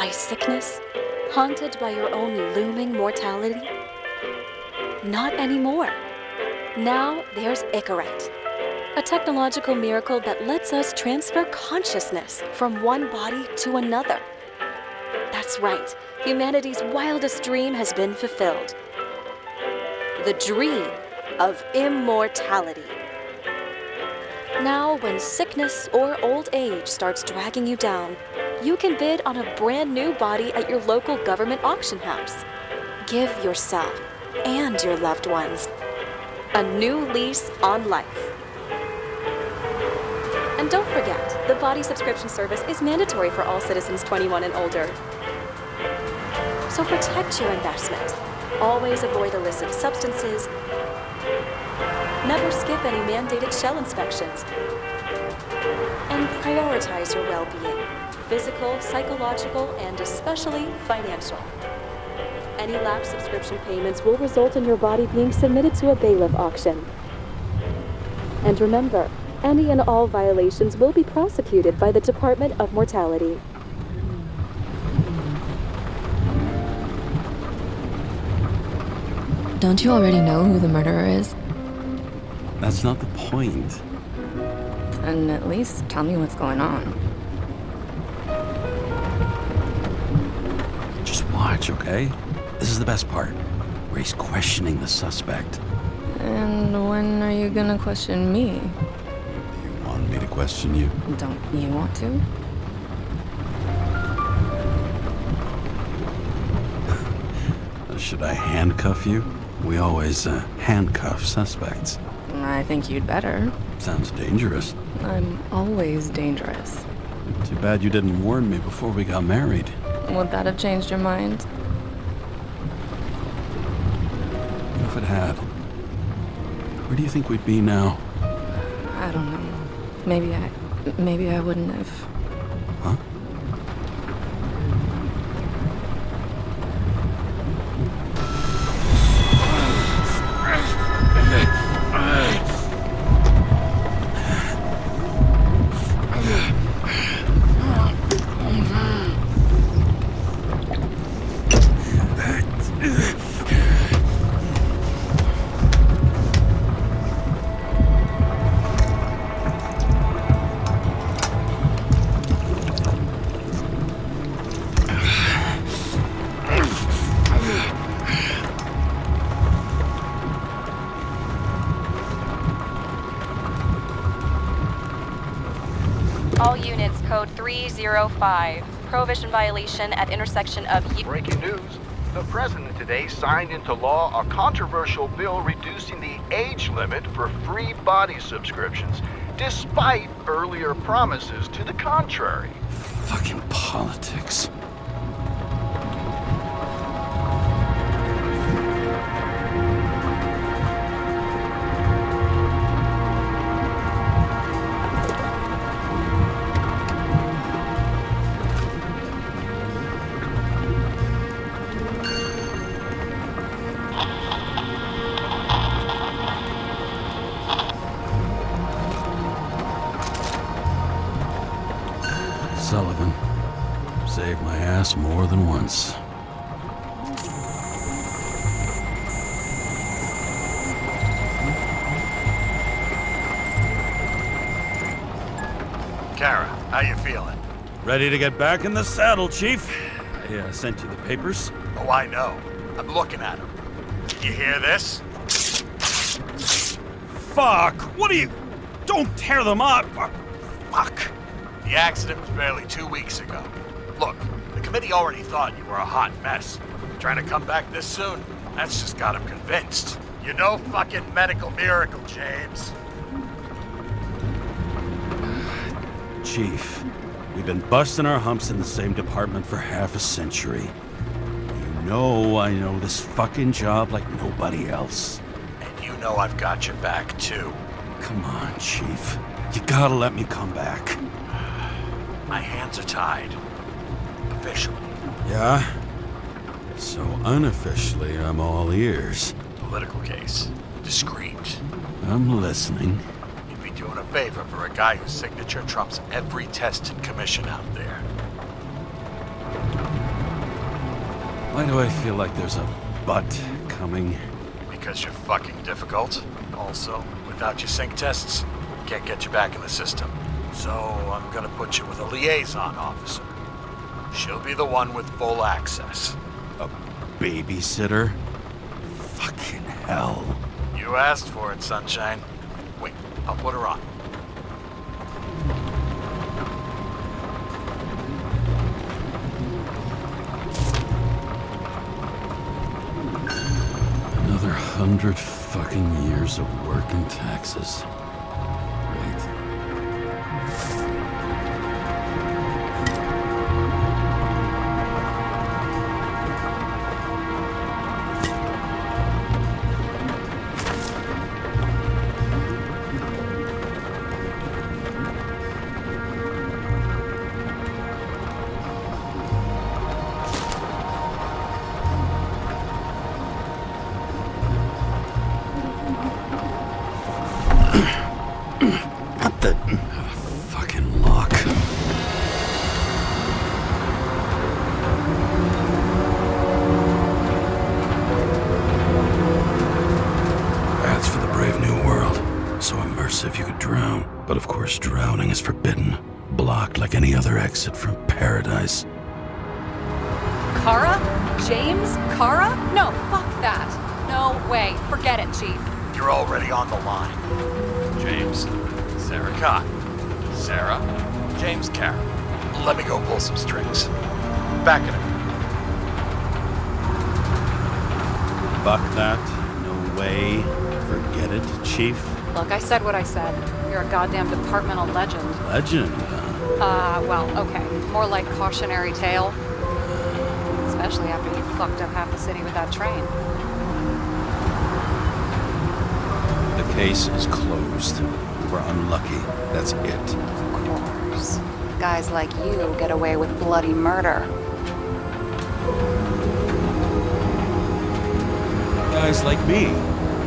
by sickness? Haunted by your own looming mortality? Not anymore. Now there's Icaret, a technological miracle that lets us transfer consciousness from one body to another. That's right, humanity's wildest dream has been fulfilled. The dream of immortality. Now, when sickness or old age starts dragging you down, you can bid on a brand new body at your local government auction house. Give yourself and your loved ones a new lease on life. And don't forget, the body subscription service is mandatory for all citizens 21 and older. So protect your investment. Always avoid illicit substances. Never skip any mandated shell inspections. And prioritize your well-being, physical, psychological, and especially financial. Any lapsed subscription payments will result in your body being submitted to a bailiff auction. And remember, any and all violations will be prosecuted by the Department of Mortality. Don't you already know who the murderer is? That's not the point. Then at least tell me what's going on. Just watch, okay? This is the best part, where he's questioning the suspect. And when are you gonna question me? You want me to question you? Don't you want to? Should I handcuff you? We always handcuff suspects. I think you'd better. Sounds dangerous. I'm always dangerous. Too bad you didn't warn me before we got married. Would that have changed your mind? What if it had? Where do you think we'd be now? I don't know. Maybe I wouldn't have. Huh? All units, code 305. Prohibition violation at intersection of... Breaking news. The president today signed into law a controversial bill reducing the age limit for free body subscriptions, despite earlier promises to the contrary. Fucking politics. Sullivan. Saved my ass more than once. Kara, how you feeling? Ready to get back in the saddle, Chief. I sent you the papers. Oh, I know. I'm looking at them. Did you hear this? Fuck! What are you... Don't tear them up! Fuck! The accident was barely 2 weeks ago. Look, the committee already thought you were a hot mess. Trying to come back this soon? That's just got them convinced. You're no fucking medical miracle, James. Chief, we've been busting our humps in the same department for half a century. You know I know this fucking job like nobody else. And you know I've got your back, too. Come on, Chief. You gotta let me come back. My hands are tied. Officially. Yeah? So unofficially, I'm all ears. Political case. Discreet. I'm listening. You'd be doing a favor for a guy whose signature trumps every test and commission out there. Why do I feel like there's a but coming? Because you're fucking difficult. Also, without your sync tests, can't get you back in the system. So I'm gonna put you with a liaison officer. She'll be the one with full access. A babysitter? Fucking hell. You asked for it, Sunshine. Wait, I'll put her on. Another 100 fucking years of work and taxes. Great. What the fucking lock? That's for the brave new world. So immersive you could drown. But of course drowning is forbidden. Blocked like any other exit from paradise. Kara? James? Kara? No, fuck that. No way. Forget it, Chief. You're already on the line. James, Sarah Cott. Sarah, James Karen. Let me go pull some strings. Back in a minute. Fuck that. No way. Forget it, Chief. Look, I said what I said. You're a goddamn departmental legend. Legend. Well, okay. More like cautionary tale. Especially after you fucked up half the city with that train. The case is closed. We're unlucky. That's it. Of course. Guys like you get away with bloody murder. Guys like me.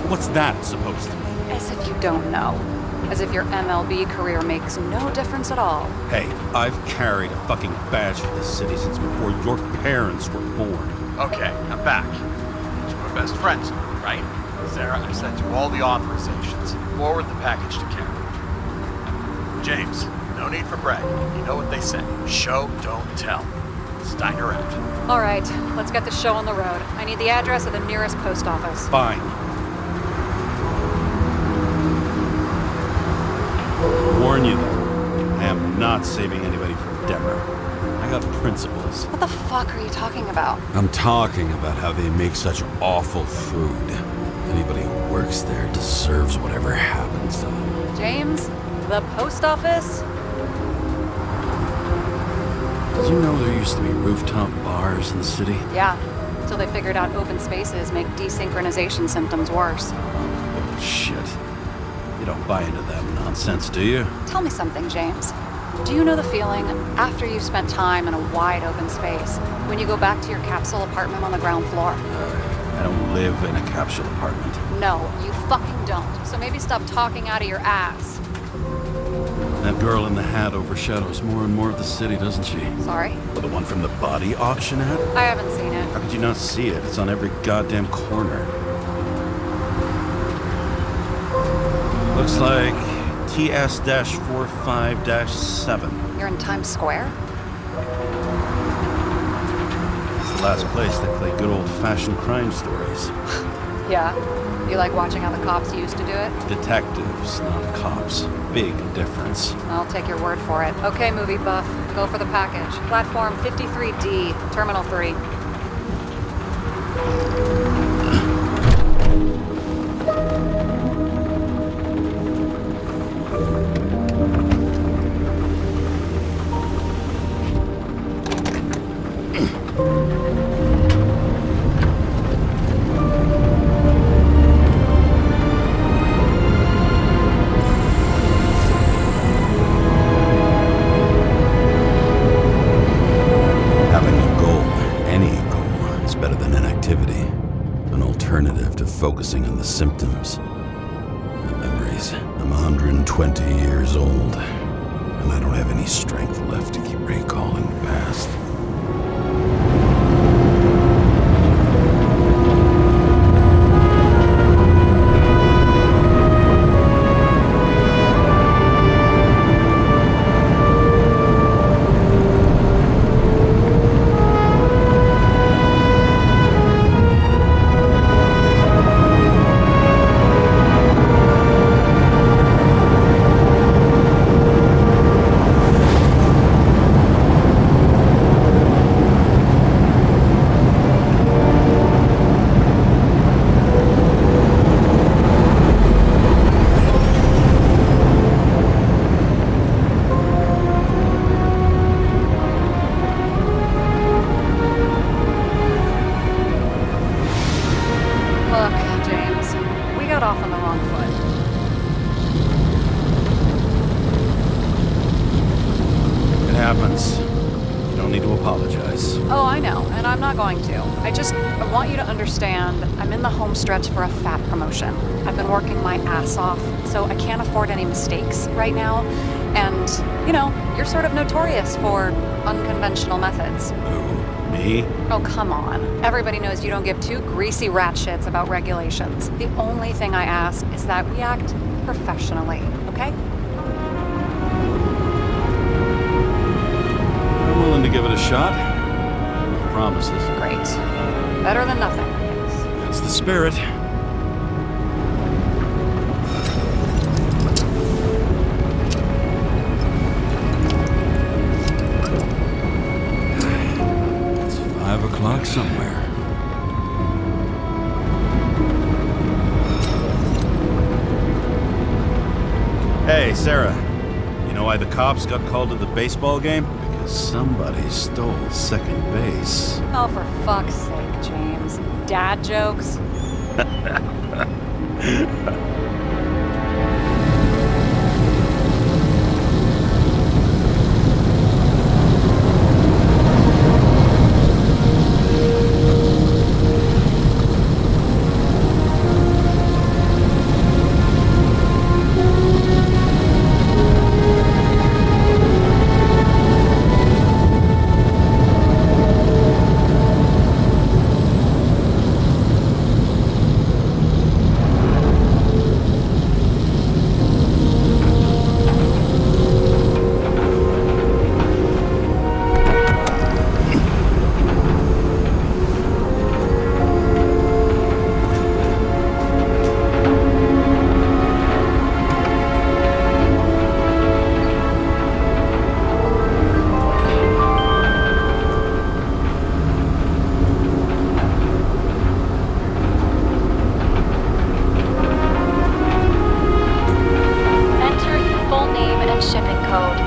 What's that supposed to mean? As if you don't know. As if your MLB career makes no difference at all. Hey, I've carried a fucking badge for this city since before your parents were born. Okay, I'm back. So we're best friends, right? Sarah, I sent you all the authorizations. Forward the package to Karen. James, no need for bragging. You know what they say. Show, don't tell. Steiner out. All right, let's get the show on the road. I need the address of the nearest post office. Fine. Warn you though, I am not saving anybody from Demer. I got principles. What the fuck are you talking about? I'm talking about how they make such awful food. Anybody who works there deserves whatever happens to them. James? The post office? Did you know there used to be rooftop bars in the city? Yeah, until they figured out open spaces make desynchronization symptoms worse. Oh, shit. You don't buy into that nonsense, do you? Tell me something, James. Do you know the feeling after you've spent time in a wide open space, when you go back to your capsule apartment on the ground floor? I don't live in a capsule apartment. No, you fucking don't. So maybe stop talking out of your ass. That girl in the hat overshadows more and more of the city, doesn't she? Sorry? Well, the one from the body auction ad? I haven't seen it. How could you not see it? It's on every goddamn corner. Looks like TS-45-7. You're in Times Square? It's the last place they play good old-fashioned crime stories. Yeah. You like watching how the cops used to do it? Detectives, not cops. Big difference. I'll take your word for it. Okay, movie buff. Go for the package. Platform 53D, Terminal 3. Focusing on the symptoms, the memories. I'm 120 years old, and I don't have any strength left to keep recalling the past. happens. You don't need to apologize. Oh, I know, and I'm not going to. I want you to understand I'm in the home stretch for a fat promotion. I've been working my ass off, so I can't afford any mistakes right now. And, you're sort of notorious for unconventional methods. Who? Me? Oh, come on. Everybody knows you don't give two greasy rat shits about regulations. The only thing I ask is that we act professionally, okay? I'm willing to give it a shot. No promises. Great. Better than nothing. That's the spirit. It's 5 o'clock somewhere. Hey, Sarah. You know why the cops got called to the baseball game? Because somebody stole second base. Oh, for fuck's sake, James. Dad jokes?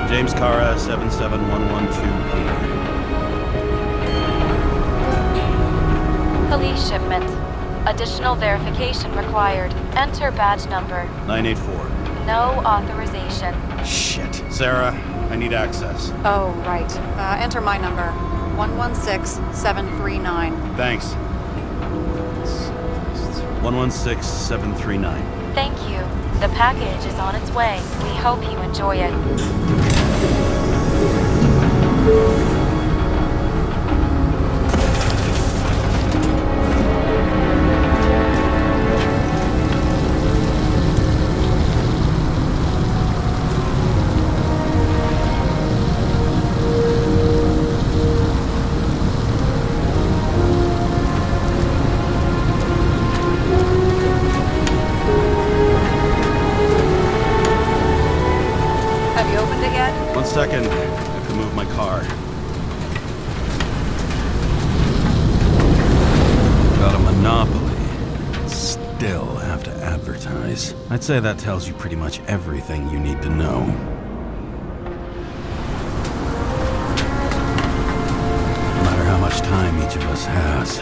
James Cara, 77112P. Police shipment. Additional verification required. Enter badge number. 984. No authorization. Shit. Sarah, I need access. Oh, right. Enter my number. 116739. Thanks. 116739. Thank you. The package is on its way. We hope you enjoy it. Have you opened it yet? 1 second. I have to move my car. Got a monopoly. Still have to advertise. I'd say that tells you pretty much everything you need to know. No matter how much time each of us has,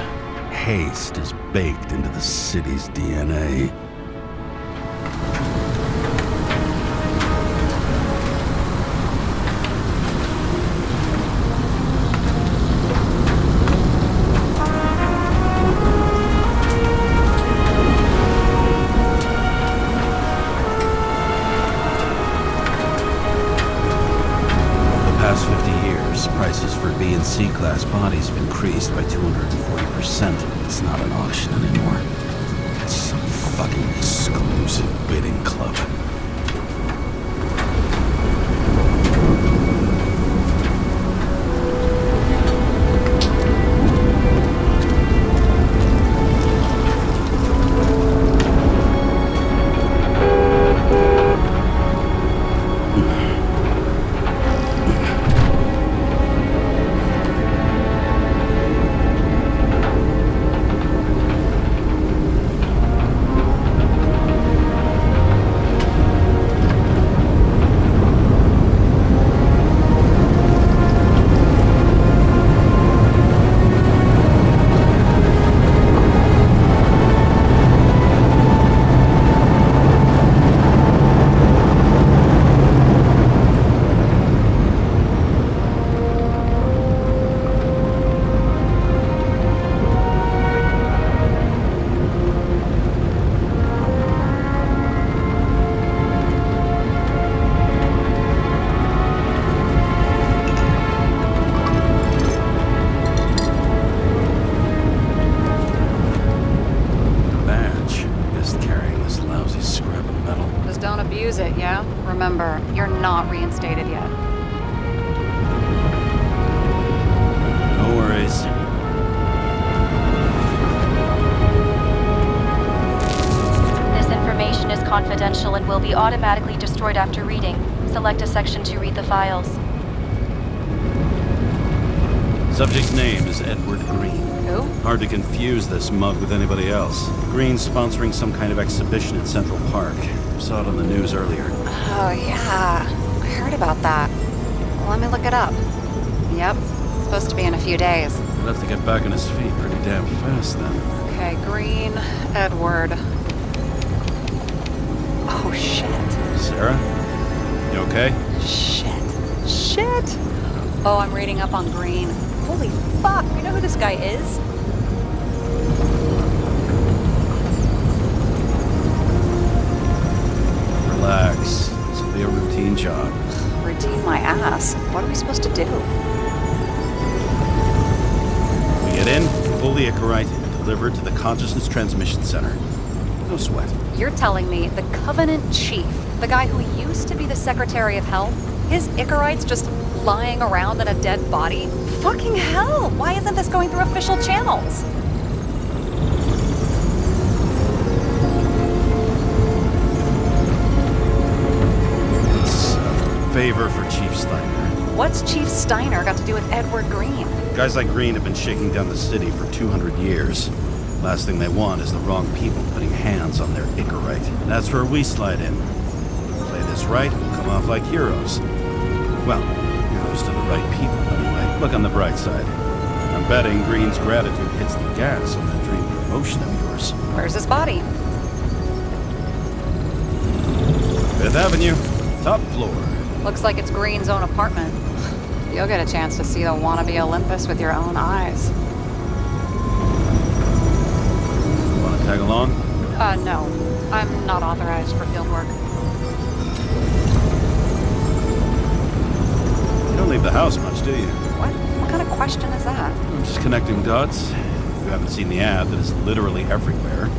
haste is baked into the city's DNA. Prices for B and C class bodies have increased by 240%. It's not an auction anymore. It's some fucking exclusive bidding club. use it, yeah? Remember, you're not reinstated yet. No worries. This information is confidential and will be automatically destroyed after reading. Select a section to read the files. Subject's name is Edward Green. Who? Hard to confuse this mug with anybody else. Green's sponsoring some kind of exhibition in Central Park. Saw it on the news earlier. Oh, yeah. I heard about that. Let me look it up. Yep. Supposed to be in a few days. He'll have to get back on his feet pretty damn fast then. Okay, Green, Edward. Oh, shit. Sarah? You okay? Shit. Oh, I'm reading up on Green. Holy fuck, you know who this guy is? Relax. This will be a routine job. Routine my ass. What are we supposed to do? We get in, pull the Icarite, and deliver it to the Consciousness Transmission Center. No sweat. You're telling me the Covenant Chief, the guy who used to be the Secretary of Health, his Icarite's just lying around in a dead body? Fucking hell! Why isn't this going through official channels? It's a favor for Chief Steiner. What's Chief Steiner got to do with Edward Green? Guys like Green have been shaking down the city for 200 years. Last thing they want is the wrong people putting hands on their Icarite. That's where we slide in. Play this right, we'll come off like heroes. Well, heroes to the right people, anyway. Look on the bright side. I'm betting Green's gratitude hits the gas on that dream promotion of yours. Where's his body? 5th Avenue, top floor. Looks like it's Green's own apartment. You'll get a chance to see the wannabe Olympus with your own eyes. Want to tag along? No. I'm not authorized for field work. You don't leave the house much, do you? What? What kind of question is that? I'm just connecting dots. You haven't seen the ad that is literally everywhere.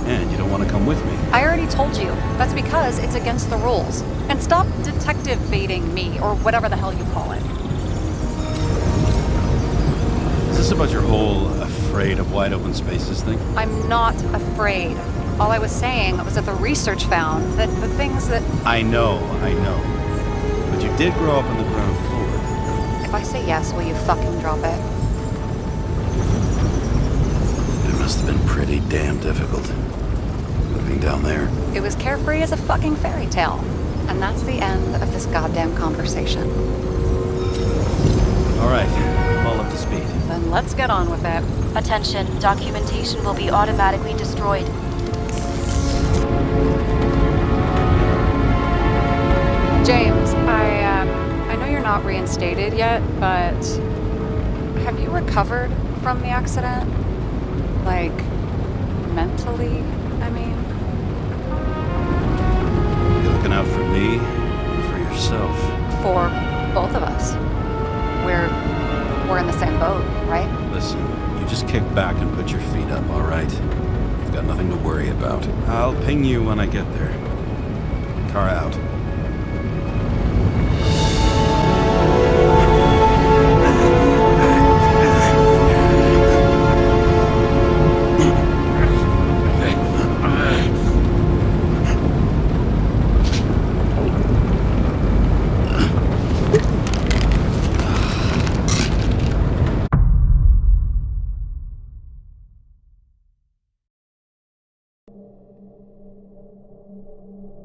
And you don't want to come with me. I already told you. That's because it's against the rules. And stop detective baiting me, or whatever the hell you call it. Is this about your whole afraid of wide open spaces thing? I'm not afraid. All I was saying was that the research found that the things that... I know. But you did grow up on the ground floor. If I say yes, will you fucking drop it? It must have been pretty damn difficult. Moving down there. It was carefree as a fucking fairy tale. And that's the end of this goddamn conversation. All right, I'm all up to speed. Then let's get on with it. Attention, documentation will be automatically destroyed. James, I know you're not reinstated yet, but have you recovered from the accident? Like, mentally, I mean? You looking out for me or for yourself? For both of us. We're in the same boat, right? Listen, you just kick back and put your feet up, all right? You've got nothing to worry about. I'll ping you when I get there. Car out.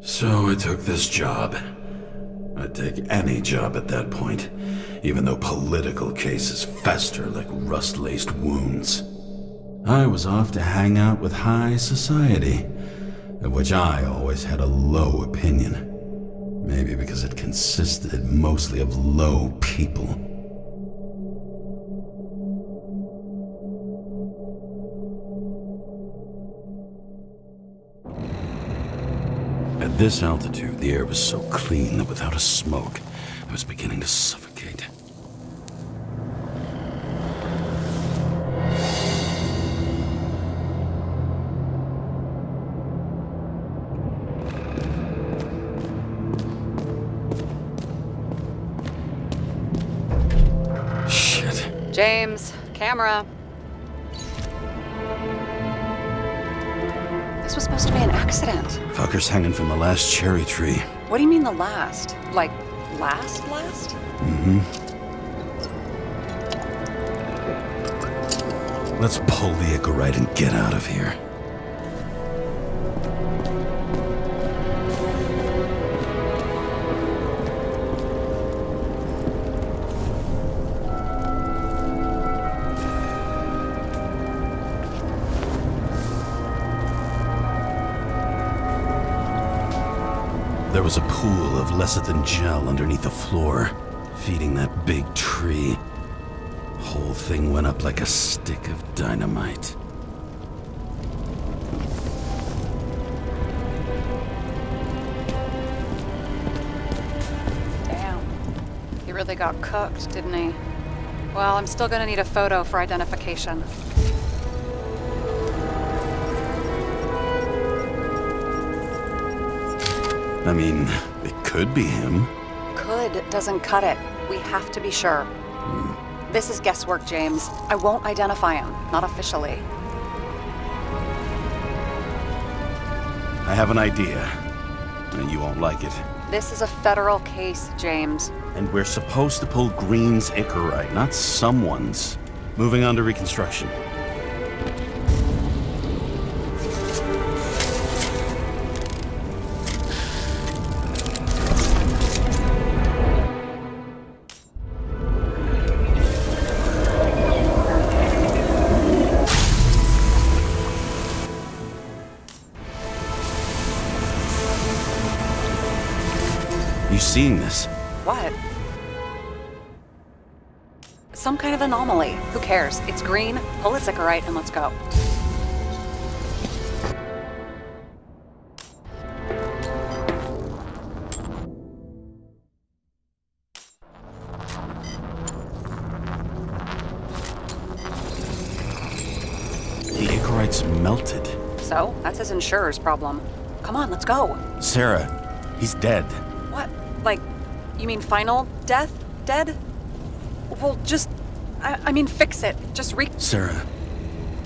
So I took this job. I'd take any job at that point, even though political cases fester like rust-laced wounds. I was off to hang out with high society, of which I always had a low opinion. Maybe because it consisted mostly of low people. At this altitude, the air was so clean that without a smoke, I was beginning to suffocate. James, camera. This was supposed to be an accident. Fucker's hanging from the last cherry tree. What do you mean the last? Like, last? Mm-hmm. Let's pull the Icarite and get out of here. There was a pool of lecithin gel underneath the floor, feeding that big tree. Whole thing went up like a stick of dynamite. Damn. He really got cooked, didn't he? Well, I'm still gonna need a photo for identification. I mean, it could be him. Could doesn't cut it. We have to be sure. This is guesswork, James. I won't identify him, not officially. I have an idea. And you won't like it. This is a federal case, James. And we're supposed to pull Green's Icarite, not someone's. Moving on to reconstruction. You seeing this? What? Some kind of anomaly. Who cares? It's green, pull its Icarite, and let's go. The Icarite's melted. So, that's his insurer's problem. Come on, let's go. Sarah, he's dead. What? Like, you mean final death? Dead? Well, just... I mean, fix it. Just Sarah,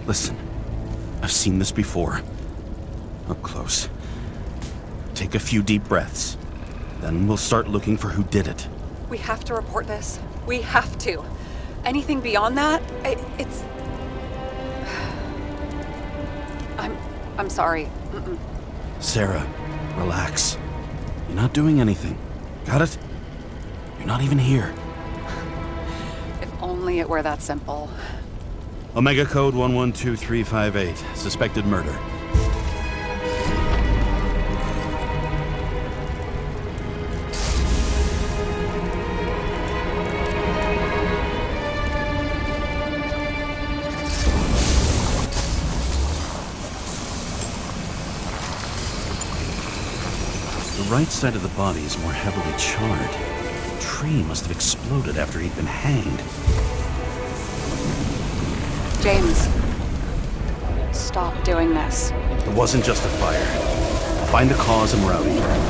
listen. I've seen this before. Up close. Take a few deep breaths. Then we'll start looking for who did it. We have to report this. We have to. Anything beyond that, it's... I'm sorry. Mm-mm. Sarah, relax. You're not doing anything. Got it? You're not even here. If only it were that simple. Omega code 112358. Suspected murder. The right side of the body is more heavily charred. The tree must have exploded after he'd been hanged. James, stop doing this. It wasn't just a fire. I'll find the cause and we're out of here.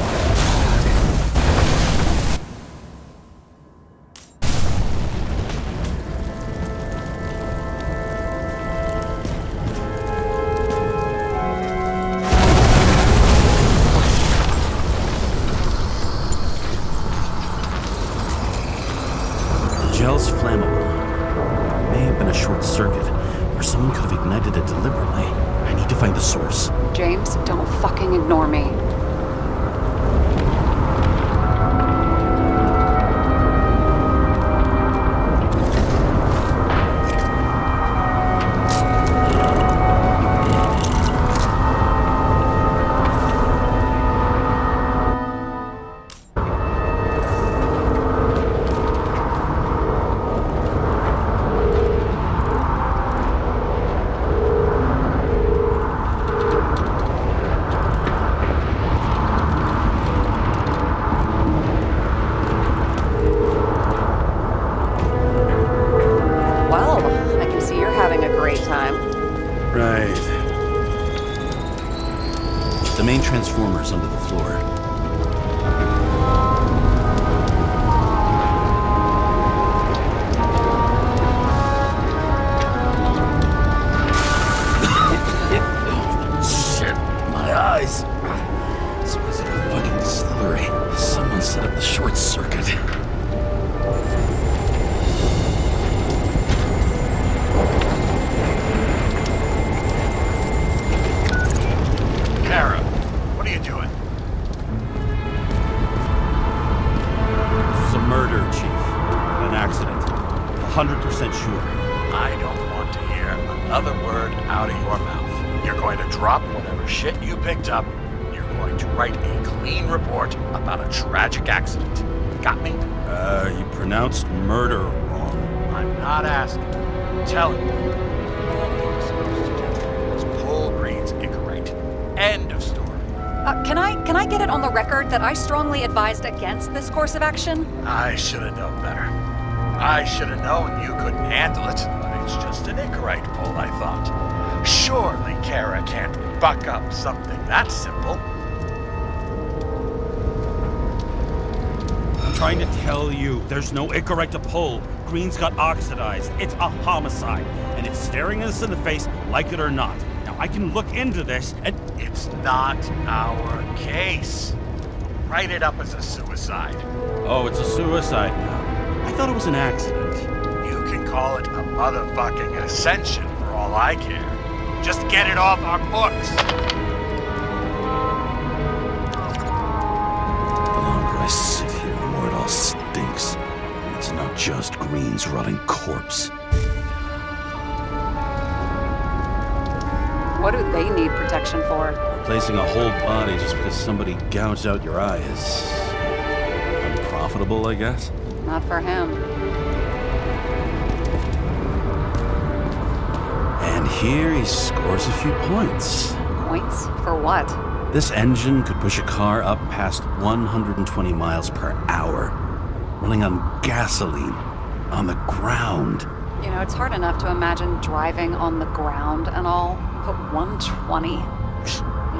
Gel's flammable. It may have been a short circuit, or someone could have ignited it deliberately. I need to find the source. James, don't fucking ignore me. Right. The main transformer's under the floor. set up the short circuit. Kara, what are you doing? It's a murder, Chief. An accident. 100% sure. I don't want to hear another word out of your mouth. You're going to drop whatever shit you picked up. You're going to write a clean report about a tragic accident. Got me? You pronounced murder wrong. I'm not asking. I'm telling you. All you were supposed to do was pull Green's Icarite. End of story. Can I get it on the record that I strongly advised against this course of action? I should have known better. I should have known you couldn't handle it, but it's just an Icarite pull, I thought. Surely Kara can't buck up something that simple. I'm trying to tell you, there's no Icarite to pull. Green's got oxidized. It's a homicide, and it's staring us in the face, like it or not. Now, I can look into this, and It's not our case. Write it up as a suicide. oh, it's a suicide now. I thought it was an accident. You can call it a motherfucking ascension for all I care. Just get it off our books. The longer I sit here, the more it all stinks. And it's not just Green's rotting corpse. What do they need protection for? Replacing a whole body just because somebody gouged out your eye is unprofitable, I guess. Not for him. And here he scores a few points. Points? For what? This engine could push a car up past 120 miles per hour, running on gasoline, on the ground. You know, it's hard enough to imagine driving on the ground and all, but 120?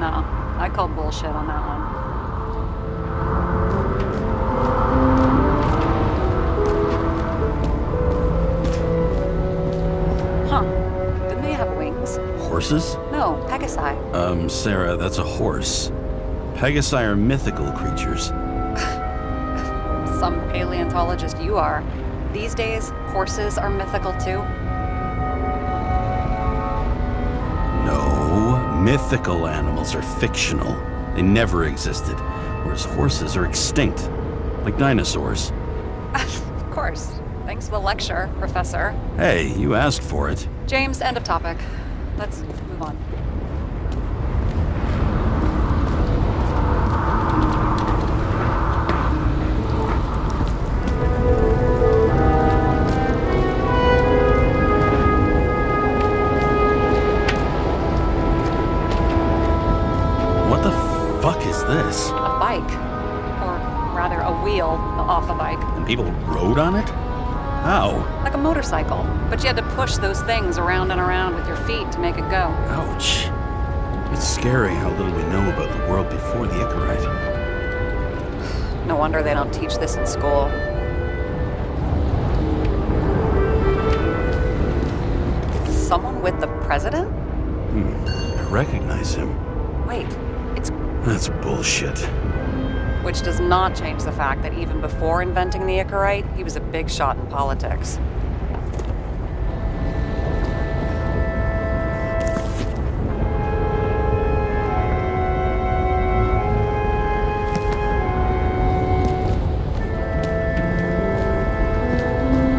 No, I call bullshit on that one. Huh. Didn't they have wings? Horses? No, Pegasi. Sarah, that's a horse. Pegasi are mythical creatures. Some paleontologist you are. These days, horses are mythical too. No, mythical animals are fictional. They never existed, whereas horses are extinct, like dinosaurs. Of course. Thanks for the lecture, Professor. Hey, you asked for it. James, end of topic. Let's move on. What the fuck is this? A bike. Or rather, a wheel off a bike. And people rode on it? How? Like a motorcycle. But you had to push those things around and around with your feet to make it go. Ouch. It's scary how little we know about the world before the Icarite. No wonder they don't teach this in school. Someone with the president? I recognize him. Wait, it's... That's bullshit. Which does not change the fact that even before inventing the Icarite, he was a big shot in politics.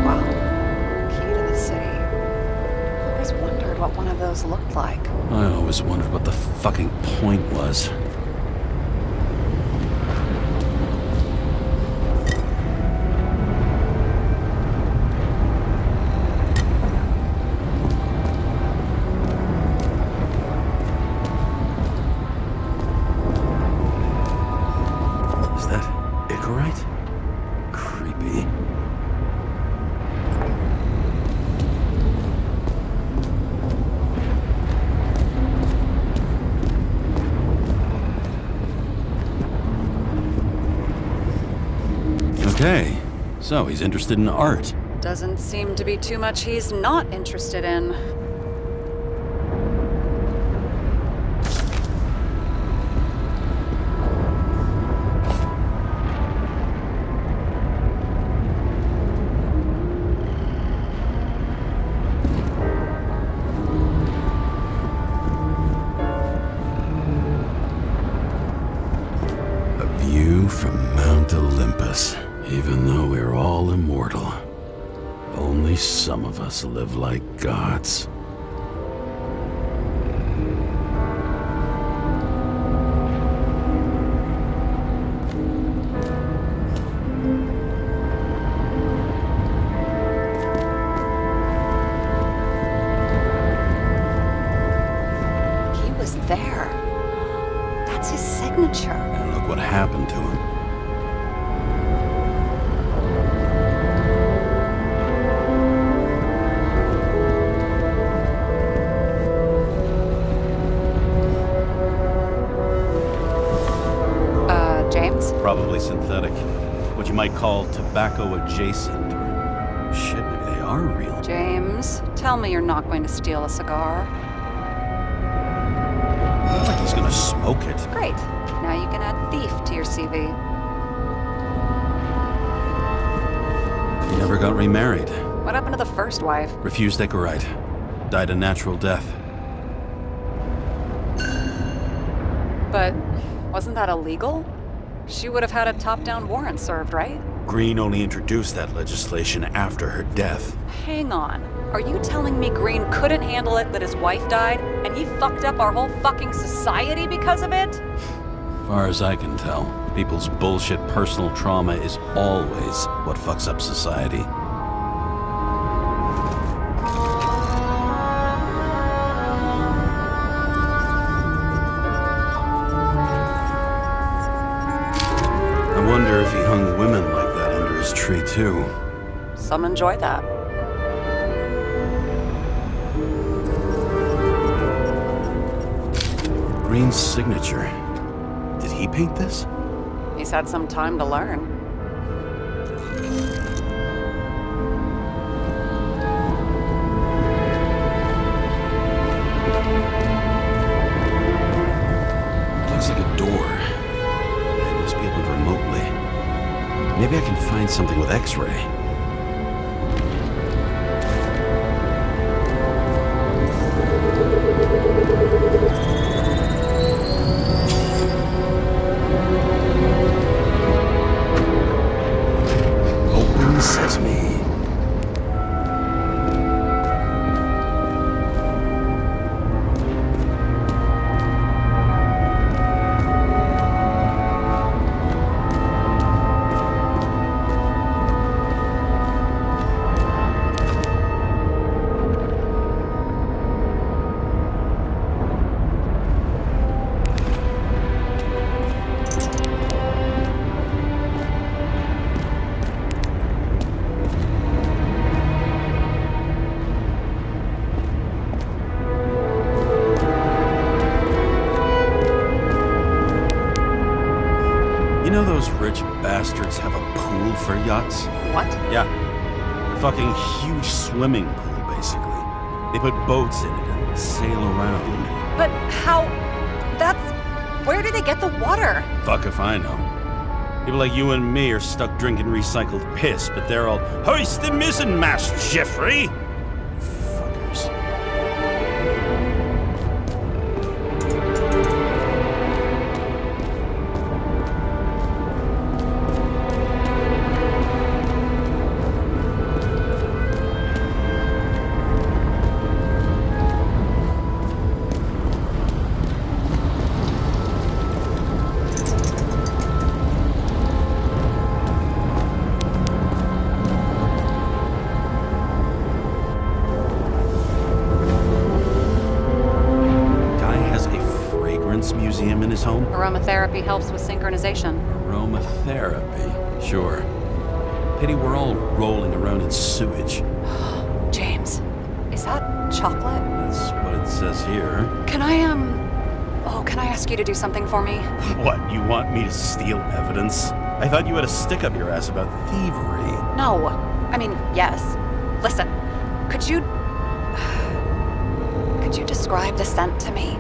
Wow. Key to the city. I always wondered what one of those looked like. I always wondered what the fucking point was. Is that Icarite? Creepy. Okay, so he's interested in art. Doesn't seem to be too much he's not interested in. from Mount Olympus. Even though we're all immortal, only some of us live like gods. He was there. That's his signature. And look what happened to him. James? Probably synthetic. What you might call tobacco adjacent. Or shit, maybe they are real. James, tell me you're not going to steal a cigar. Not like he's gonna smoke it. Great. Now you can add thief to your CV. He never got remarried. What happened to the first wife? Refused Ecorite. Died a natural death. But wasn't that illegal? She would have had a top-down warrant served, right? Green only introduced that legislation after her death. Hang on. Are you telling me Green couldn't handle it that his wife died, and he fucked up our whole fucking society because of it? Far as I can tell, people's bullshit personal trauma is always what fucks up society. I wonder if he hung women like that under his tree too. Some enjoy that. Green's signature. Did he paint this? He's had some time to learn. It looks like a door. It must be opened remotely. Maybe I can find something with X-ray. Open sesame. You know those rich bastards have a pool for yachts? What? Yeah. A fucking huge swimming pool, basically. They put boats in it and sail around. But how... That's... Where do they get the water? Fuck if I know. People like you and me are stuck drinking recycled piss, but they're all, hoist the mizzenmast, Jeffrey! Fuckers. Museum in his home? Aromatherapy helps with synchronization. Aromatherapy? Sure. Pity we're all rolling around in sewage. James, is that chocolate? That's what it says here. Can I ask you to do something for me? What, you want me to steal evidence? I thought you had a stick up your ass about thievery. No. I mean, yes. Listen, could you describe the scent to me?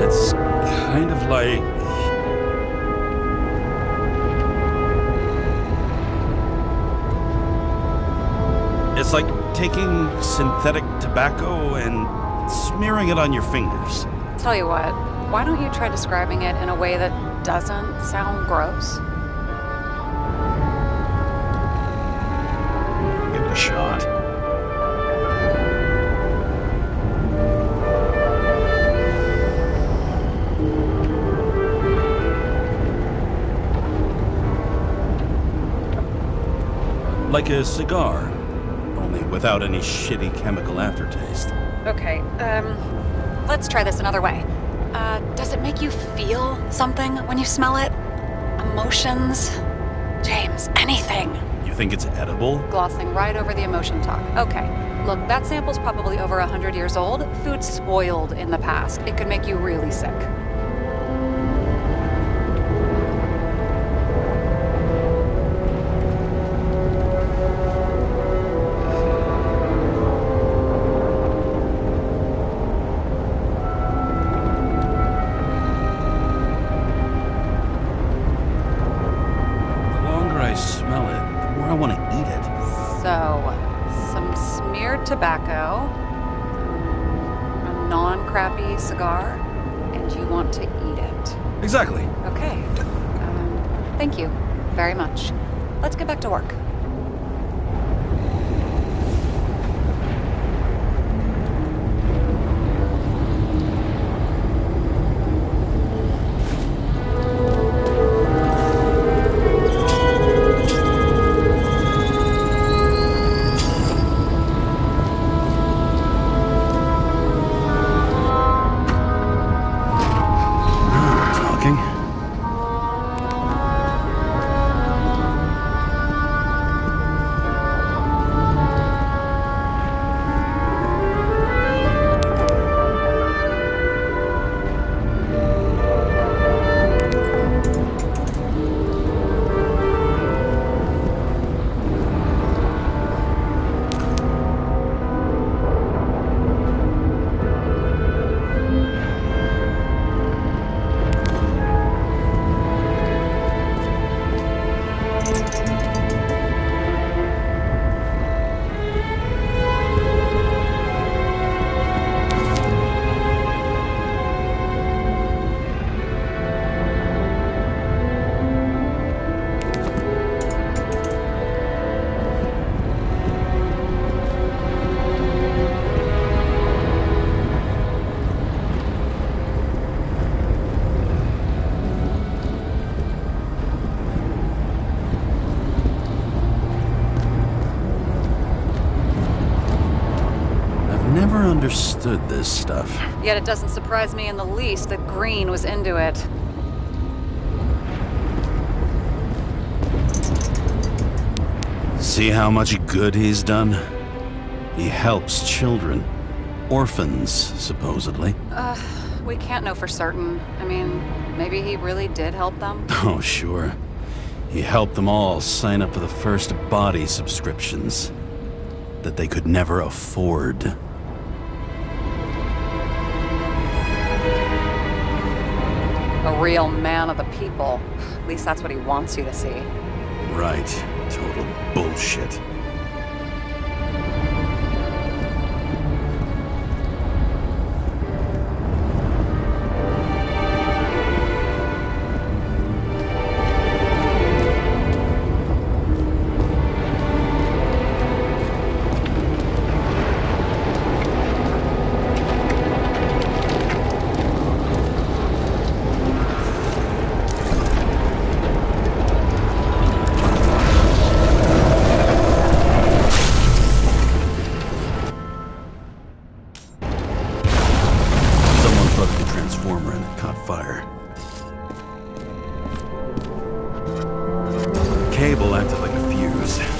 It's kind of like... It's like taking synthetic tobacco and smearing it on your fingers. Tell you what, why don't you try describing it in a way that doesn't sound gross? Give it a shot. Like a cigar, only without any shitty chemical aftertaste. Okay, let's try this another way. Does it make you feel something when you smell it? Emotions? James, anything. You think it's edible? Glossing right over the emotion talk. Okay, look, that sample's probably over 100 years old. Food spoiled in the past. It could make you really sick. I want to eat it. So, some smeared tobacco, a non-crappy cigar, and you want to eat it. Exactly. Okay. Thank you very much. Let's get back to work. Understood this stuff. Yet it doesn't surprise me in the least that Green was into it. See how much good he's done? He helps children. Orphans, supposedly. We can't know for certain. I mean, maybe he really did help them. Oh, sure. He helped them all sign up for the first body subscriptions that they could never afford. A real man of the people. At least that's what he wants you to see. Right. Total bullshit.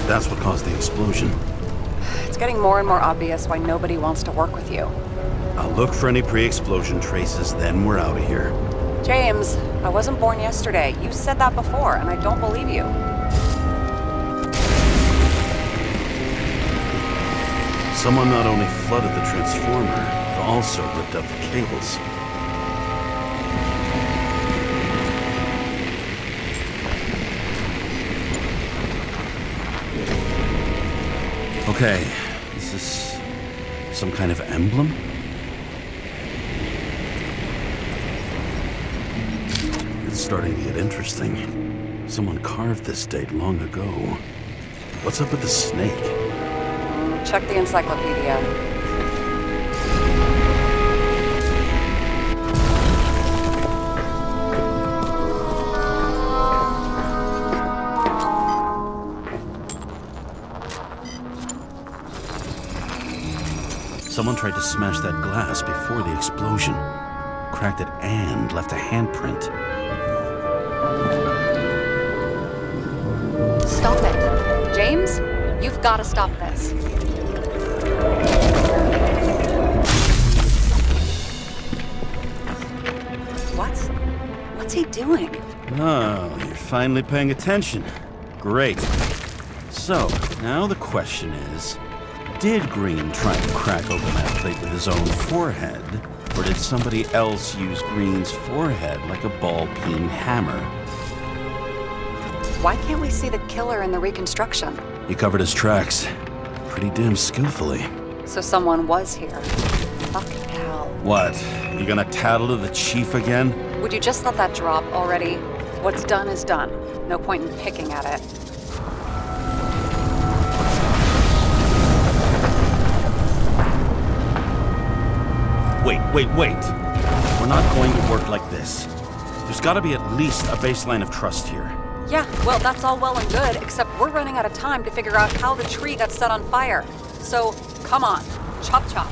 That's what caused the explosion. It's getting more and more obvious why nobody wants to work with you. I'll look for any pre-explosion traces, then we're out of here. James, I wasn't born yesterday. You said that before, and I don't believe you. Someone not only flooded the transformer, but also ripped up the cables. Okay, is this some kind of emblem? It's starting to get interesting. Someone carved this date long ago. What's up with the snake? Check the encyclopedia. Someone tried to smash that glass before the explosion. Cracked it and left a handprint. Stop it. James, you've got to stop this. What's he doing? Oh, you're finally paying attention. Great. So, now the question is, did Green try to crack open that plate with his own forehead, or did somebody else use Green's forehead like a ball-peen hammer? Why can't we see the killer in the reconstruction? He covered his tracks pretty damn skillfully. So someone was here. Fucking hell. What? You gonna tattle to the chief again? Would you just let that drop already? What's done is done. No point in picking at it. Wait. We're not going to work like this. There's gotta be at least a baseline of trust here. Yeah, well, that's all well and good, except we're running out of time to figure out how the tree got set on fire. So, come on. Chop chop.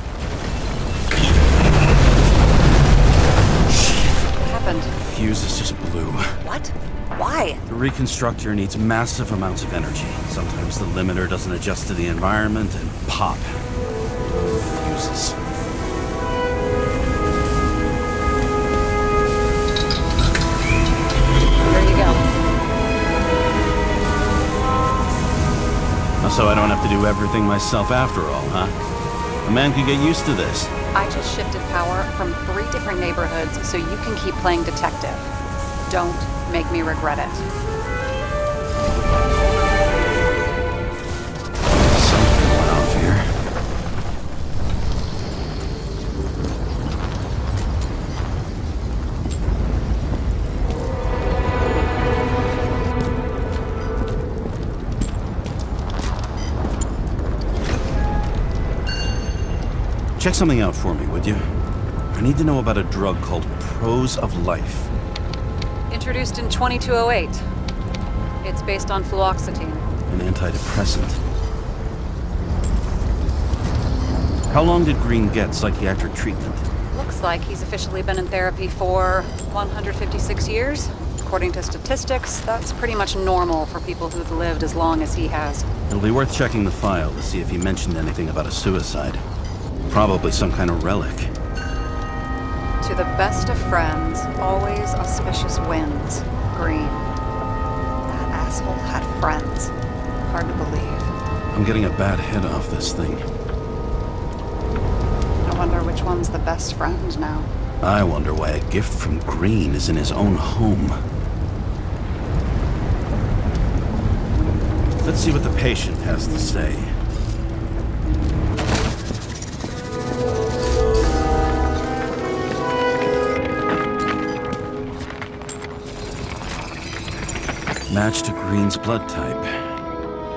What happened? Fuses just blew. What? Why? The reconstructor needs massive amounts of energy. Sometimes the limiter doesn't adjust to the environment and pop. Fuses. There you go. So I don't have to do everything myself after all, huh? A man could get used to this. I just shifted power from 3 different neighborhoods so you can keep playing detective. Don't make me regret it. Something went off here. Check something out for me, would you? I need to know about a drug called Prose of Life. Introduced in 2208. It's based on fluoxetine. An antidepressant. How long did Green get psychiatric treatment? Looks like he's officially been in therapy for 156 years. According to statistics, that's pretty much normal for people who've lived as long as he has. It'll be worth checking the file to see if he mentioned anything about a suicide. Probably some kind of relic. To the best of friends, always auspicious winds. Green. That asshole had friends. Hard to believe. I'm getting a bad hit off this thing. I wonder which one's the best friend now. I wonder why a gift from Green is in his own home. Let's see what the patient has to say. Match to Green's blood type.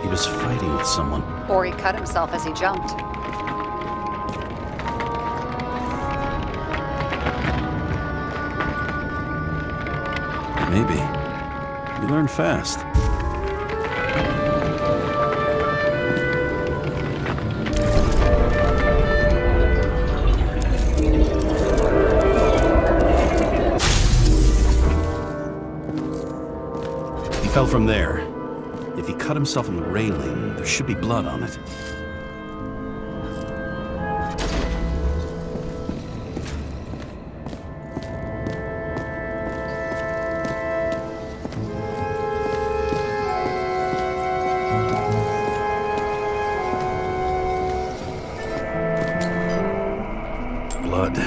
He was fighting with someone. Or he cut himself as he jumped. Maybe. You learn fast. He fell from there. If he cut himself on the railing, there should be blood on it. Blood.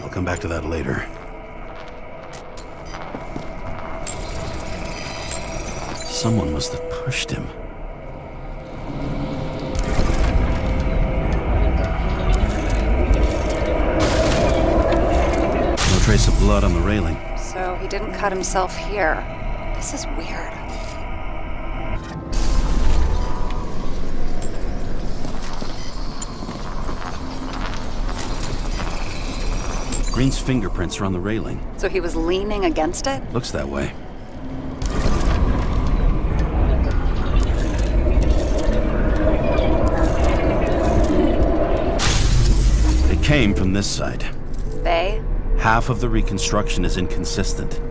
I'll come back to that later. Someone must have pushed him. trace of blood on the railing. So he didn't cut himself here. This is weird. Green's fingerprints are on the railing. So he was leaning against it? Looks that way. They came from this side. They? Half of the reconstruction is inconsistent.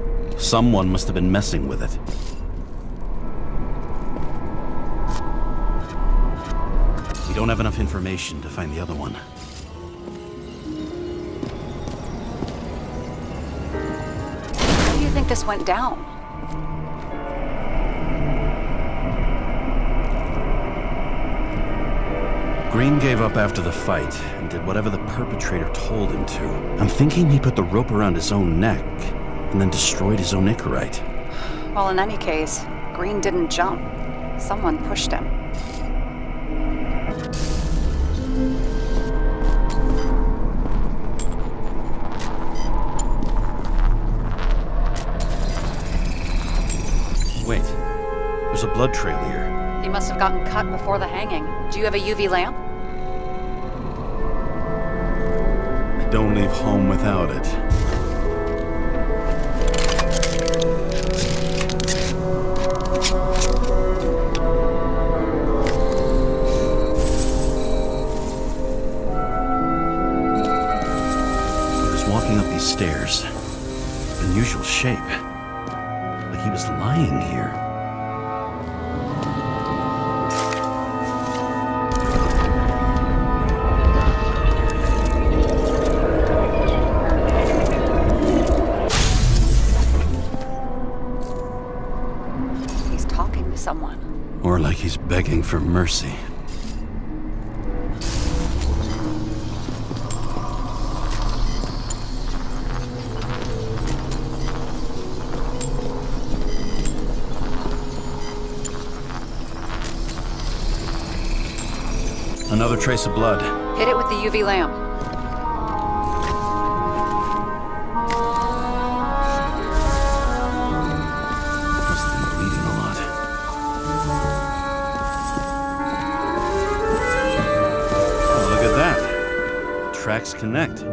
Someone must have been messing with it. We don't have enough information to find the other one. How do you think this went down? Green gave up after the fight and did whatever the perpetrator told him to. I'm thinking he put the rope around his own neck and then destroyed his own Icarite. Well, in any case, Green didn't jump. Someone pushed him. Wait, there's a blood trail here. He must have gotten cut before the hanging. Do you have a UV lamp? I don't leave home without it. He was walking up these stairs. Unusual shape. Like he was lying here. Someone. Or like he's begging for mercy. Another trace of blood. Hit it with the UV lamp. Tracks connect. You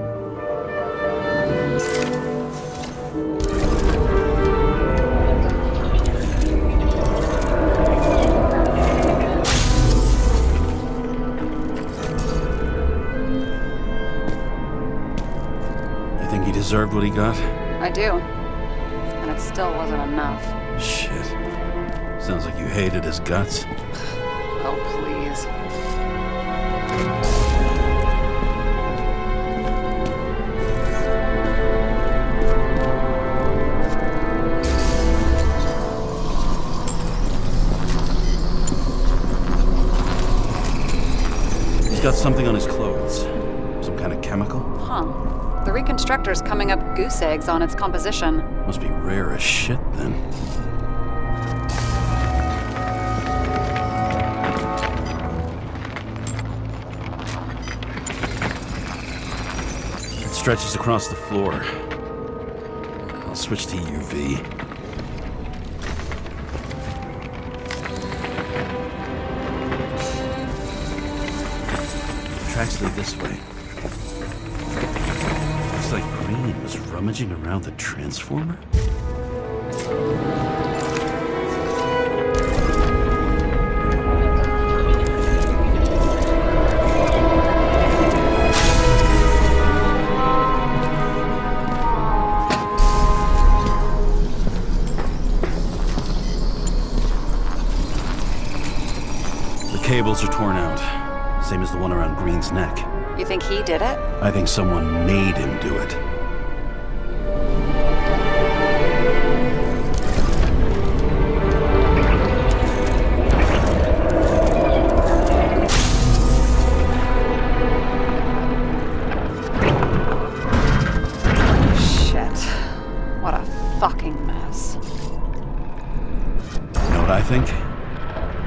think he deserved what he got? I do. And it still wasn't enough. Shit. Sounds like you hated his guts. Oh, please. Got something on his clothes. Some kind of chemical? Huh. The reconstructor's coming up goose eggs on its composition. Must be rare as shit, then. It stretches across the floor. I'll switch to UV. Tracks lead this way. Looks like Green was rummaging around the transformer. The cables are torn out. Same as the one around Green's neck. You think he did it? I think someone made him do it. Shit. What a fucking mess. You know what I think?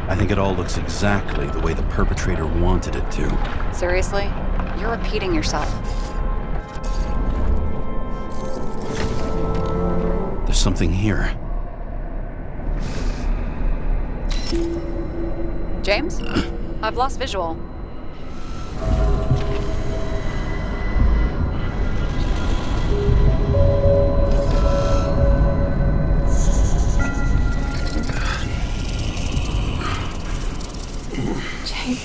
I think it all looks exactly the way the perpetrator wanted it to. Seriously? You're repeating yourself. something here. James? I've lost visual. James.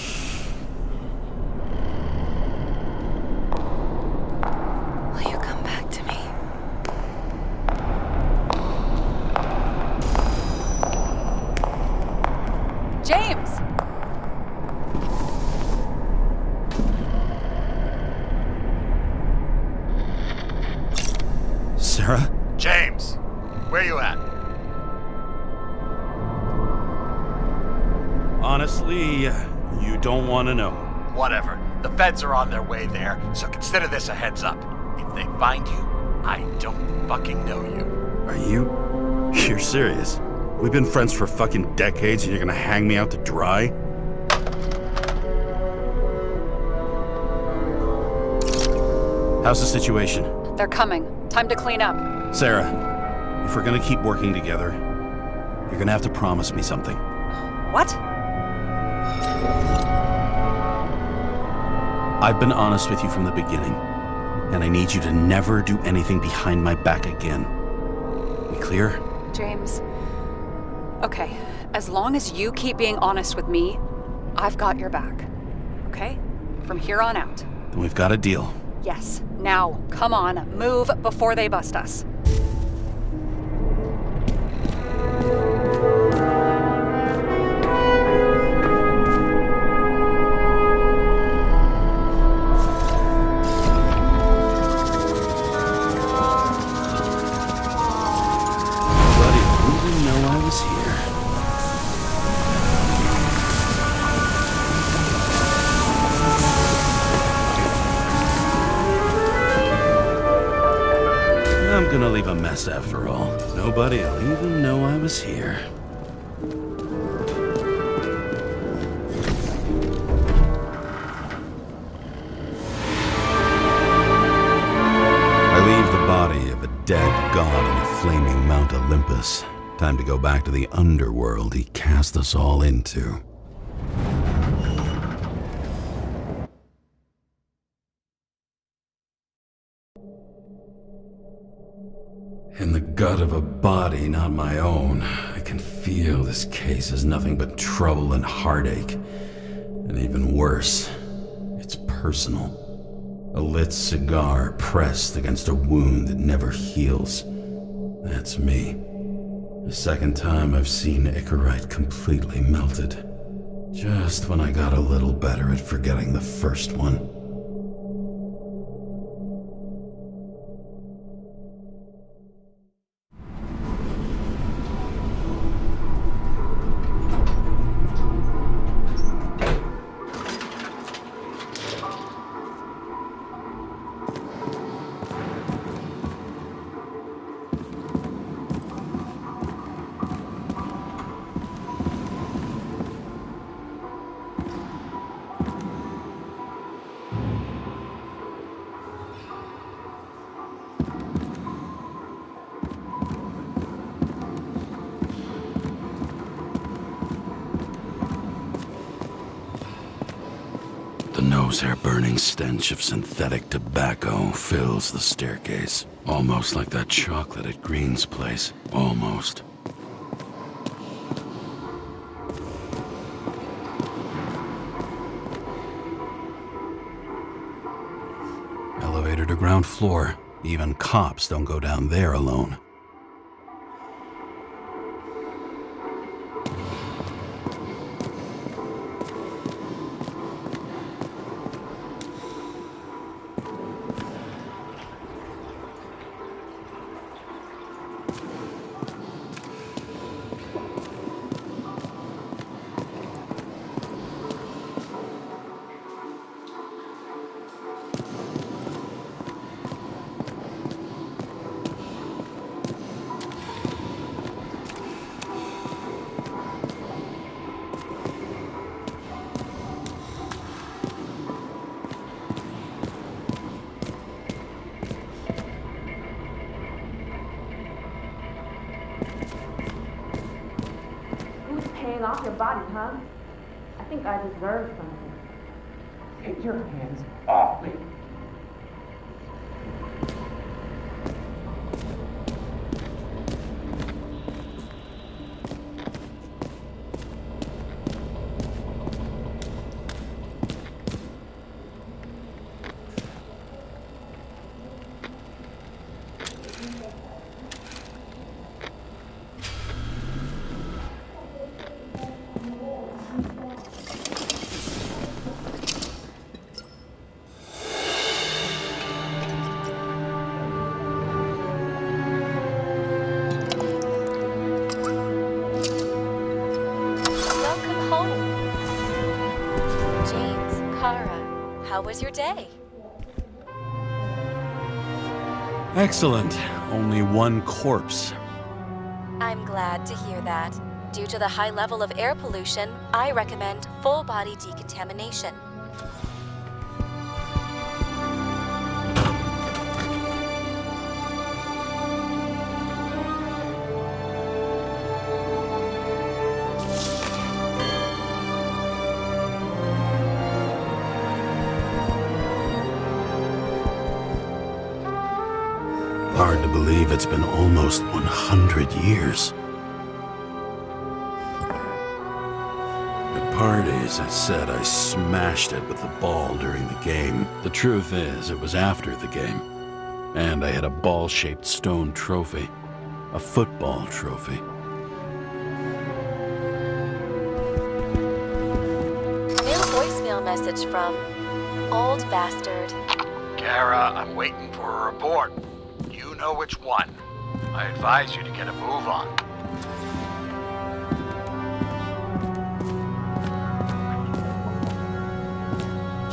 Will you come back to me? James! Sarah? James, where you at? Honestly, you don't want to know. Whatever. The feds are on their way there, so consider this a heads up. If they find you, I don't fucking know you. Are you? You're serious? We've been friends for fucking decades and you're gonna hang me out to dry? How's the situation? They're coming. Time to clean up. Sarah, if we're gonna keep working together, you're gonna have to promise me something. What? I've been honest with you from the beginning, and I need you to never do anything behind my back again. We clear? James. Okay, as long as you keep being honest with me, I've got your back. Okay? From here on out. Then we've got a deal. Yes. Now, come on, move before they bust us. I'm gonna leave a mess after all. Nobody'll even know I was here. I leave the body of a dead god on the flaming Mount Olympus. Time to go back to the underworld he cast us all into. In the gut of a body not my own, I can feel this case is nothing but trouble and heartache. And even worse, it's personal. A lit cigar pressed against a wound that never heals. That's me. The second time I've seen Icarite completely melted. Just when I got a little better at forgetting the first one. The nose-hair-burning stench of synthetic tobacco fills the staircase. Almost like that chocolate at Green's place. Almost. Elevator to ground floor. Even cops don't go down there alone. hand off your body, huh? I think I deserve something. Take your hands off me. Welcome home. James, Kara, how was your day? Excellent. Only one corpse. I'm glad to hear that. Due to the high level of air pollution, I recommend full body decontamination. Hard to believe it's been almost 100 years. At parties, I said I smashed it with the ball during the game. The truth is, it was after the game. And I had a ball-shaped stone trophy. A football trophy. New voicemail message from Old Bastard. Kara, I'm waiting for a report. You know which one. I advise you to get a move on.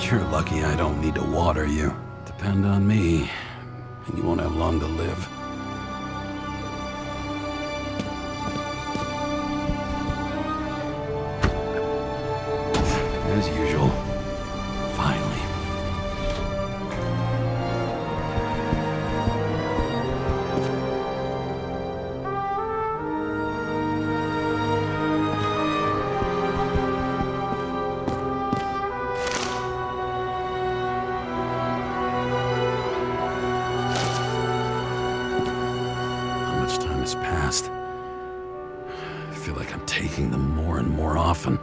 You're lucky I don't need to water you. Depend on me, and you won't have long to live. As usual. Finally. How much time has passed? I feel like I'm taking them more and more often.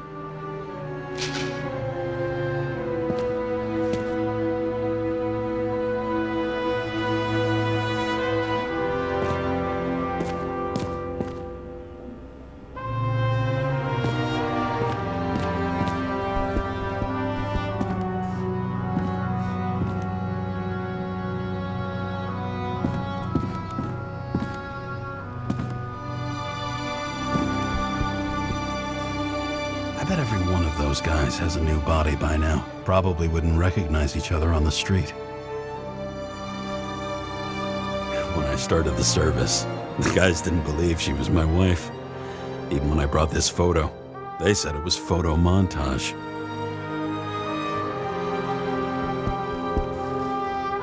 I bet every one of those guys has a new body by now. Probably wouldn't recognize each other on the street. When I started the service, the guys didn't believe she was my wife. Even when I brought this photo, they said it was photo montage.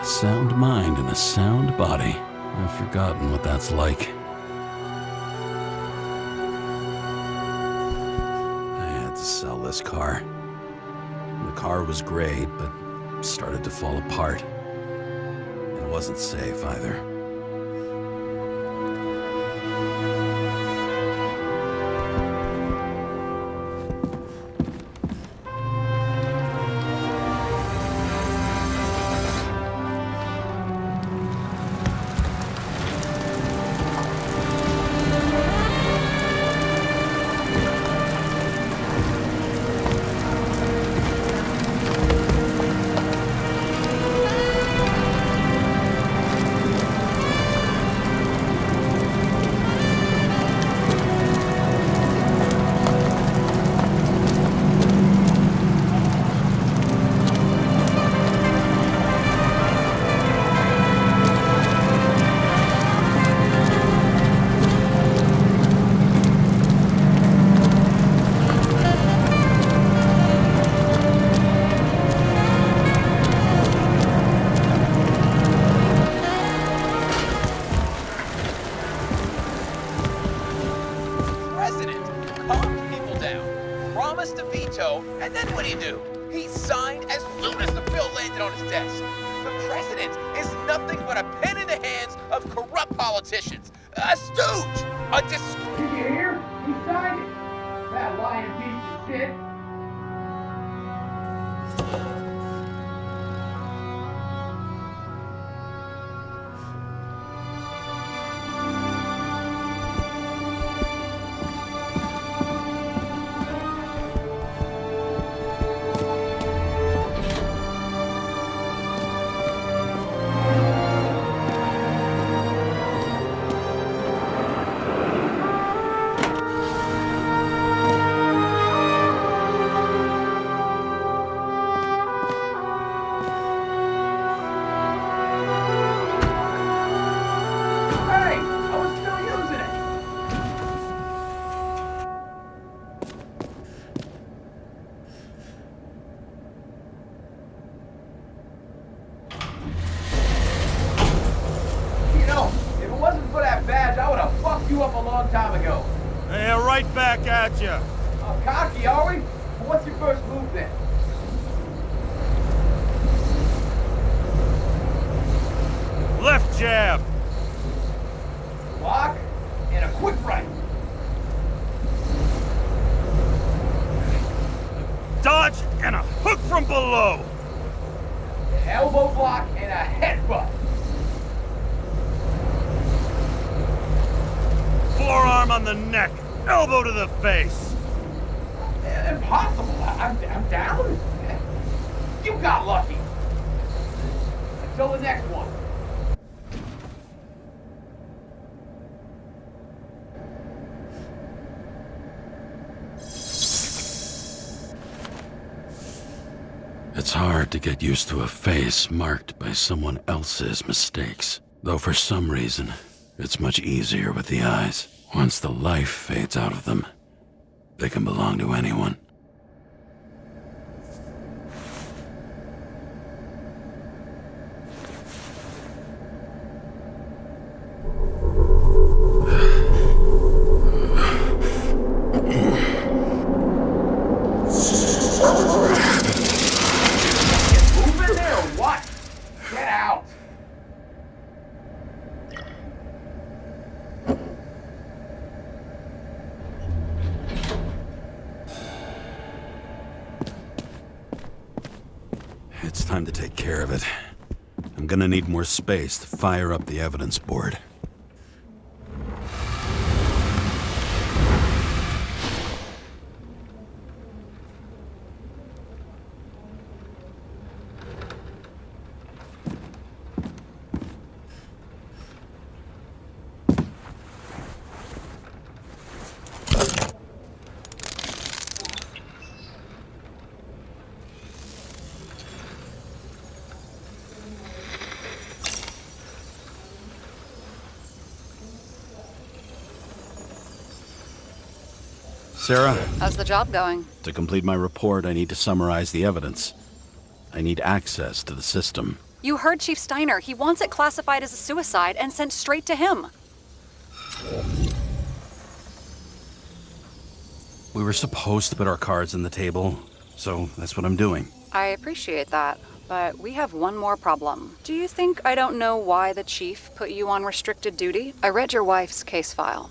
A sound mind and a sound body. I've forgotten what that's like. To sell this car. The car was great, but started to fall apart. And it wasn't safe either. Calms people down. promised to veto, and then what'd he do? He signed as soon as the bill landed on his desk. The president is nothing but a pen in the hands of corrupt politicians. A stooge! Did you hear? He signed it. That lying piece of shit. Right back at you. Cocky, are we? Well, what's your first move then? Left jab. Block and a quick right. Dodge and a hook from below. Elbow block and a headbutt. Forearm on the neck. Elbow to the face. Impossible. I'm down. You got lucky. Until the next one. It's hard to get used to a face marked by someone else's mistakes. Though for some reason, it's much easier with the eyes. Once the life fades out of them, they can belong to anyone. Moving there or what? Get out. It's time to take care of it. I'm gonna need more space to fire up the evidence board. Sarah? How's the job going? To complete my report, I need to summarize the evidence. I need access to the system. You heard Chief Steiner. He wants it classified as a suicide and sent straight to him. We were supposed to put our cards on the table, so that's what I'm doing. I appreciate that, but we have one more problem. Do you think I don't know why the chief put you on restricted duty? I read your wife's case file.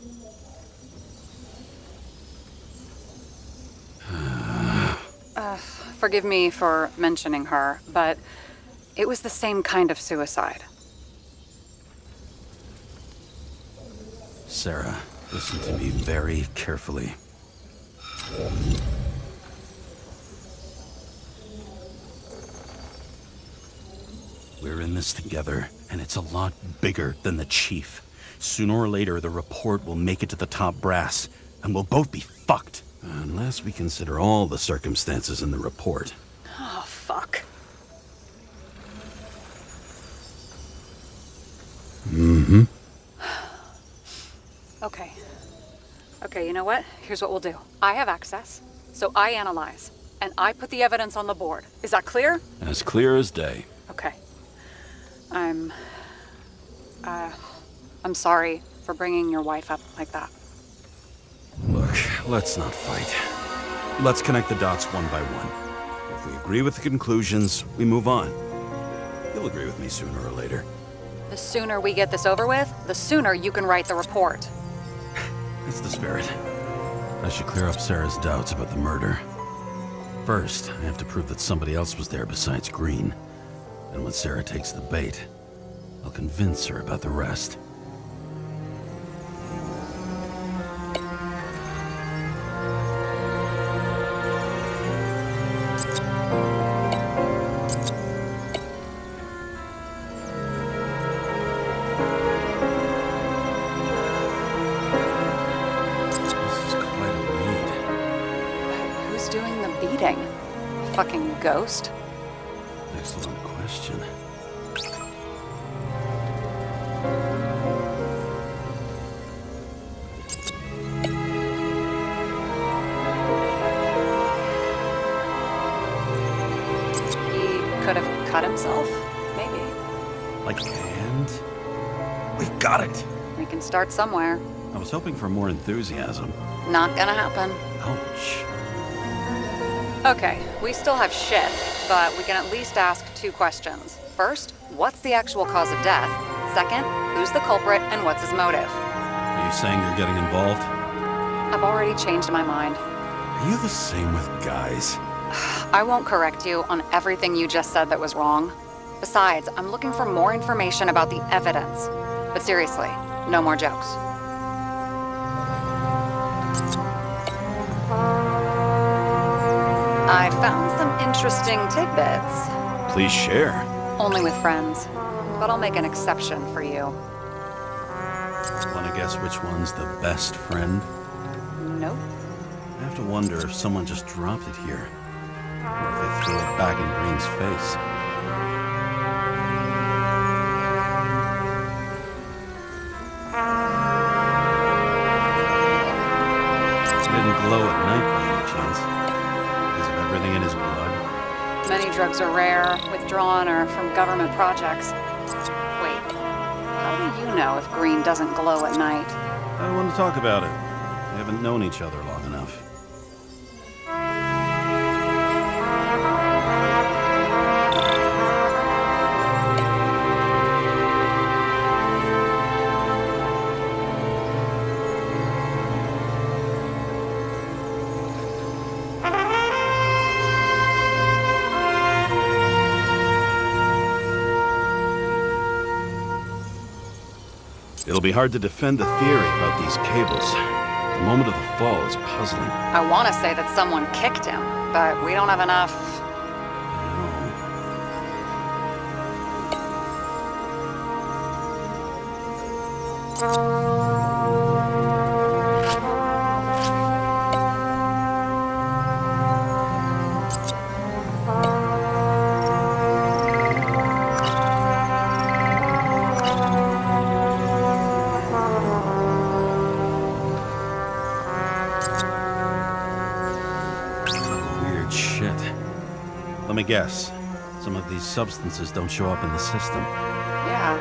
Forgive me for mentioning her, but it was the same kind of suicide. Sarah, listen to me very carefully. We're in this together, and it's a lot bigger than the chief. Sooner or later, the report will make it to the top brass, and we'll both be fucked. Unless we consider all the circumstances in the report. Oh, fuck. Mm-hmm. Okay. Okay, you know what? Here's what we'll do. I have access, so I analyze, and I put the evidence on the board. Is that clear? As clear as day. Okay. I'm sorry for bringing your wife up like that. Look, let's not fight. Let's connect the dots one by one. If we agree with the conclusions, we move on. You'll agree with me sooner or later. The sooner we get this over with, the sooner you can write the report. That's the spirit. I should clear up Sarah's doubts about the murder. First, I have to prove that somebody else was there besides Green. And when Sarah takes the bait, I'll convince her about the rest. Fucking ghost? Excellent question. He could have cut himself, maybe. Like a hand? We've got it! We can start somewhere. I was hoping for more enthusiasm. Not gonna happen. Ouch. Okay, we still have shit, but we can at least ask 2 questions. First, what's the actual cause of death? Second, who's the culprit and what's his motive? Are you saying you're getting involved? I've already changed my mind. Are you the same with guys? I won't correct you on everything you just said that was wrong. Besides, I'm looking for more information about the evidence. But seriously, no more jokes. I found some interesting tidbits. Please share. Only with friends, but I'll make an exception for you. Wanna guess which one's the best friend? Nope. I have to wonder if someone just dropped it here. Or if they threw it back in Green's face. He didn't glow at night by any chance. Because of everything in his blood. Many drugs are rare, withdrawn, or from government projects. Wait, how do you know if Green doesn't glow at night? I don't want to talk about it. We haven't known each other long enough. It'll be hard to defend the theory about these cables. The moment of the fall is puzzling. I want to say that someone kicked him, but we don't have enough. Weird shit. Let me guess. Some of these substances don't show up in the system. Yeah,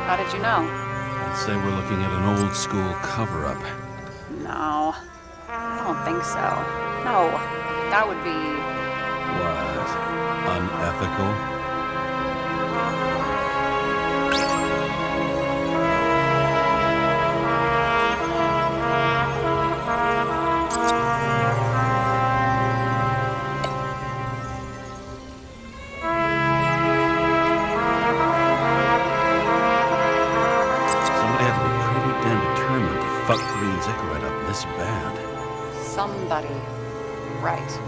how did you know? I'd say we're looking at an old school cover-up. No, I don't think so. No, that would be... What? Unethical? Fuck Green's Icarus up this bad. Somebody. Right.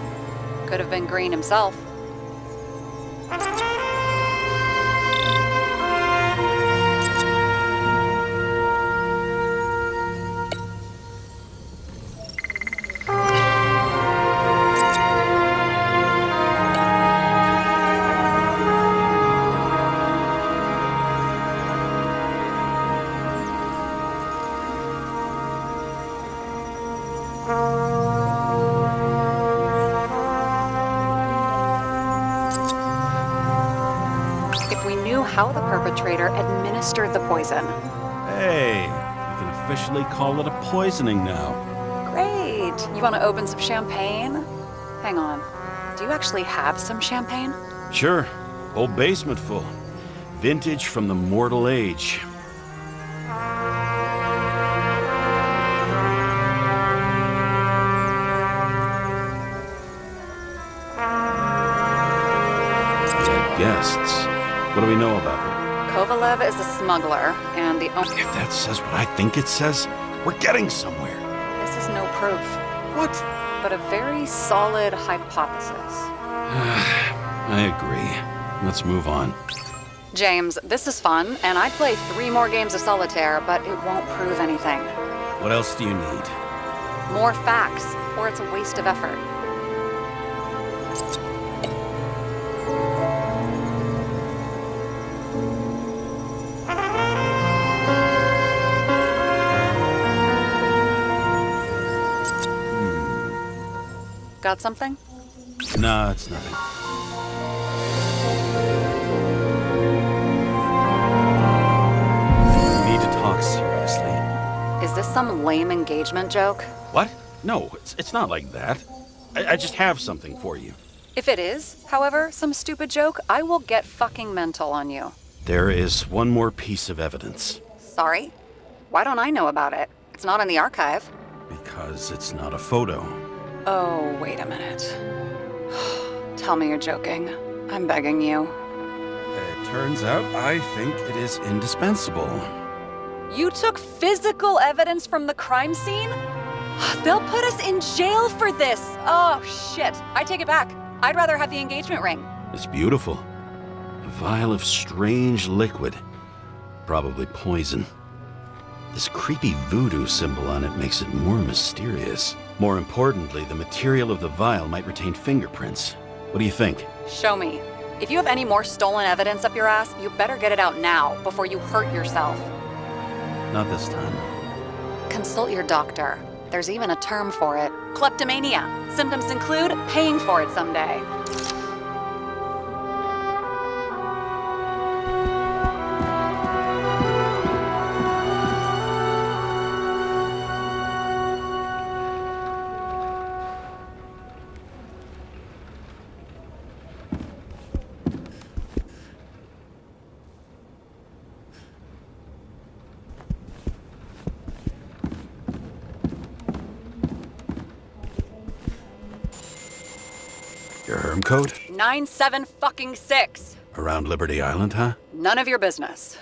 Could have been Green himself. How the perpetrator administered the poison. Hey, you can officially call it a poisoning now. Great. You want to open some champagne? Hang on. Do you actually have some champagne? Sure. Whole basement full. Vintage from the mortal age. Guests. What do we know about them? Kovalev is a smuggler, and the owner... If that says what I think it says, we're getting somewhere. This is no proof, What? but a very solid hypothesis. I agree. Let's move on. James, this is fun, and I'd play 3 more games of solitaire, but it won't prove anything. What else do you need? More facts, or it's a waste of effort. Got something? Nah, it's nothing. We need to talk seriously. Is this some lame engagement joke? What? No, it's not like that. I just have something for you. If it is, however, some stupid joke, I will get fucking mental on you. There is one more piece of evidence. Sorry? Why don't I know about it? It's not in the archive. Because it's not a photo. Oh, wait a minute. Tell me you're joking. I'm begging you. It turns out I think it is indispensable. You took physical evidence from the crime scene? They'll put us in jail for this. Oh, shit. I take it back. I'd rather have the engagement ring. It's beautiful. A vial of strange liquid. Probably poison. This creepy voodoo symbol on it makes it more mysterious. More importantly, the material of the vial might retain fingerprints. What do you think? Show me. If you have any more stolen evidence up your ass, you better get it out now before you hurt yourself. Not this time. Consult your doctor. There's even a term for it. Kleptomania. Symptoms include paying for it someday. Your herm code? 97-fucking-6. Around Liberty Island, huh? None of your business.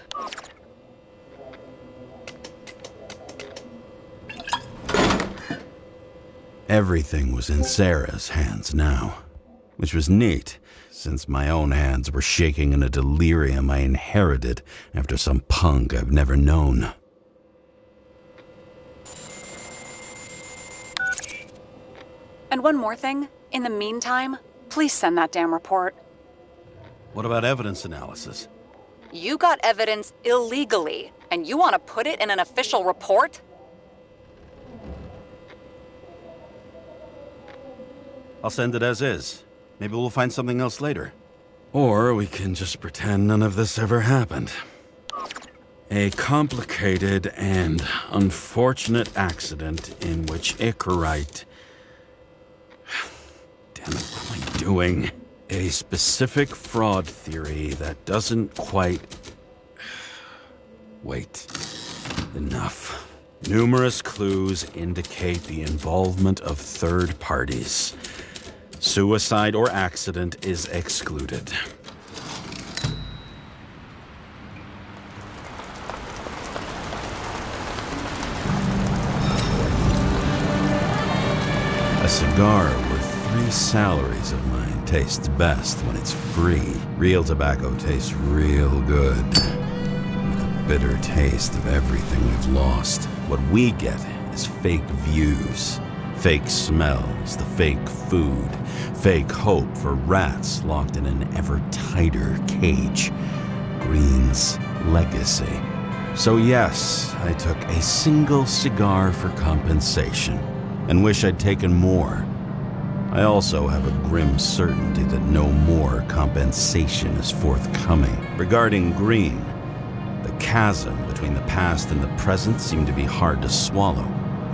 Everything was in Sarah's hands now, which was neat, since my own hands were shaking in a delirium I inherited after some punk I've never known. And one more thing. In the meantime, please send that damn report. What about evidence analysis? You got evidence illegally, and you want to put it in an official report? I'll send it as is. Maybe we'll find something else later. Or we can just pretend none of this ever happened. A complicated and unfortunate accident in which Icarite... Damn it, what am I doing? A specific fraud theory that doesn't quite... Wait. Enough. Numerous clues indicate the involvement of third parties. Suicide or accident is excluded. A cigar worth 3 salaries of mine tastes best when it's free. Real tobacco tastes real good. With the bitter taste of everything we've lost. What we get is fake views, fake smells, the fake food, fake hope for rats locked in an ever tighter cage. Green's legacy. So yes, I took a single cigar for compensation, and wish I'd taken more. I also have a grim certainty that no more compensation is forthcoming. Regarding Green, the chasm between the past and the present seemed to be hard to swallow,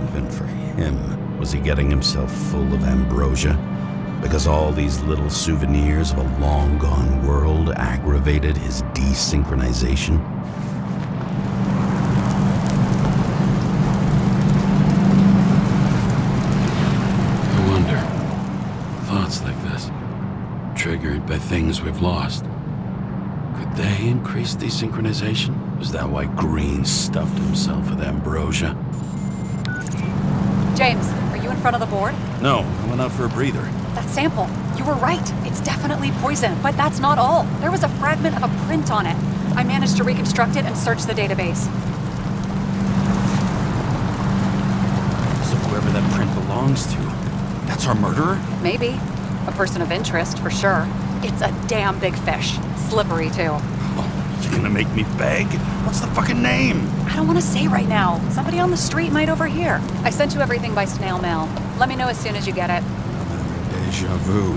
even for him. Was he getting himself full of ambrosia? Because all these little souvenirs of a long-gone world aggravated his desynchronization? I wonder. Thoughts like this, triggered by things we've lost. Could they increase desynchronization? Is that why Green stuffed himself with ambrosia? James, are you in front of the board? No, I went out for a breather. That sample. You were right. It's definitely poison, but that's not all. There was a fragment of a print on it. I managed to reconstruct it and search the database. So whoever that print belongs to, that's our murderer? Maybe. A person of interest, for sure. It's a damn big fish. Slippery, too. Oh, you gonna make me beg? What's the fucking name? I don't want to say right now. Somebody on the street might overhear. I sent you everything by snail mail. Let me know as soon as you get it. Deja vu.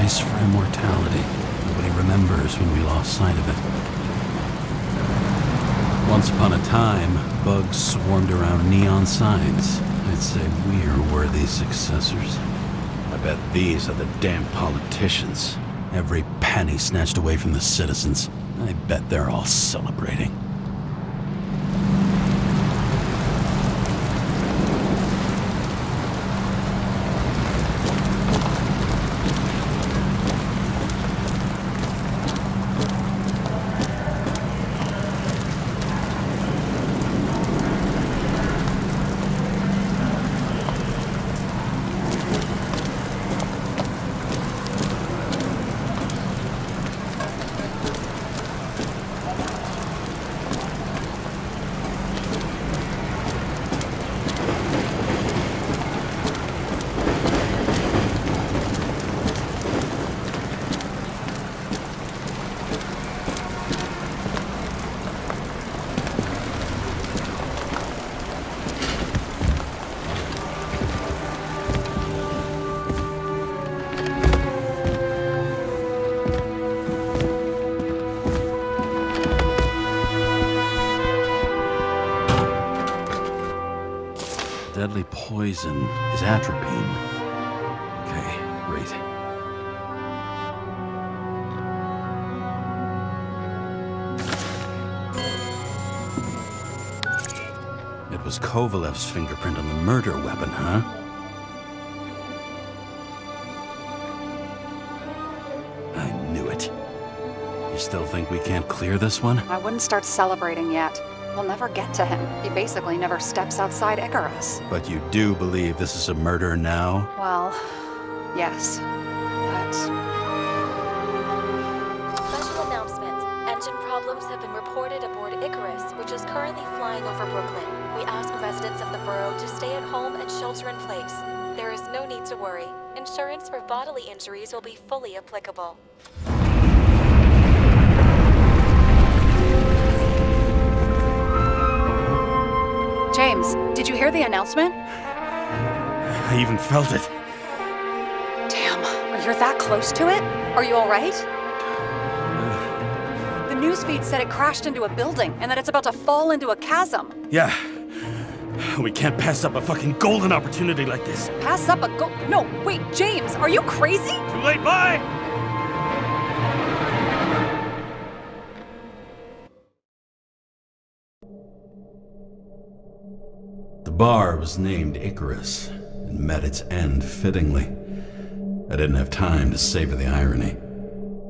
For immortality. Nobody remembers when we lost sight of it. Once upon a time, bugs swarmed around neon signs. I'd say we're worthy successors. I bet these are the damn politicians. Every penny snatched away from the citizens. I bet they're all celebrating. Deadly poison is atropine. Okay, great. It was Kovalev's fingerprint on the murder weapon, huh? I knew it. You still think we can't clear this one? I wouldn't start celebrating yet. We'll never get to him. He basically never steps outside Icarus. But you do believe this is a murder now? Well, yes. But... Special announcement. Engine problems have been reported aboard Icarus, which is currently flying over Brooklyn. We ask residents of the borough to stay at home and shelter in place. There is no need to worry. Insurance for bodily injuries will be fully applicable. James, did you hear the announcement? I even felt it. Damn, you're that close to it? Are you all right? The newsfeed said it crashed into a building and that it's about to fall into a chasm. Yeah. We can't pass up a fucking golden opportunity like this. Pass up a No, wait, James, are you crazy? Too late, bye! The bar was named Icarus and met its end fittingly. I didn't have time to savor the irony.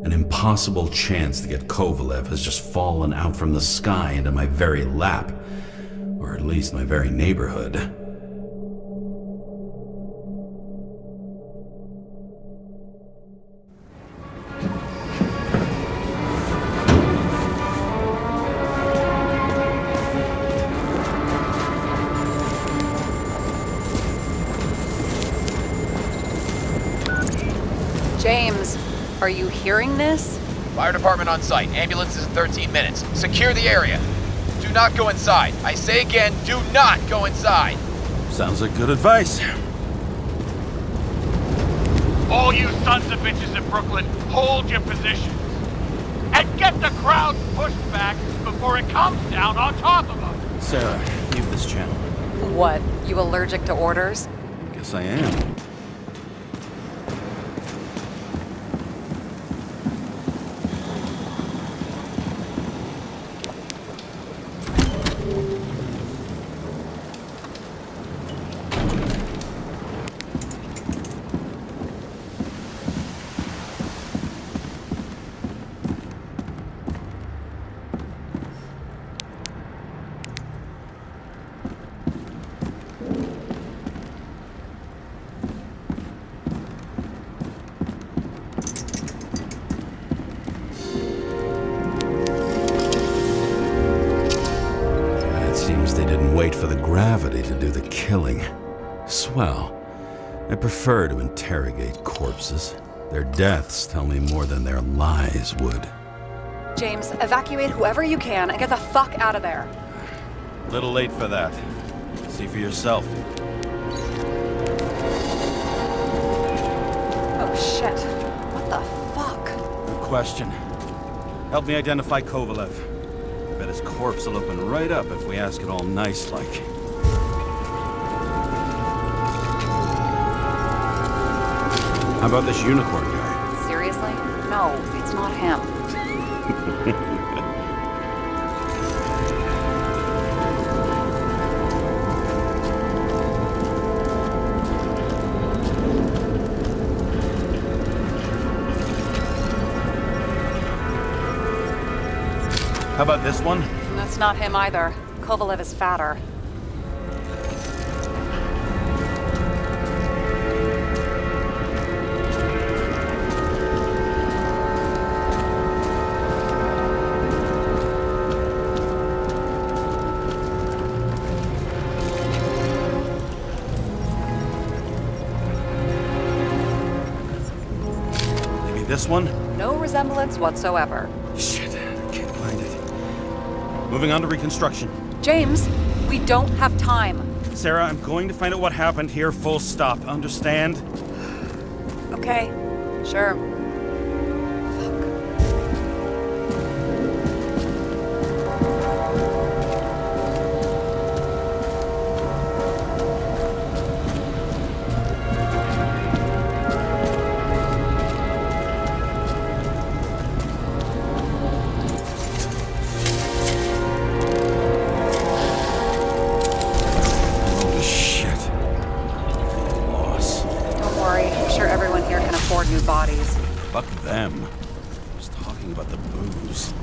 An impossible chance to get Kovalev has just fallen out from the sky into my very lap, or at least my very neighborhood. James, are you hearing this? Fire department on site. Ambulances in 13 minutes. Secure the area. Do not go inside. I say again, do not go inside. Sounds like good advice. All you sons of bitches in Brooklyn, hold your positions. And get the crowd pushed back before it comes down on top of them. Sarah, leave this channel. What, you allergic to orders? Guess I am. Wait for the gravity to do the killing. Swell. I prefer to interrogate corpses. Their deaths tell me more than their lies would. James, evacuate whoever you can and get the fuck out of there. Little late for that. See for yourself. Oh shit. What the fuck? Good question. Help me identify Kovalev. Bet his corpse will open right up if we ask it all nice-like. How about this unicorn guy? Seriously? No, it's not him. How about this one? That's not him either. Kovalev is fatter. Maybe this one? No resemblance whatsoever. Shit, I can't find it. Moving on to reconstruction. James, we don't have time. Sarah, I'm going to find out what happened here, full stop. Understand? Okay, sure. New bodies. Fuck them. I was talking about the booze.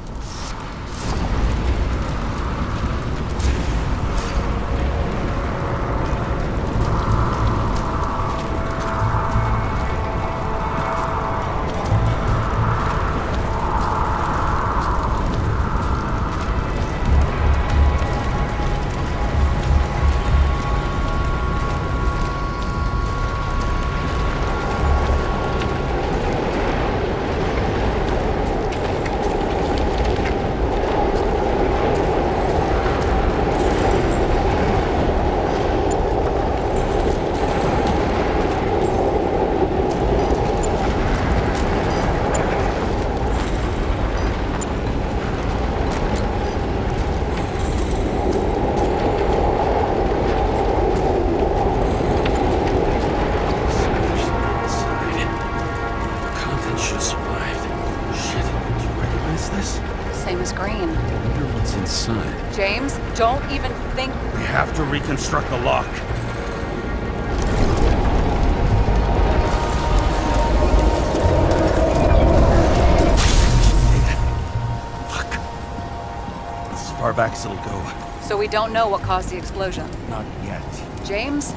James, don't even think... We have to reconstruct the lock. Fuck. That's as far back as it'll go. So we don't know what caused the explosion? Not yet. James,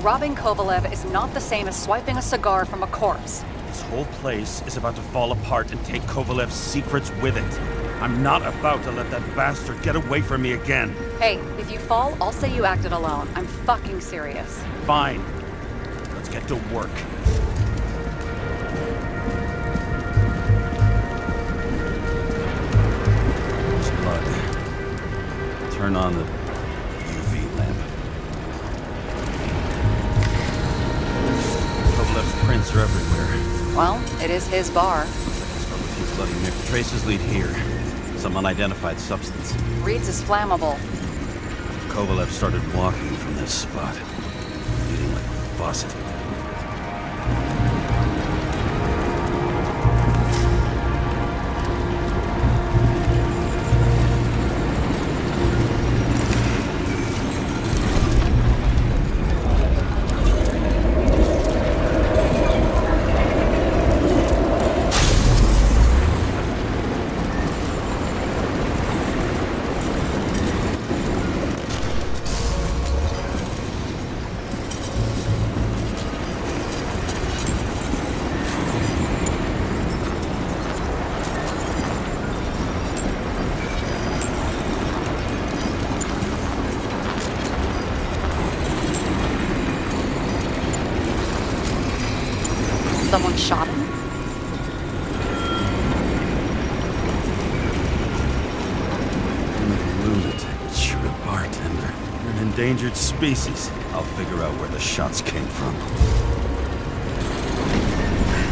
robbing Kovalev is not the same as swiping a cigar from a corpse. This whole place is about to fall apart and take Kovalev's secrets with it. I'm not about to let that bastard get away from me again. Hey, if you fall, I'll say you acted alone. I'm fucking serious. Fine. Let's get to work. Turn on the UV lamp. Kovalev's prints are everywhere. Well, it is his bar. Start with you, bloody Nick. Traces lead here. Some unidentified substance. Reads is flammable. Kovalev started walking from this spot, bleeding like a faucet. Someone shot him? Lunatic would shoot a bartender. You're an endangered species. I'll figure out where the shots came from.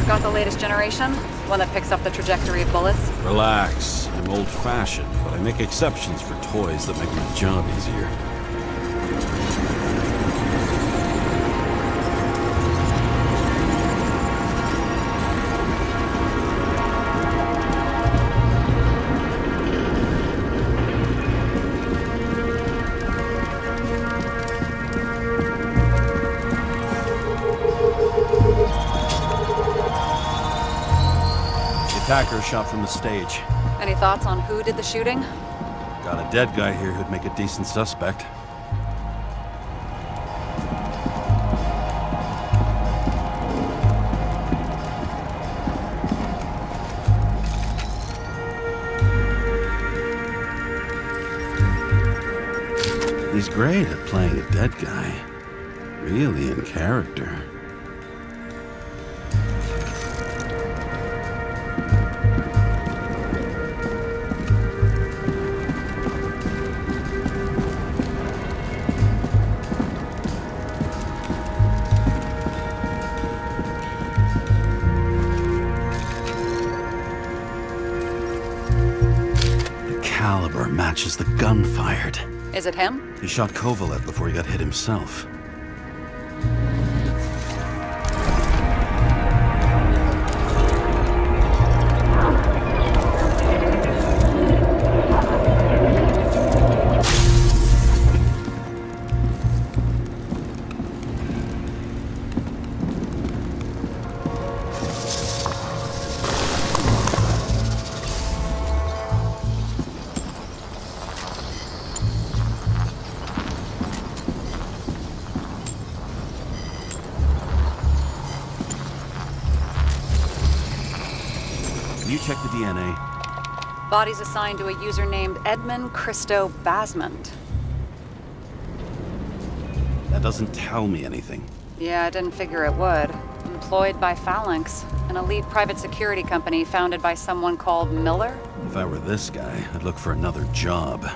Got the latest generation? One that picks up the trajectory of bullets? Relax. I'm old-fashioned, but I make exceptions for toys that make my job easier. Attacker shot from the stage. Any thoughts on who did the shooting? Got a dead guy here who'd make a decent suspect. He's great at playing a dead guy. Really in character. Caliber matches the gun fired. Is it him? He shot Kovalev before he got hit himself. You check the DNA. Body's assigned to a user named Edmund Christo Basmond. That doesn't tell me anything. Yeah, I didn't figure it would. Employed by Phalanx, an elite private security company founded by someone called Miller. If I were this guy, I'd look for another job.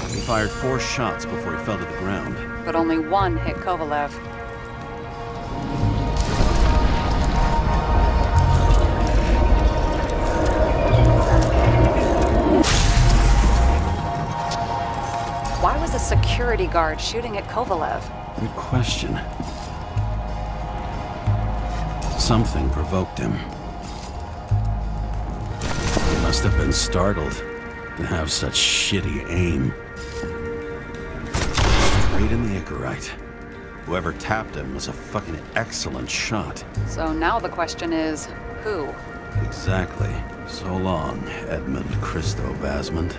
He fired 4 shots before he fell to the ground. But only one hit Kovalev. Why was a security guard shooting at Kovalev? Good question. Something provoked him. He must have been startled to have such shitty aim. Straight in the Icarite. Whoever tapped him was a fucking excellent shot. So now the question is, who? Exactly. So long, Edmund Christo Basmond.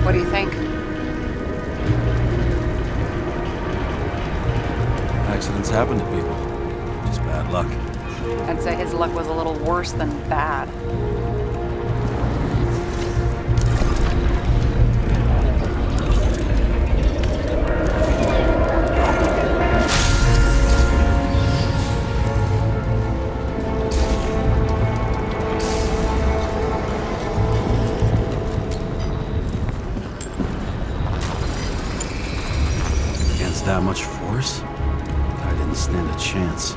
What do you think? Accidents happen to people. Just bad luck. I'd say his luck was a little worse than bad. Against that much force? I didn't stand a chance.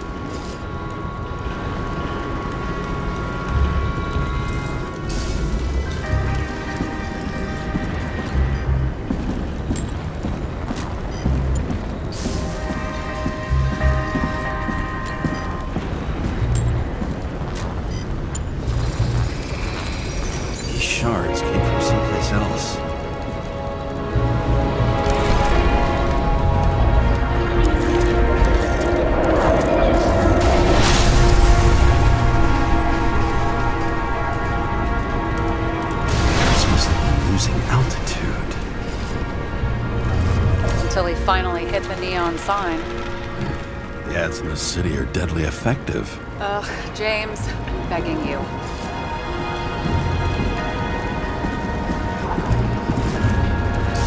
These shards came from someplace else. Altitude. Until he finally hit the neon sign. The ads in the city are deadly effective. Ugh, James, I'm begging you.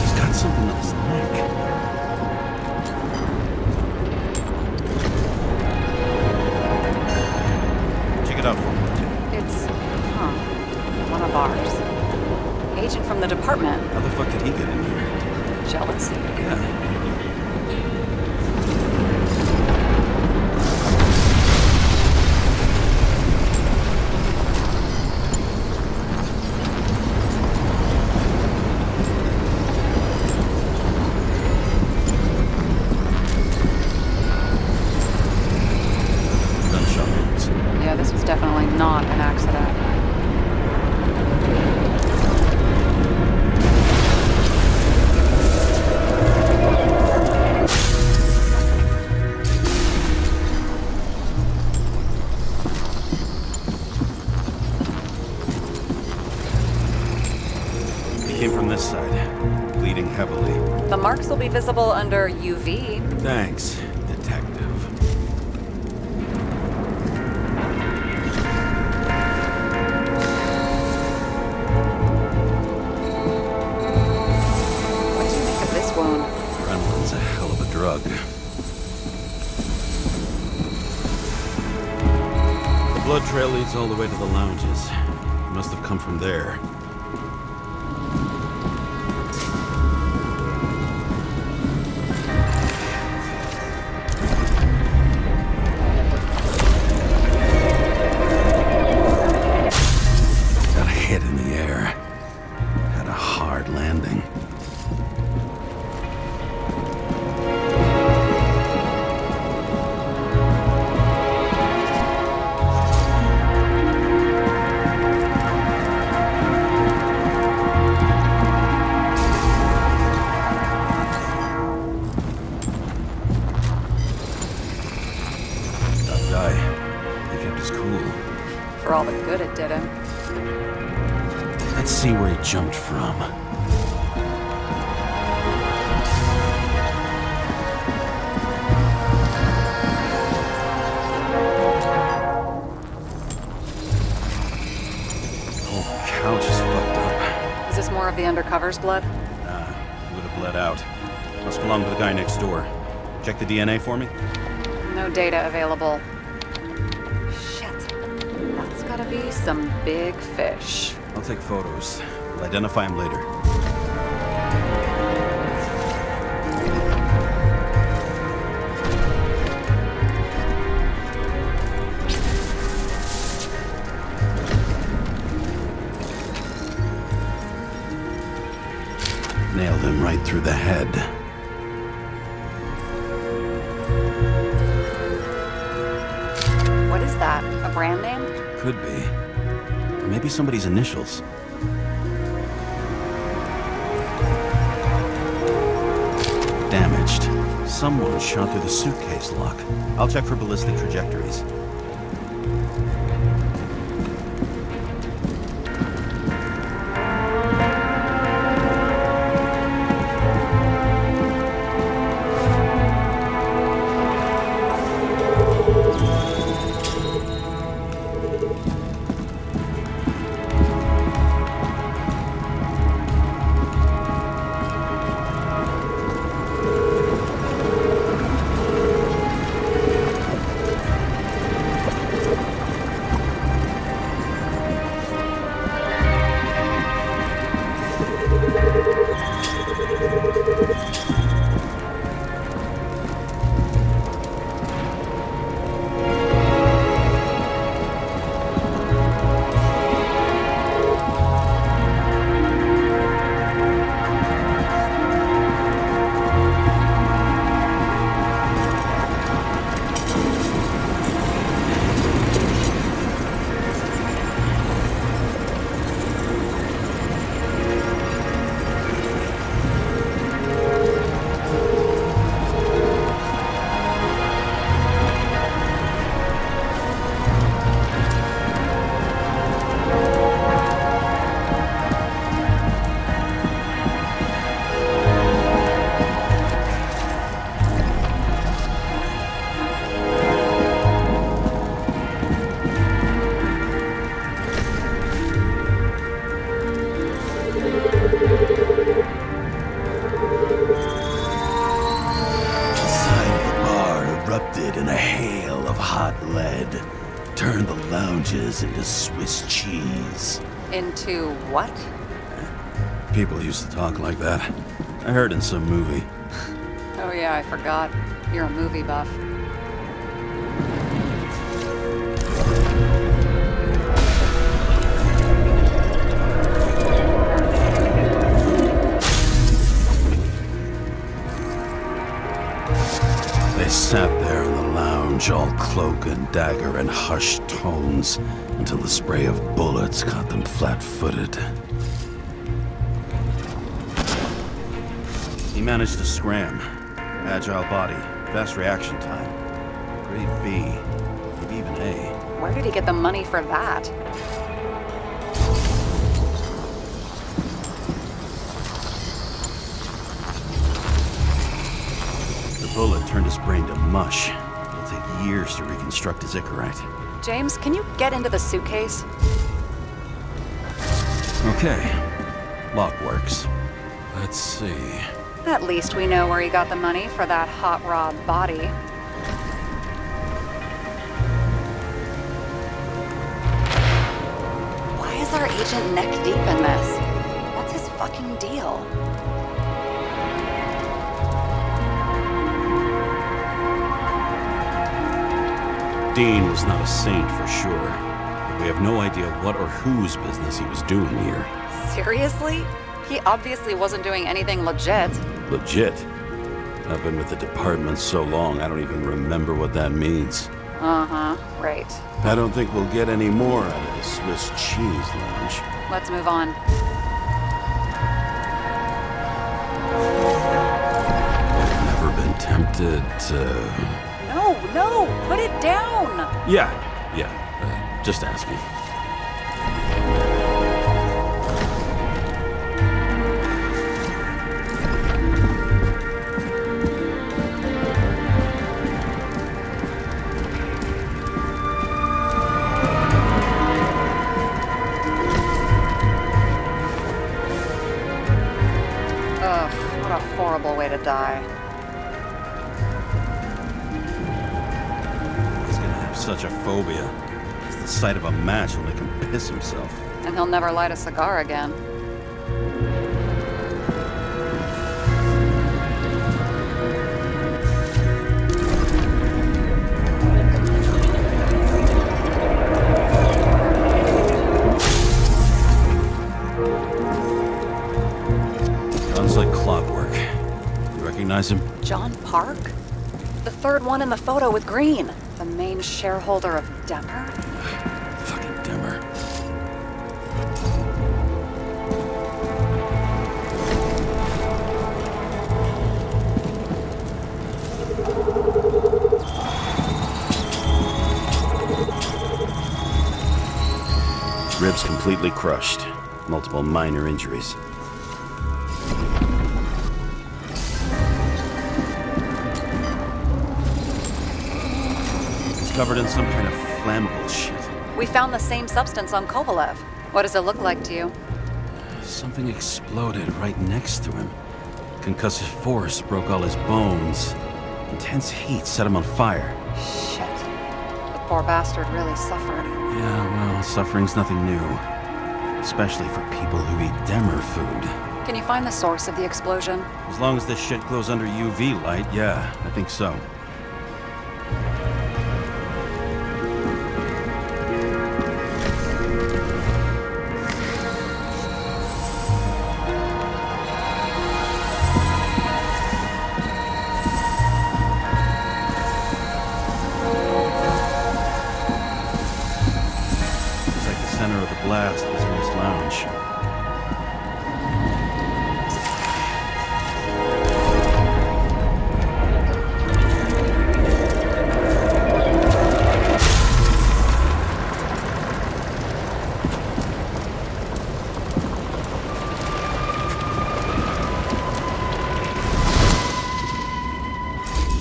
He's got something on his neck. Check it out for me, too. It's, one of ours. Agent from the department. How the fuck did he get in here? Jealousy. Yeah. Gunshot wounds. Yeah, this was definitely not an accident. Came from this side, bleeding heavily. The marks will be visible under UV. Thanks, detective. What do you make of this wound? Adrenaline's a hell of a drug. The blood trail leads all the way to the lounges. It must have come from there. Hit in the air. Had a hard landing. Tough guy. He kept his cool. For all the good it did him. Let's see where he jumped from. Whole couch is fucked up. Is this more of the undercover's blood? Nah, it would have bled out. Must belong to the guy next door. Check the DNA for me? No data available. Shit. That's gotta be some big fish. I'll take photos. We'll identify him later. Nailed him right through the head. What is that? A brand name? Could be. Or maybe somebody's initials. Damaged. Someone shot through the suitcase lock. I'll check for ballistic trajectories. Turn the lounges into Swiss cheese. Into what? People used to talk like that. I heard in some movie. Oh yeah, I forgot. You're a movie buff. They sat there in the lounge, all cloak and dagger and hushed tones, until the spray of bullets caught them flat-footed. He managed to scram. Agile body, fast reaction time. Grade B, maybe even A. Where did he get the money for that? The bullet turned his brain to mush. It'll take years to reconstruct his Icarite. James, can you get into the suitcase? Okay. Lock works. Let's see. At least we know where he got the money for that hot rod body. Why is our agent neck deep in this? What's his fucking deal? Dean was not a saint for sure, but we have no idea what or whose business he was doing here. Seriously? He obviously wasn't doing anything legit. Legit? I've been with the department so long, I don't even remember what that means. Uh-huh, right. I don't think we'll get any more out of the Swiss cheese lounge. Let's move on. I've never been tempted to... No, put it down! Yeah, just asking. Ugh, what a horrible way to die. Such a phobia. Just the sight of a match will make him piss himself. And he'll never light a cigar again. Guns like clockwork. You recognize him? John Park? The third one in the photo with Green. The main shareholder of Demmer? Fucking Demmer. Ribs completely crushed. Multiple minor injuries. Covered in some kind of flammable shit. We found the same substance on Kovalev. What does it look like to you? Something exploded right next to him. Concussive force broke all his bones. Intense heat set him on fire. Shit. The poor bastard really suffered. Yeah, well, suffering's nothing new. Especially for people who eat Demmer food. Can you find the source of the explosion? As long as this shit glows under UV light, yeah, I think so. Looks like the center of the blast was in this lounge.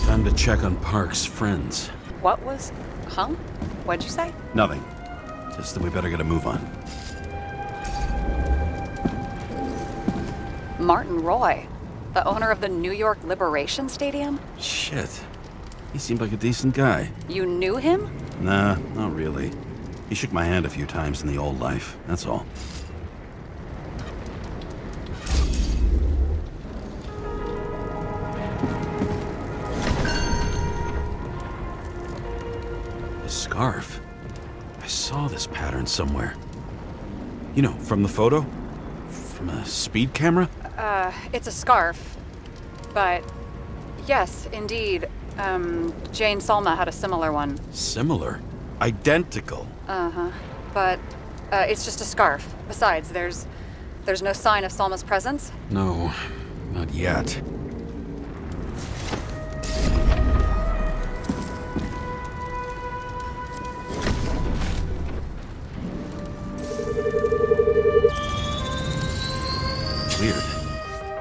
Time to check on Park's friends. What was... Huh? What'd you say? Nothing. Just that we better get a move on. Martin Roy, the owner of the New York Liberation Stadium? Shit. He seemed like a decent guy. You knew him? Nah, not really. He shook my hand a few times in the old life, that's all. The scarf. I saw this pattern somewhere. You know, from the photo? From a speed camera? It's a scarf. But, yes, indeed. Jane Salma had a similar one. Similar? Identical? Uh-huh. But, it's just a scarf. Besides, there's no sign of Salma's presence. No, not yet. Weird.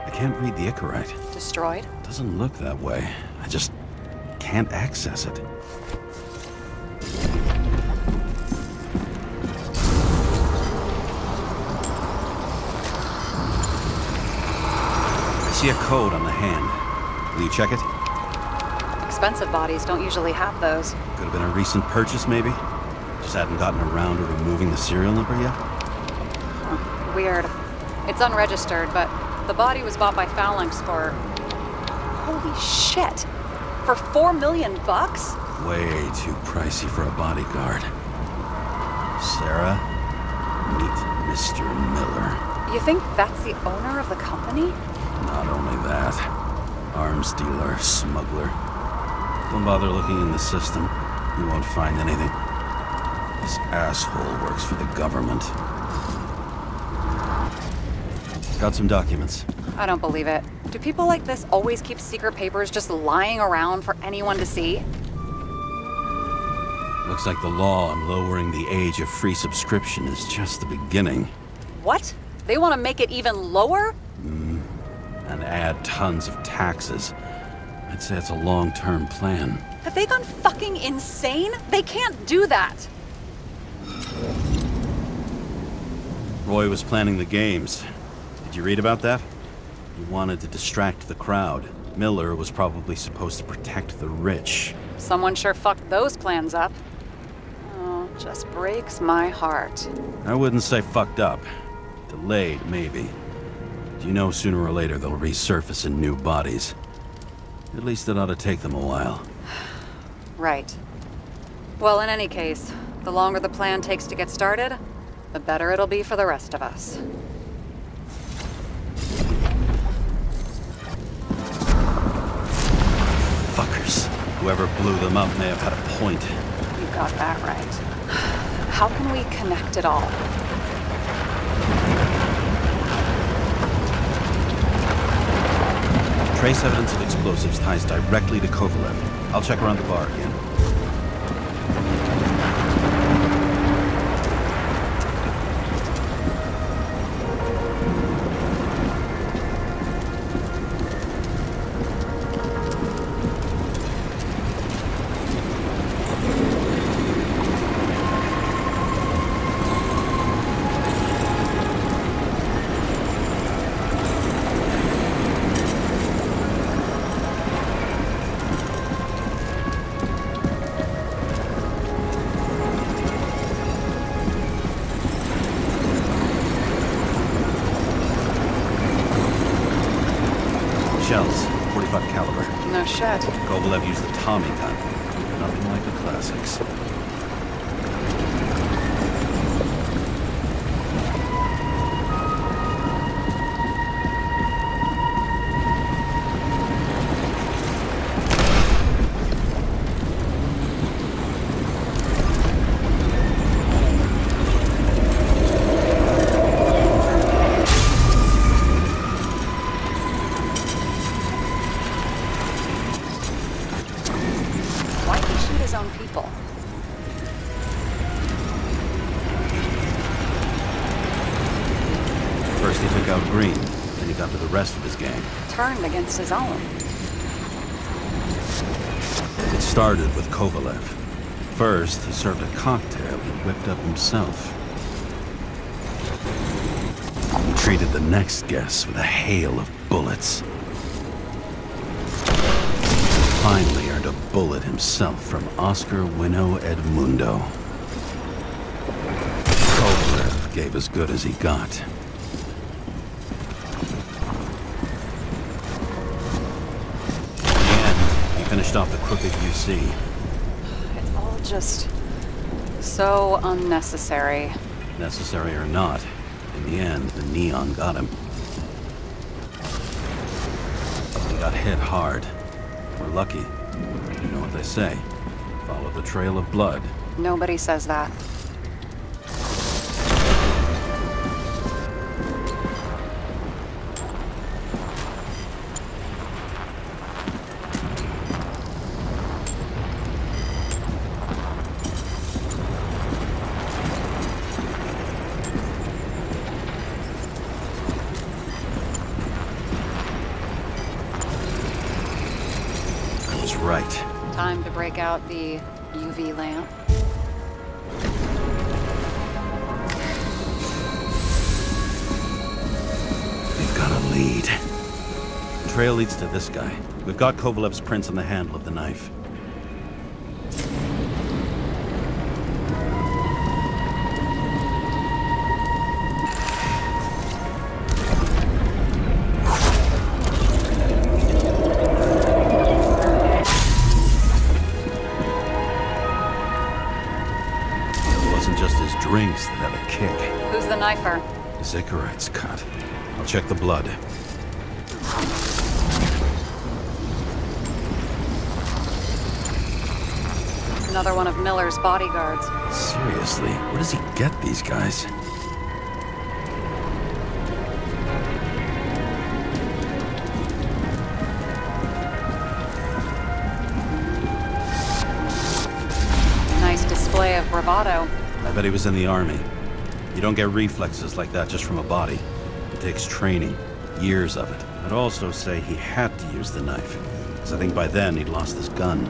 I can't read the Icarite. Destroyed? Doesn't look that way. I just can't access it. I see a code on the hand. Will you check it? Expensive bodies don't usually have those. Could have been a recent purchase, maybe? Just hadn't gotten around to removing the serial number yet? Huh. Weird. It's unregistered, but the body was bought by Phalanx for... Holy shit! For $4 million? Way too pricey for a bodyguard. Sarah, meet Mr. Miller. You think that's the owner of the company? Not only that, arms dealer, smuggler. Don't bother looking in the system. You won't find anything. This asshole works for the government. Got some documents. I don't believe it. Do people like this always keep secret papers just lying around for anyone to see? Looks like the law on lowering the age of free subscription is just the beginning. What? They want to make it even lower? And add tons of taxes. I'd say it's a long-term plan. Have they gone fucking insane? They can't do that! Roy was planning the games. Did you read about that? He wanted to distract the crowd. Miller was probably supposed to protect the rich. Someone sure fucked those plans up. Oh, just breaks my heart. I wouldn't say fucked up. Delayed, maybe. Do you know sooner or later they'll resurface in new bodies? At least it ought to take them a while. Right. Well, in any case, the longer the plan takes to get started, the better it'll be for the rest of us. Fuckers. Whoever blew them up may have had a point. You got that right. How can we connect it all? Trace evidence of explosives ties directly to Kovalev. I'll check around the bar again. Shells, 45 caliber. No shit. Kovalev used the Tommy gun. Nothing like the classics. Why'd he shoot his own people? First he took out Green, then he got to the rest of his gang. Turned against his own. It started with Kovalev. First, he served a cocktail he whipped up himself. He treated the next guest with a hail of bullets. Finally earned a bullet himself from Oscar Wino Edmundo. Kovalev gave as good as he got. In the end, he finished off the crooked UC. It's all just so unnecessary. Necessary or not, in the end, the neon got him. He got hit hard. We're lucky. You know what they say. Follow the trail of blood. Nobody says that. I was right. Time to break out the UV lamp. We've got a lead. The trail leads to this guy. We've got Kovalev's prints on the handle of the knife. It wasn't just his drinks that had a kick. Who's the knifer? Zicharites cut. I'll check the blood. Another one of Miller's bodyguards. Seriously, where does he get these guys? Nice display of bravado. I bet he was in the army. You don't get reflexes like that just from a body. It takes training, years of it. I'd also say he had to use the knife, because I think by then he'd lost his gun.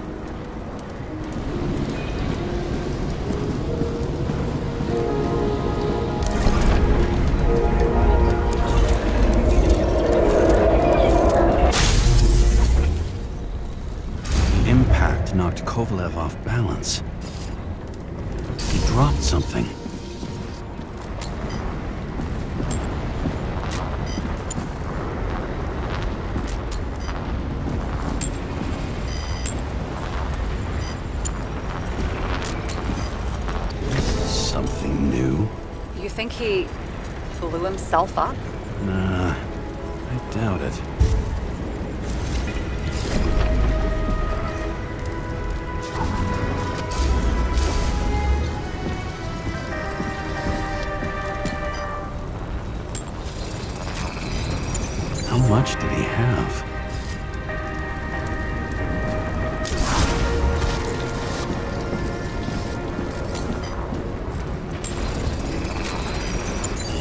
The impact knocked Kovalev off balance. He dropped something. Something new? You think he blew himself up? Nah, I doubt it. How much did he have?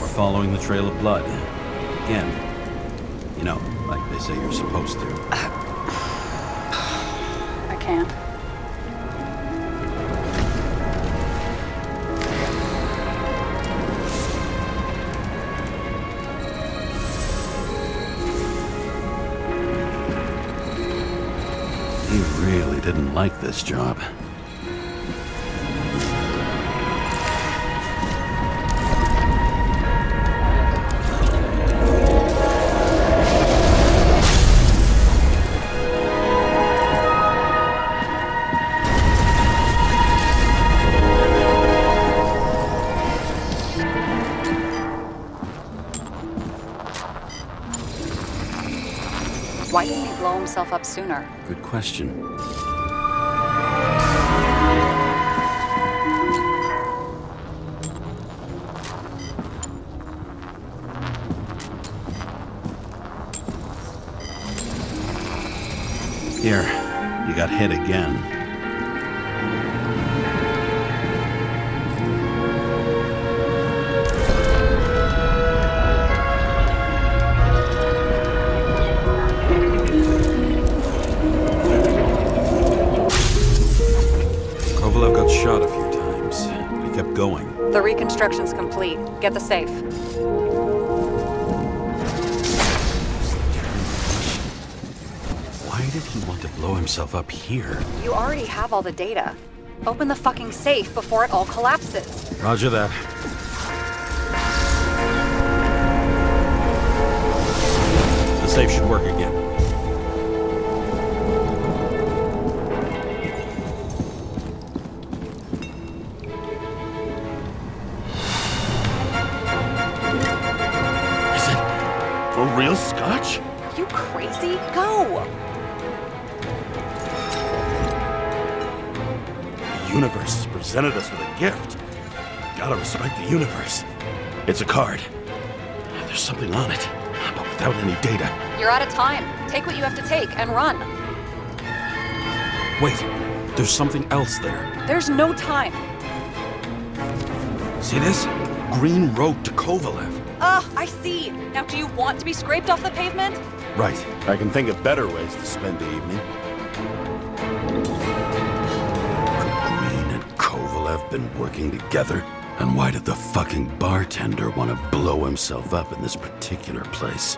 We're following the trail of blood. Again. You know, like they say you're supposed to. I can't. He really didn't like this job. Why didn't he blow himself up sooner? Good question. Here, you got hit again. Kovalev got shot a few times, but he kept going. The reconstruction's complete. Get the safe. Why did he want to blow himself up here? You already have all the data. Open the fucking safe before it all collapses. Roger that. The safe should work again. Is it a real scotch? Are you crazy? Go! The universe has presented us with a gift. Gotta respect the universe. It's a card. There's something on it, but without any data. You're out of time. Take what you have to take and run. Wait, there's something else there. There's no time. See this? Green wrote to Kovalev. Ugh, I see. Now do you want to be scraped off the pavement? Right. I can think of better ways to spend the evening. Could Green and Kovalev been working together? And why did the fucking bartender want to blow himself up in this particular place?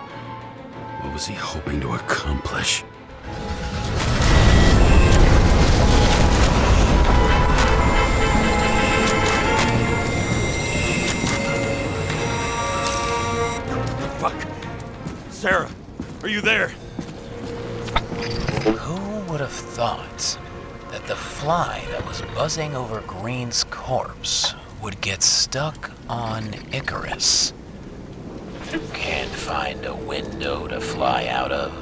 What was he hoping to accomplish? Fuck! Sarah, are you there? Who would have thought that the fly that was buzzing over Green's corpse would get stuck on Icarus? Can't find a window to fly out of.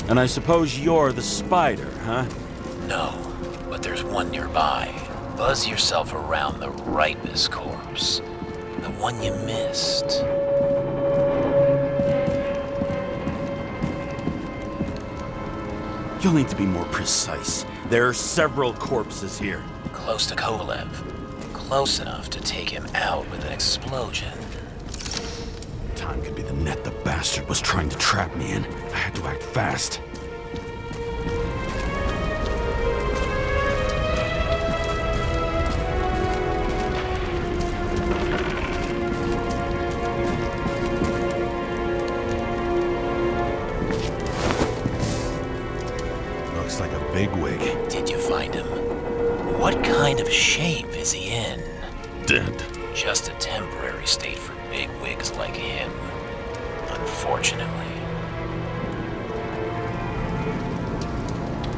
And I suppose you're the spider, huh? No, but there's one nearby. Buzz yourself around the Ripus corpse. The one you missed. You'll need to be more precise. There are several corpses here. Close to Kovalev. Close enough to take him out with an explosion. Time could be the net the bastard was trying to trap me in. I had to act fast. Looks like a bigwig. Did you find him? What kind of shape is he in? Dead. Just a temporary state for big wigs like him. Unfortunately.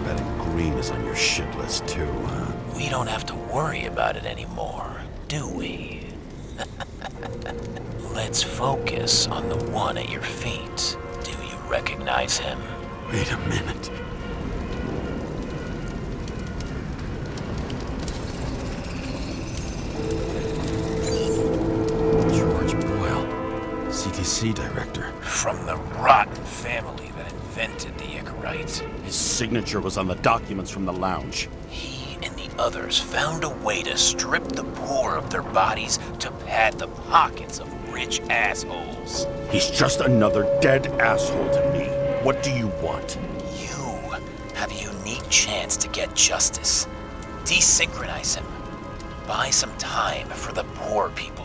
Betting Green is on your shit list too, huh? We don't have to worry about it anymore, do we? Let's focus on the one at your feet. Do you recognize him? Wait a minute. CTC director. From the rotten family that invented the Icarite. His signature was on the documents from the lounge. He and the others found a way to strip the poor of their bodies to pad the pockets of rich assholes. He's just another dead asshole to me. What do you want? You have a unique chance to get justice. Desynchronize him. Buy some time for the poor people.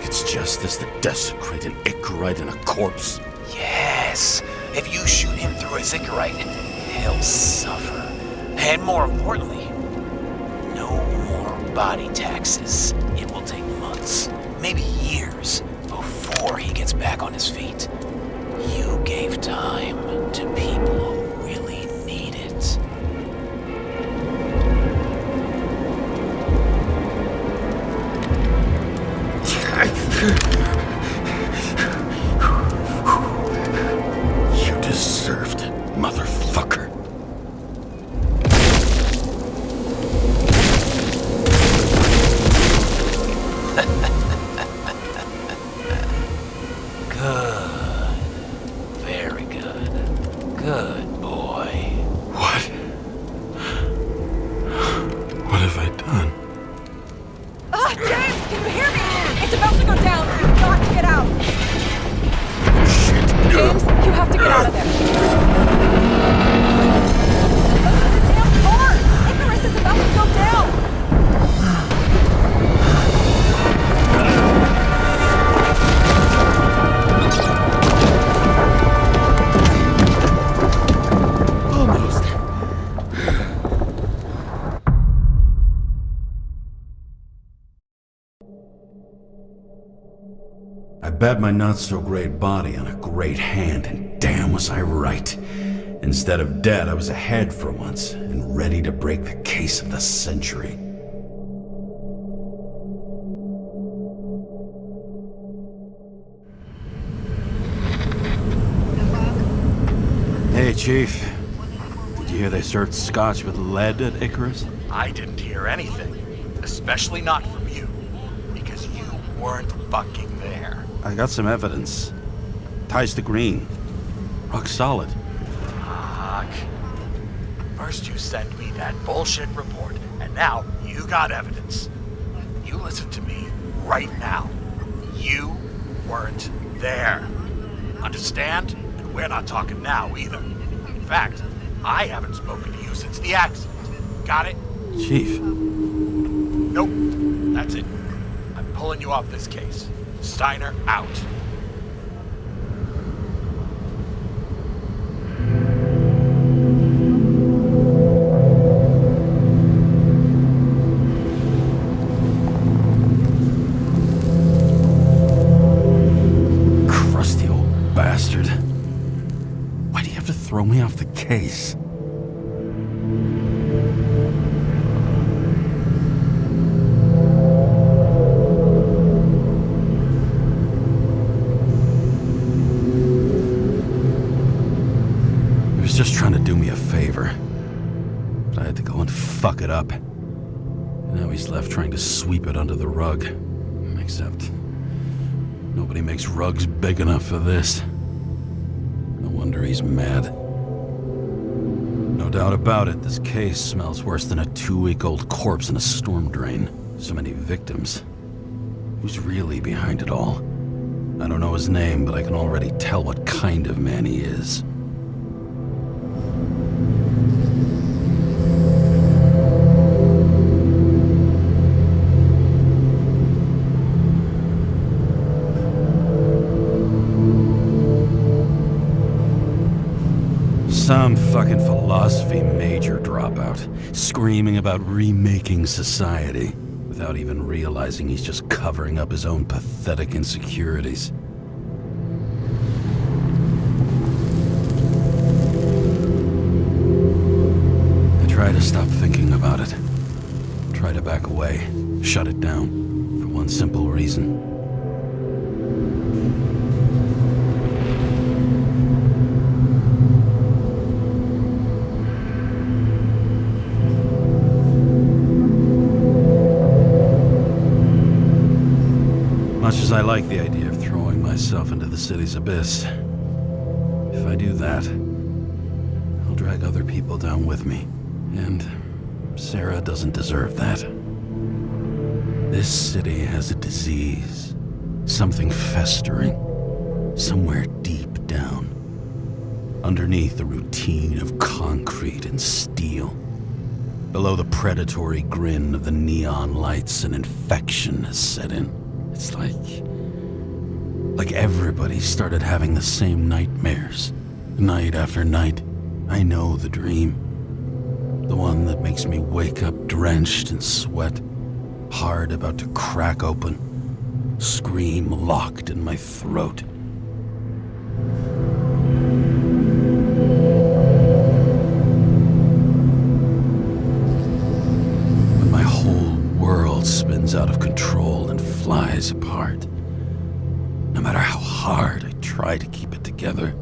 It's justice to desecrate an Icarite and a corpse. Yes. If you shoot him through a Icarite, he'll suffer. And more importantly, no more body taxes. It will take months, maybe years, before he gets back on his feet. You gave time to people who really need it. bet my not-so-great body on a great hand, and damn was I right. Instead of dead, I was ahead for once, and ready to break the case of the century. Hey, Chief. Did you hear they served scotch with lead at Icarus? I didn't hear anything. Especially not from you. Because you weren't fucking there. I got some evidence. Ties to Green. Rock solid. Fuck. First you sent me that bullshit report, and now you got evidence. You listen to me right now. You weren't there. Understand? And we're not talking now either. In fact, I haven't spoken to you since the accident. Got it? Chief. Nope. That's it. I'm pulling you off this case. Steiner out. Crusty old bastard. Why do you have to throw me off the case? Just trying to do me a favor. But I had to go and fuck it up. And now he's left trying to sweep it under the rug. Except nobody makes rugs big enough for this. No wonder he's mad. No doubt about it, this case smells worse than a 2-week-old corpse in a storm drain. So many victims. Who's really behind it all? I don't know his name, but I can already tell what kind of man he is. Some fucking philosophy major dropout, screaming about remaking society, without even realizing he's just covering up his own pathetic insecurities. I try to stop thinking about it. Try to back away, shut it down, for one simple reason. Much as I like the idea of throwing myself into the city's abyss, if I do that, I'll drag other people down with me. And Sarah doesn't deserve that. This city has a disease, something festering, somewhere deep down, underneath the routine of concrete and steel. Below the predatory grin of the neon lights, an infection has set in. It's like everybody started having the same nightmares, night after night. I know the dream. The one that makes me wake up drenched in sweat, heart about to crack open, scream locked in my throat. When my whole world spins out of control and flies apart, no matter how hard I try to keep it together.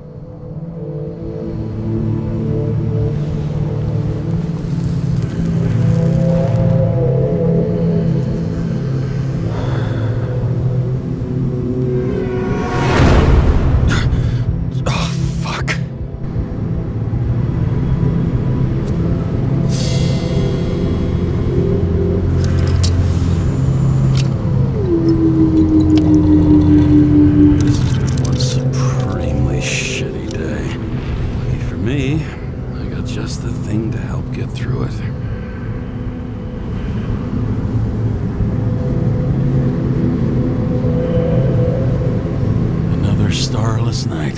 Starless night.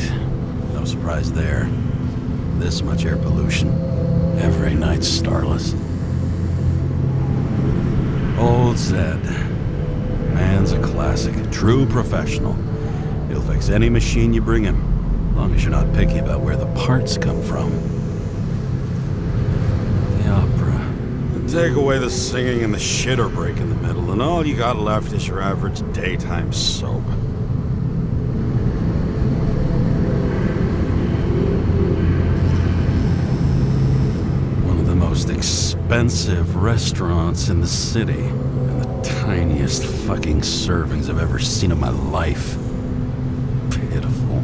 No surprise there. This much air pollution. Every night's starless. Old Zed. Man's a classic. True professional. He'll fix any machine you bring him, as long as you're not picky about where the parts come from. The opera. Take away the singing and the shitter break in the middle, and all you got left is your average daytime soap. One of the most expensive restaurants in the city, and the tiniest fucking servings I've ever seen in my life. Pitiful.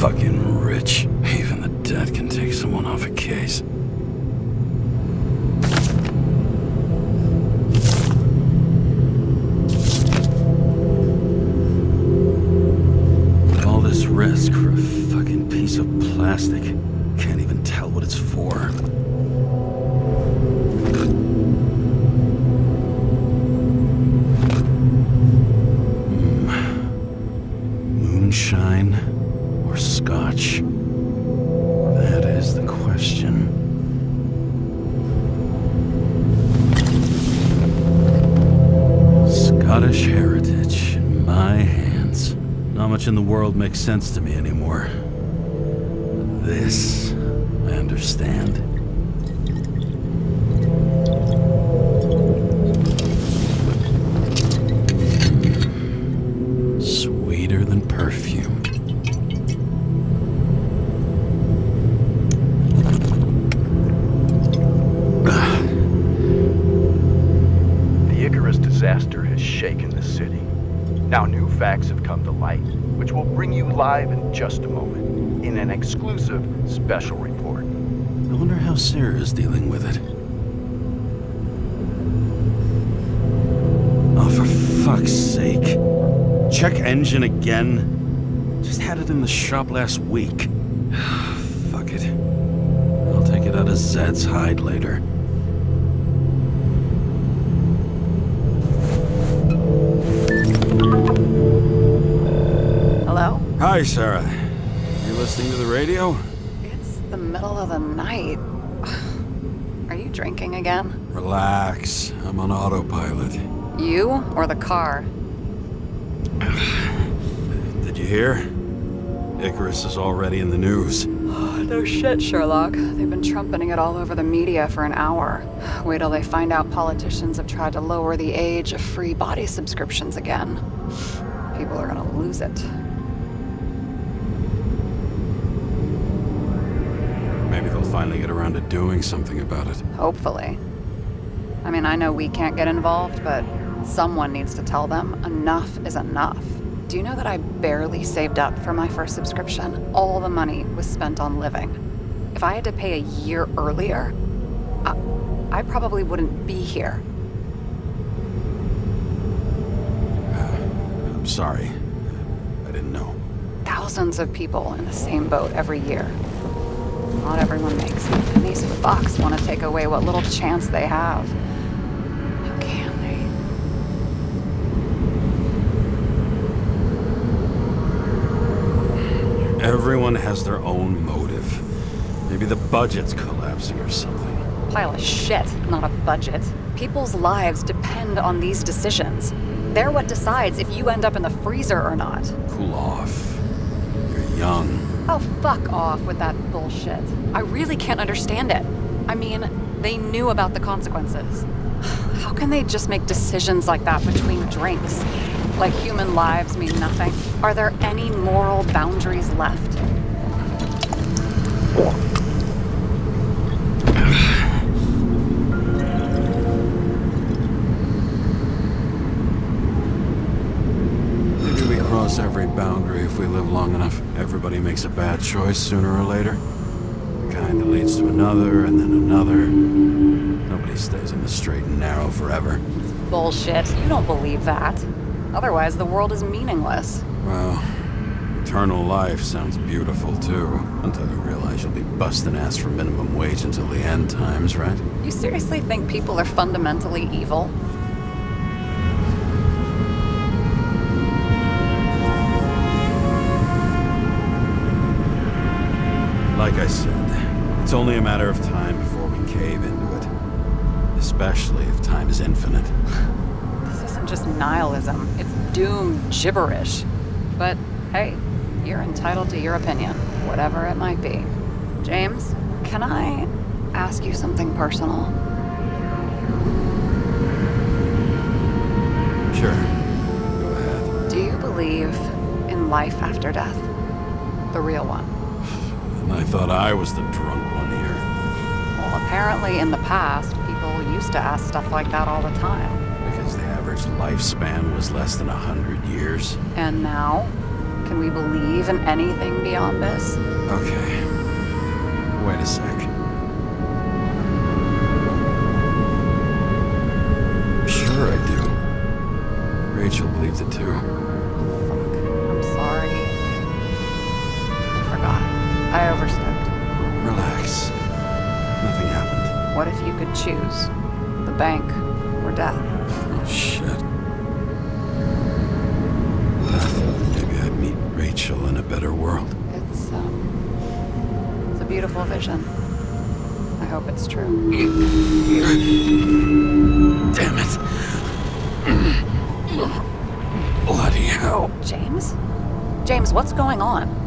Fucking rich. Even the dead can take someone off a case. All this risk for a fucking piece of plastic. Can't even tell what it's for. Moonshine? Or scotch? That is the question. Scottish heritage in my hands. Not much in the world makes sense to me anymore. But this, I understand. Sweeter than perfume. Disaster has shaken the city. Now new facts have come to light, which will bring you live in just a moment, in an exclusive special report. I wonder how Sarah is dealing with it. Oh, for fuck's sake. Check engine again? Just had it in the shop last week. Fuck it. I'll take it out of Zed's hide later. Hello? Hi, Sarah. You listening to the radio? It's the middle of the night. Are you drinking again? Relax. I'm on autopilot. You or the car? Did you hear? Icarus is already in the news. No shit, Sherlock. They've been trumpeting it all over the media for an hour. Wait till they find out politicians have tried to lower the age of free body subscriptions again. People are gonna lose it. Maybe they'll finally get around to doing something about it. Hopefully. I mean, I know we can't get involved, but someone needs to tell them enough is enough. Do you know that I barely saved up for my first subscription? All the money was spent on living. If I had to pay a year earlier, I probably wouldn't be here. I'm sorry. I didn't know. Thousands of people in the same boat every year. Not everyone makes it, and these fucks want to take away what little chance they have. How can they? Everyone has their own motive. Maybe the budget's collapsing or something. Pile of shit, not a budget. People's lives depend on these decisions. They're what decides if you end up in the freezer or not. Cool off. You're young. Oh, fuck off with that bullshit. I really can't understand it. I mean, they knew about the consequences. How can they just make decisions like that between drinks? Like human lives mean nothing? Are there any moral boundaries left? Maybe we cross every boundary if we live long enough. Everybody makes a bad choice sooner or later. Kind that leads to another, and then another. Nobody stays on the straight and narrow forever. Bullshit. You don't believe that. Otherwise, the world is meaningless. Well, Eternal life sounds beautiful, too. Until you realize you'll be busting ass for minimum wage until the end times, right? You seriously think people are fundamentally evil? Like I said, it's only a matter of time before we cave into it. Especially if time is infinite. This isn't just nihilism, it's doom gibberish. But hey, you're entitled to your opinion, whatever it might be. James, can I ask you something personal? Sure. Go ahead. Do you believe in life after death? The real one? And I thought I was the drunk one here. Well, apparently in the past, people used to ask stuff like that all the time. Because the average lifespan was less than 100 years. And now? Can we believe in anything beyond this? Okay. Wait a sec. Sure I do. Rachel believed it too. I'm sorry. I forgot. I overstepped. Relax. Nothing happened. What if you could choose? The bank or death? Oh, shit. Maybe I'd meet Rachel in a better world. It's a beautiful vision. I hope it's true. Damn it. Bloody hell. James? James, what's going on?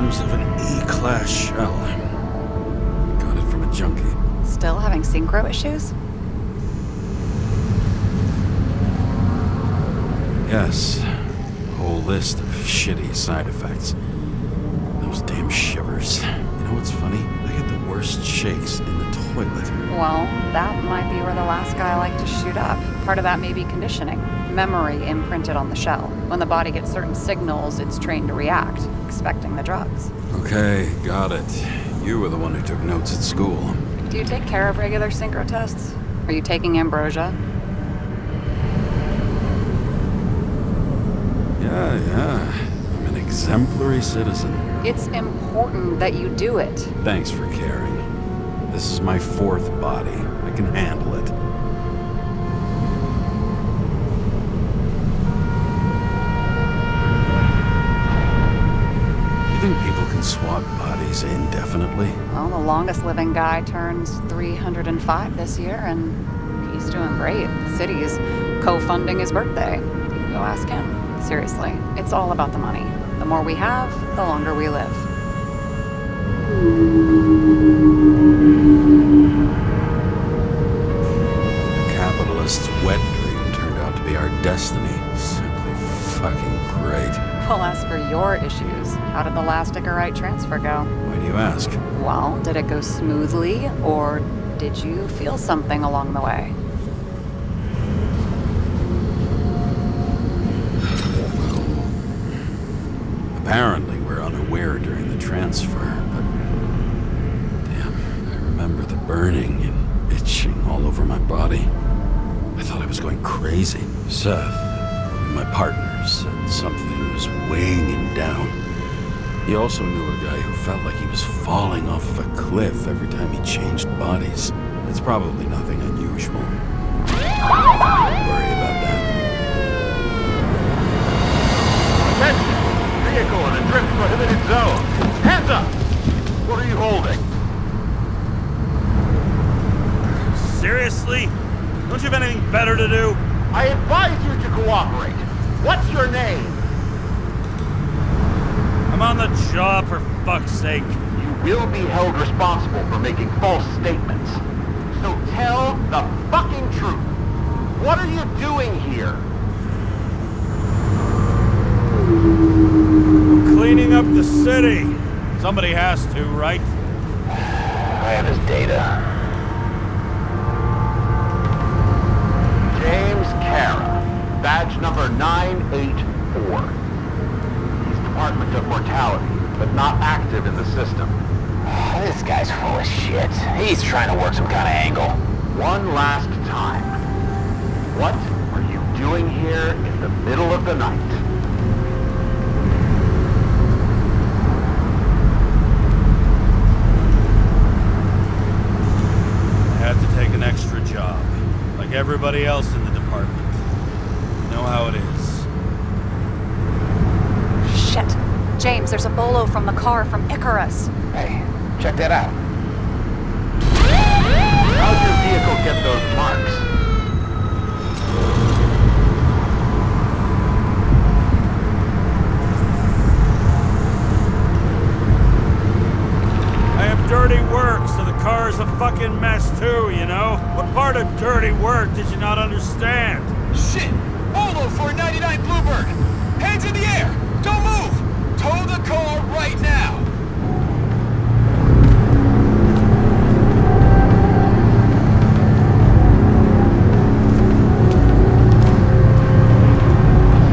Of an E-class shell. Got it from a junkie. Still having synchro issues? Yes. A whole list of shitty side effects. Those damn shivers. You know what's funny? I get the worst shakes in the toilet. Well, that might be where the last guy liked to shoot up. Part of that may be conditioning. Memory imprinted on the shell. When the body gets certain signals, it's trained to react, expecting the drugs. Okay, got it. You were the one who took notes at school. Do you take care of regular synchro tests? Are you taking ambrosia? Yeah. I'm an exemplary citizen. It's important that you do it. Thanks for caring. This is my fourth body. I can handle it. You think people can swap bodies indefinitely? Well, the longest living guy turns 305 this year, and he's doing great. The city's co-funding his birthday. You can go ask him. Seriously, it's all about the money. The more we have, the longer we live. The capitalist's wet dream turned out to be our destiny. Simply fucking great. Well, as for your issues, how did the last Icarite transfer go? Why do you ask? Well, did it go smoothly, or did you feel something along the way? Apparently, we're unaware during the transfer, but damn, I remember the burning and itching all over my body. I thought I was going crazy. Seth, my partner, said something was weighing him down. He also knew a guy who felt like he was falling off of a cliff every time he changed bodies. It's probably nothing unusual. Don't worry about that. Attention! Vehicle in a drift prohibited zone. Hands up! What are you holding? Seriously? Don't you have anything better to do? I advise you to cooperate. What's your name? I'm on the job, for fuck's sake. You will be held responsible for making false statements. So tell the fucking truth. What are you doing here? Cleaning up the city. Somebody has to, right? I have his data. James Kara, badge number 984. He's Department of Mortality, but not active in the system. This guy's full of shit. He's trying to work some kind of angle. One last time. What are you doing here in the middle of the night? I had to take an extra job, like everybody else in the department. You know how it is. Shit. James, there's a bolo from the car from Icarus. Hey, check that out. How'd your vehicle get those marks? I have dirty work, so the car's a fucking mess too, you know? What part of dirty work did you not understand? Shit! Bolo 499 Bluebird! Hands in the air! Don't move! Tow the car right now!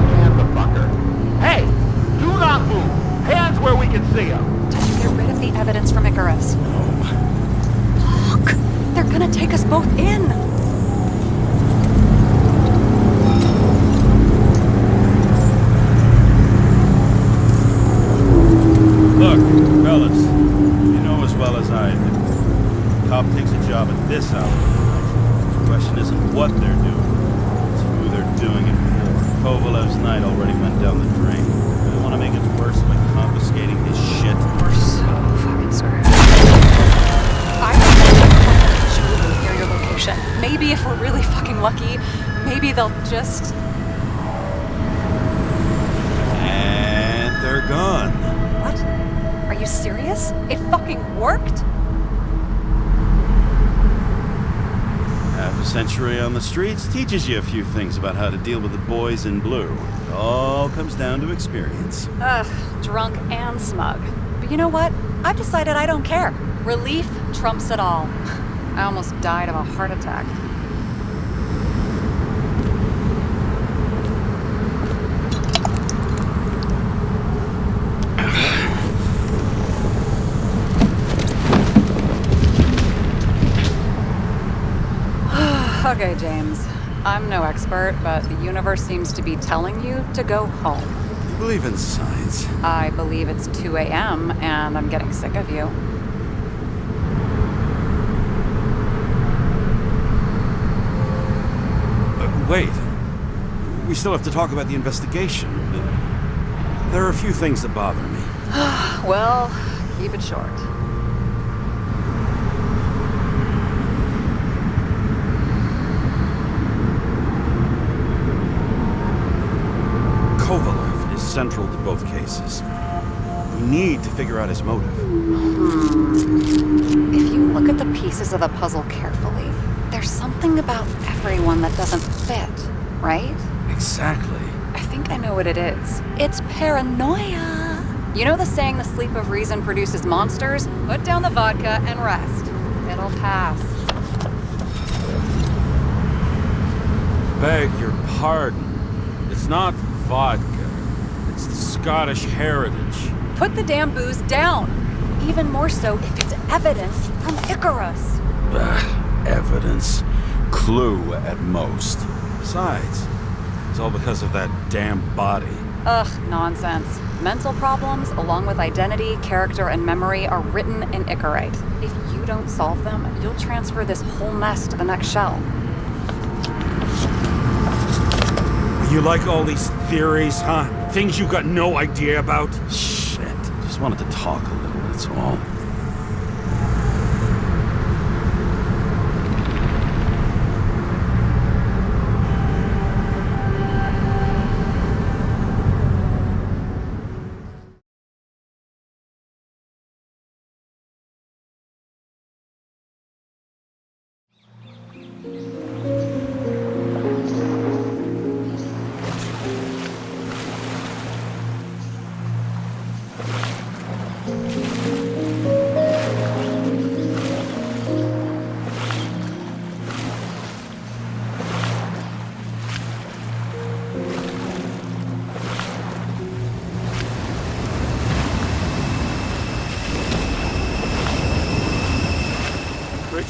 Scan the fucker. Hey! Do not move! Hands where we can see them! Did you get rid of the evidence from Icarus? Look! They're gonna take us both in! Look, fellas, you know as well as I do. The cop takes a job at this hour of the night. The question isn't what they're doing, it's who they're doing it for. Kovalev's night already went down the drain. They want to make it worse by confiscating his shit. We're so fucking screwed. I should near your location. Maybe if we're really fucking lucky, maybe they'll just... And they're gone. What? Are you serious? It fucking worked? Half a century on the streets teaches you a few things about how to deal with the boys in blue. It all comes down to experience. Ugh, drunk and smug. But you know what? I've decided I don't care. Relief trumps it all. I almost died of a heart attack. Okay, James. I'm no expert, but the universe seems to be telling you to go home. You believe in science? I believe it's 2 a.m. and I'm getting sick of you. Wait. We still have to talk about the investigation. There are a few things that bother me. Well, keep it short. Kovalev is central to both cases. We need to figure out his motive. If you look at the pieces of the puzzle carefully, there's something about everyone that doesn't fit, right? Exactly. I think I know what it is. It's paranoia. You know the saying, the sleep of reason produces monsters? Put down the vodka and rest. It'll pass. Beg your pardon. It's not vodka. It's the Scottish heritage. Put the damn booze down. Even more so if it's evidence from Icarus. Evidence. Clue at most. Besides, it's all because of that damn body. Ugh, nonsense. Mental problems, along with identity, character, and memory, are written in Icarite. If you don't solve them, you'll transfer this whole mess to the next shell. You like all these theories, huh? Things you got no idea about? Shit. Just wanted to talk a little, that's all.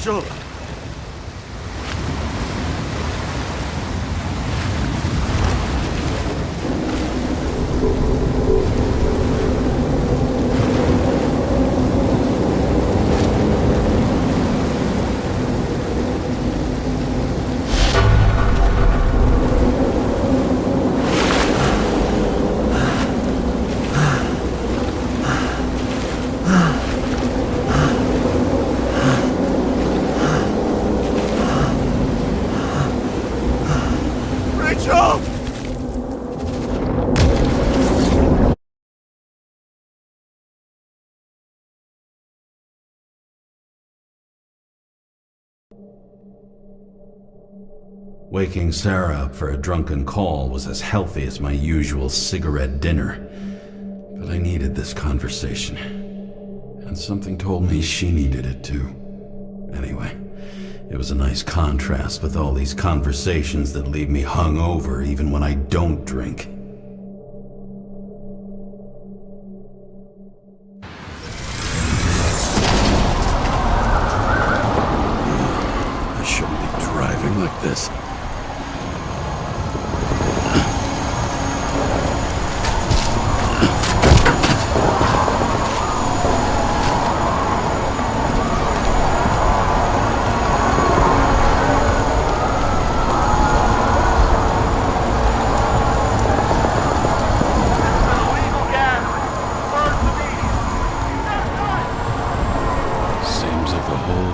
Rachel! Rachel! Waking Sarah up for a drunken call was as healthy as my usual cigarette dinner. But I needed this conversation. And something told me she needed it too. Anyway, it was a nice contrast with all these conversations that leave me hungover even when I don't drink. I shouldn't be driving like this.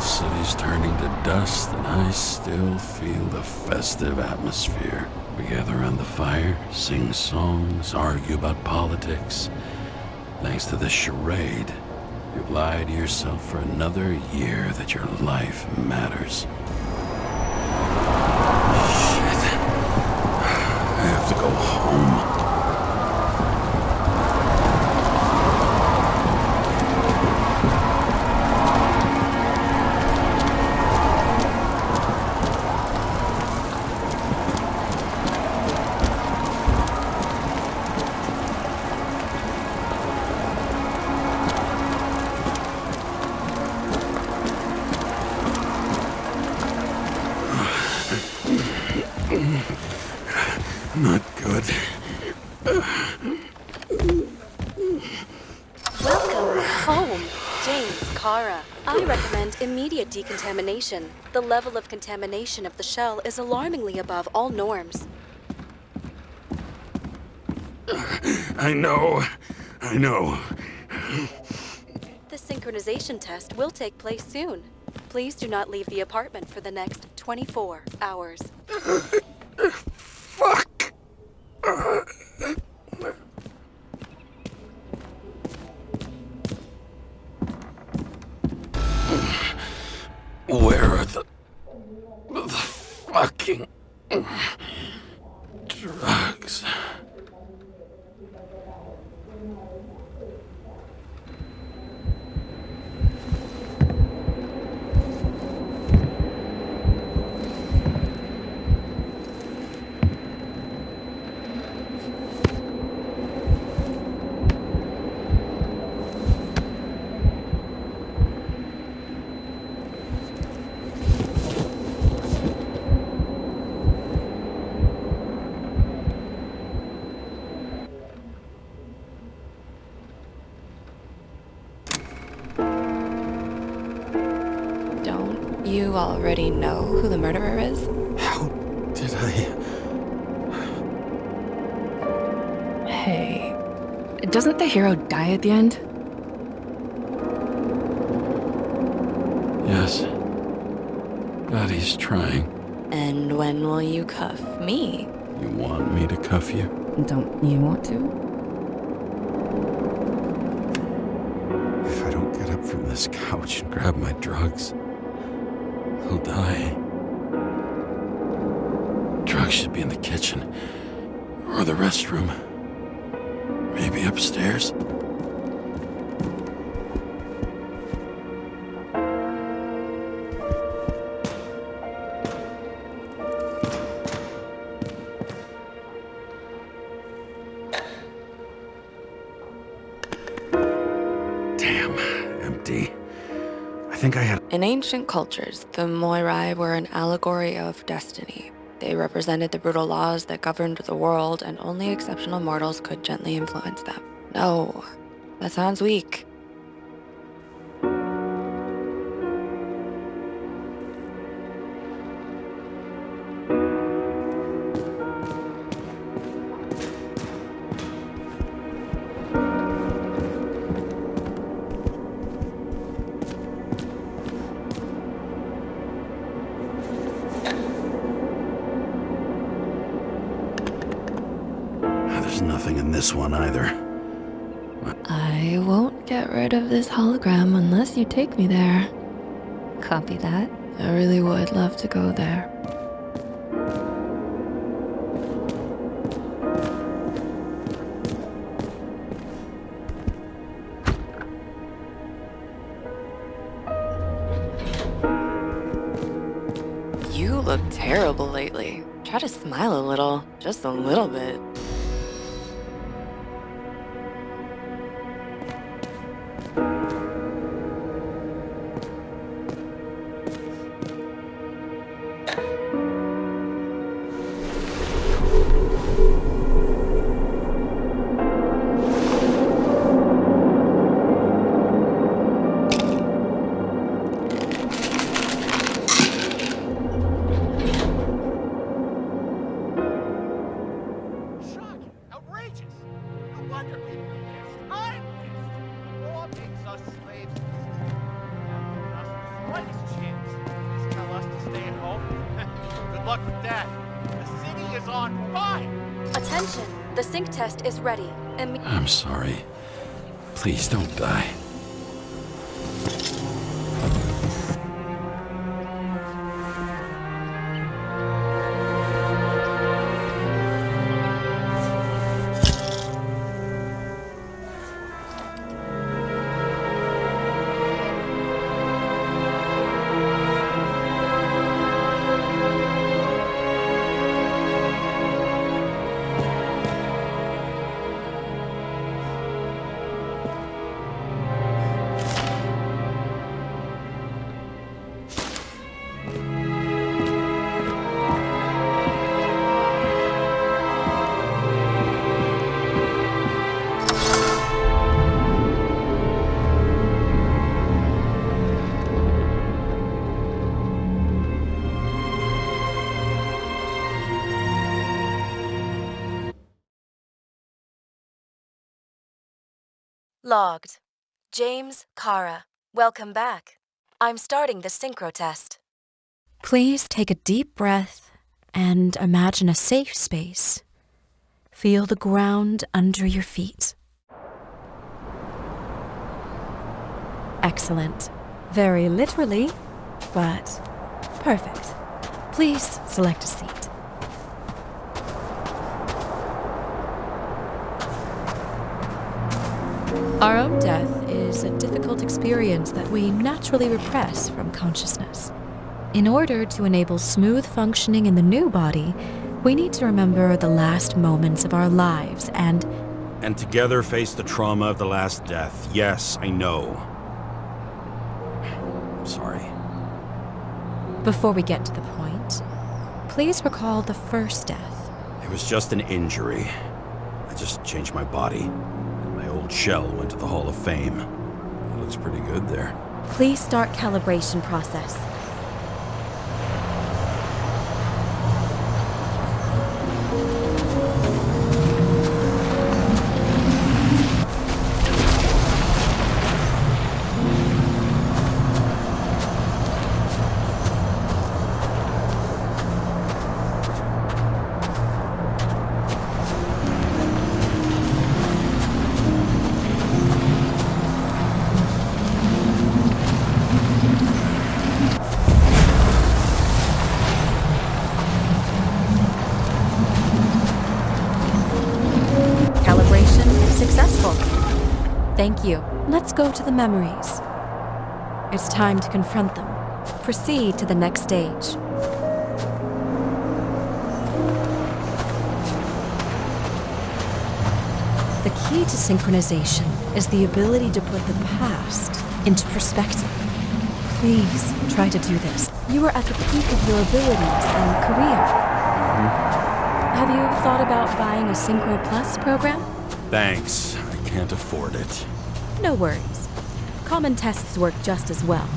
City's turning to dust, and I still feel the festive atmosphere. We gather around the fire, sing songs, argue about politics. Thanks to this charade, you've lied to yourself for another year that your life matters. Shit. I have to go home. Not good. Welcome home, James, Kara. I recommend immediate decontamination. The level of contamination of the shell is alarmingly above all norms. I know. The synchronization test will take place soon. Please do not leave the apartment for the next 24 hours. Fuck! Where are the fucking drugs? You already know who the murderer is? How did I... Hey, doesn't the hero die at the end? Yes. God, he's trying. And when will you cuff me? You want me to cuff you? Don't you want to? If I don't get up from this couch and grab my drugs, he'll die. Drugs should be in the kitchen. Or the restroom. Maybe upstairs. Damn, empty. I think I had... In ancient cultures, the Moirai were an allegory of destiny. They represented the brutal laws that governed the world, and only exceptional mortals could gently influence them. No, that sounds weak. There's nothing in this one either. I won't get rid of this hologram unless you take me there. Copy that. I really would love to go there. You look terrible lately. Try to smile a little, just a little bit. Attention! The sync test is ready. I'm sorry. Please don't die. Logged. James, Kara, welcome back. I'm starting the synchro test. Please take a deep breath and imagine a safe space. Feel the ground under your feet. Excellent. Very literally, but perfect. Please select a seat. Our own death is a difficult experience that we naturally repress from consciousness. In order to enable smooth functioning in the new body, we need to remember the last moments of our lives and together face the trauma of the last death. Yes, I know. I'm sorry. Before we get to the point, please recall the first death. It was just an injury. I just changed my body. My old shell went to the Hall of Fame. It looks pretty good there. Please start calibration process. Thank you. Let's go to the memories. It's time to confront them. Proceed to the next stage. The key to synchronization is the ability to put the past into perspective. Please, try to do this. You are at the peak of your abilities and career. Have you thought about buying a Synchro Plus program? Thanks. I can't afford it. No worries. Common tests work just as well.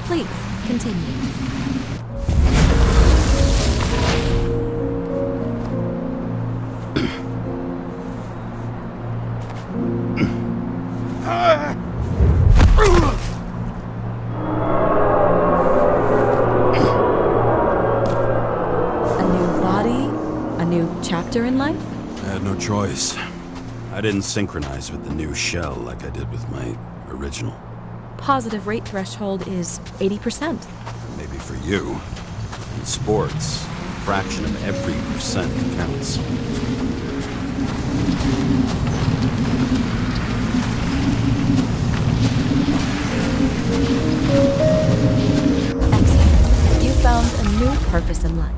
Please, continue. A new body? A new chapter in life? I had no choice. I didn't synchronize with the new shell like I did with my original. Positive rate threshold is 80%. Maybe for you. In sports, a fraction of every percent counts. Excellent. You found a new purpose in life.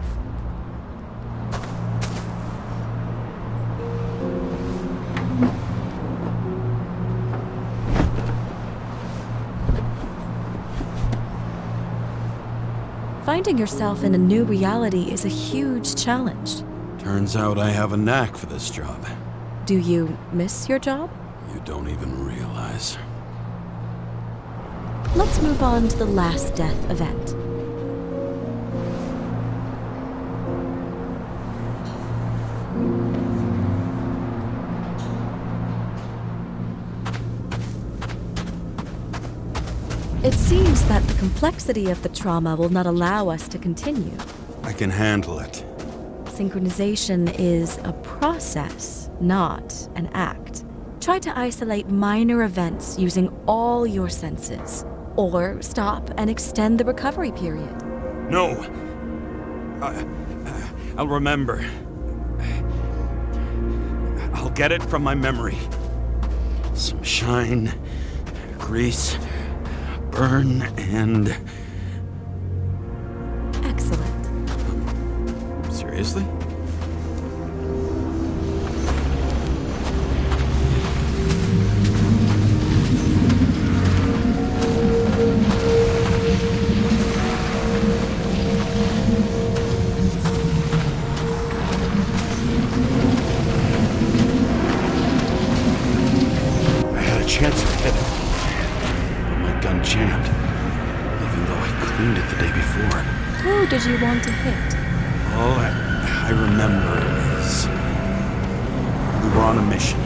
Finding yourself in a new reality is a huge challenge. Turns out I have a knack for this job. Do you miss your job? You don't even realize. Let's move on to the last death event. It seems that the complexity of the trauma will not allow us to continue. I can handle it. Synchronization is a process, not an act. Try to isolate minor events using all your senses, or stop and extend the recovery period. No! I'll remember. I'll get it from my memory. Some shine, grease, burn, and... Excellent. Seriously? I had a chance to hit it. My gun jammed, even though I cleaned it the day before. Who did you want to hit? All I remember is we were on a mission.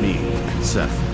Me and Seth.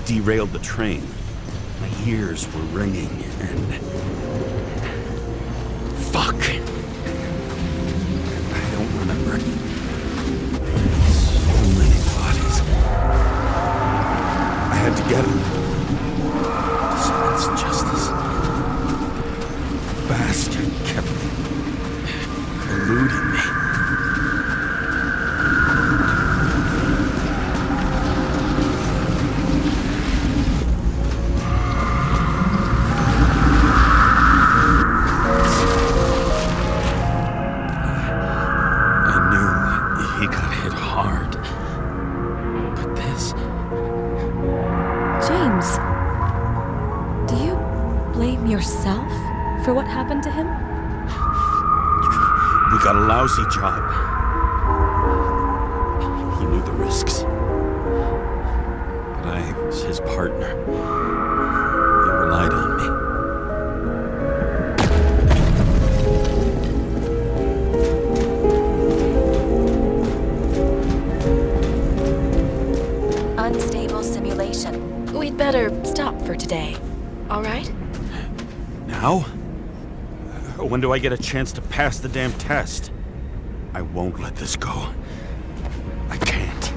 Derailed the train. My ears were ringing and... Fuck! I don't remember. So many bodies. I had to get him. Dispense justice. The bastard kept eluding me. Yourself for what happened to him? We got a lousy job. He knew the risks. But I was his partner. He relied on me. Unstable simulation. We'd better stop for today, all right? Now? When do I get a chance to pass the damn test? I won't let this go. I can't.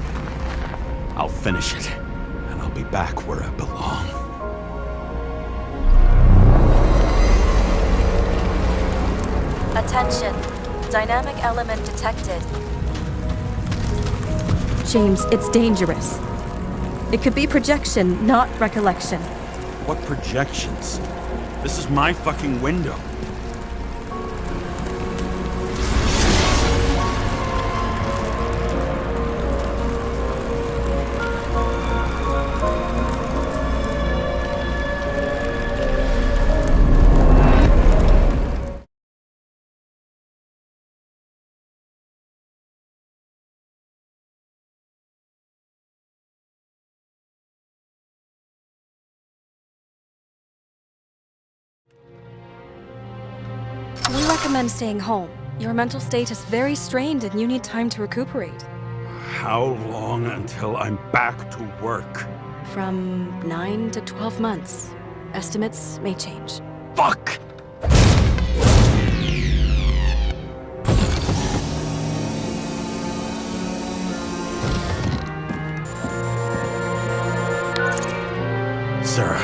I'll finish it, and I'll be back where I belong. Attention. Dynamic element detected. James, it's dangerous. It could be projection, not recollection. What projections? This is my fucking window. We recommend staying home. Your mental state is very strained and you need time to recuperate. How long until I'm back to work? From 9 to 12 months. Estimates may change. Fuck! Sarah,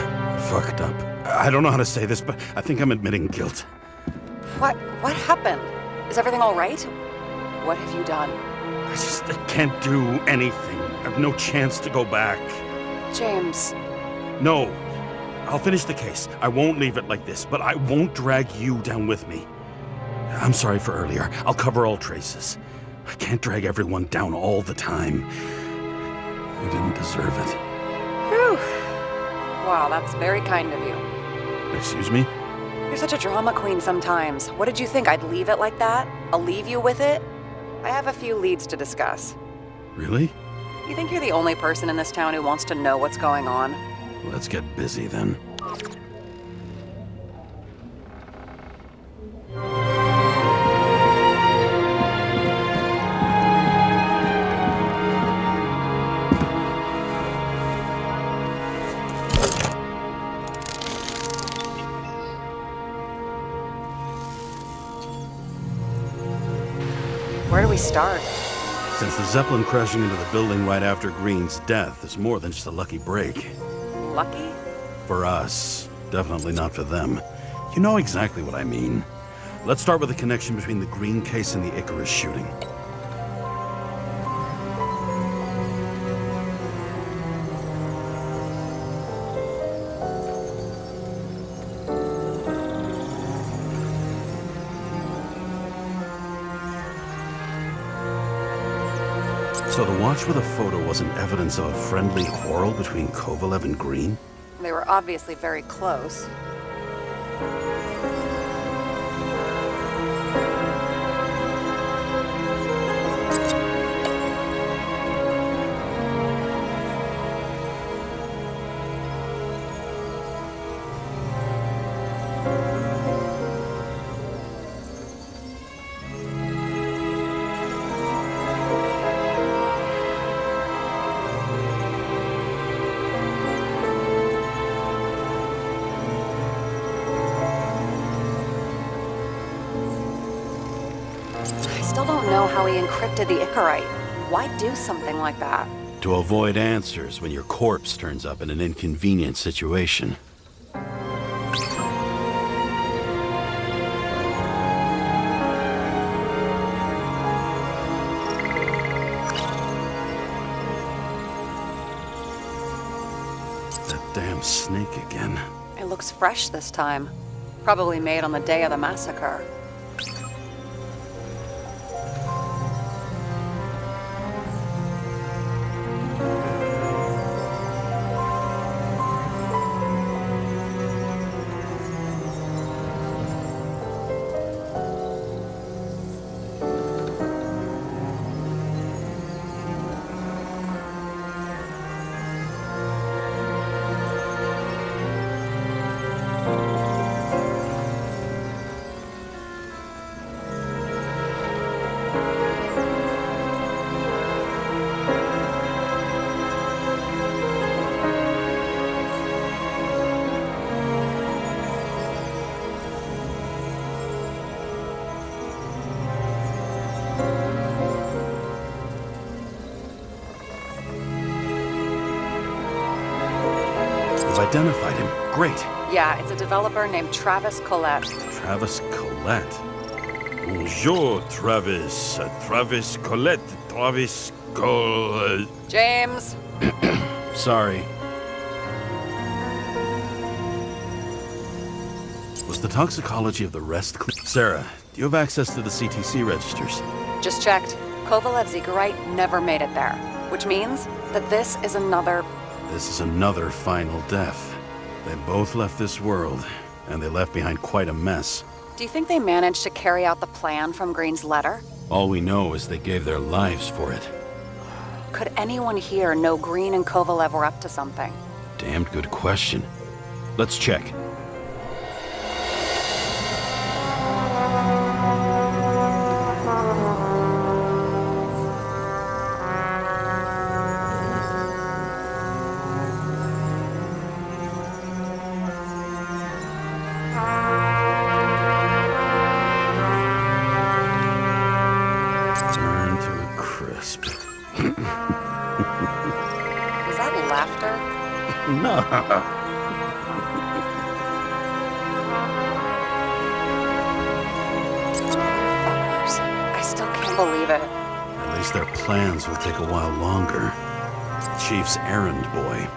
fucked up. I don't know how to say this, but I think I'm admitting guilt. What happened? Is everything all right? What have you done? I can't do anything. I have no chance to go back. James. No. I'll finish the case. I won't leave it like this, but I won't drag you down with me. I'm sorry for earlier. I'll cover all traces. I can't drag everyone down all the time. You didn't deserve it. Whew. Wow, that's very kind of you. Excuse me? You're such a drama queen sometimes. What did you think, I'd leave it like that? I'll leave you with it? I have a few leads to discuss. Really? You think you're the only person in this town who wants to know what's going on? Let's get busy then. Where do we start? Since the Zeppelin crashing into the building right after Green's death is more than just a lucky break. Lucky? For us. Definitely not for them. You know exactly what I mean. Let's start with the connection between the Green case and the Icarus shooting. So the watch with a photo wasn't evidence of a friendly quarrel between Kovalev and Green? They were obviously very close. I still don't know how he encrypted the Icarite. Why do something like that? To avoid answers when your corpse turns up in an inconvenient situation. That damn snake again. It looks fresh this time. Probably made on the day of the massacre. I've identified him. Great. Yeah, it's a developer named Travis Collette. Travis Collette. Bonjour, Travis. Travis Collette. Travis James! Sorry. Was the toxicology of the rest clear? Sarah, do you have access to the CTC registers? Just checked. Kovalev's Zegarite never made it there, which means that this is another final death. They both left this world, and they left behind quite a mess. Do you think they managed to carry out the plan from Green's letter? All we know is they gave their lives for it. Could anyone here know Green and Kovalev were up to something? Damned good question. Let's check. No. I still can't believe it. At least their plans will take a while longer. Chief's errand boy.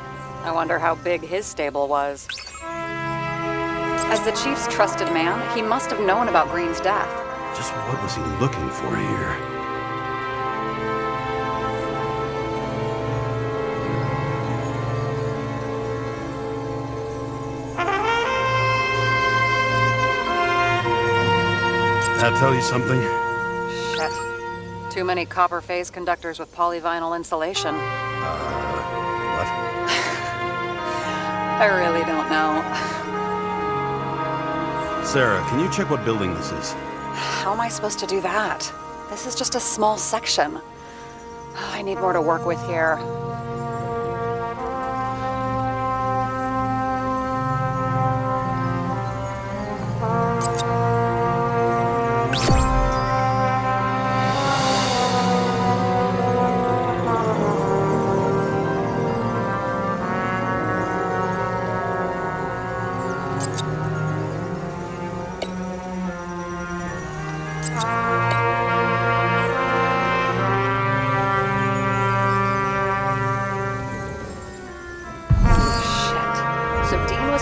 I wonder how big his stable was. As the Chief's trusted man, he must have known about Green's death. Just what was he looking for here? That tell you something? Shit. Too many copper phase conductors with polyvinyl insulation. What? I really don't know. Sarah, can you check what building this is? How am I supposed to do that? This is just a small section. I need more to work with here.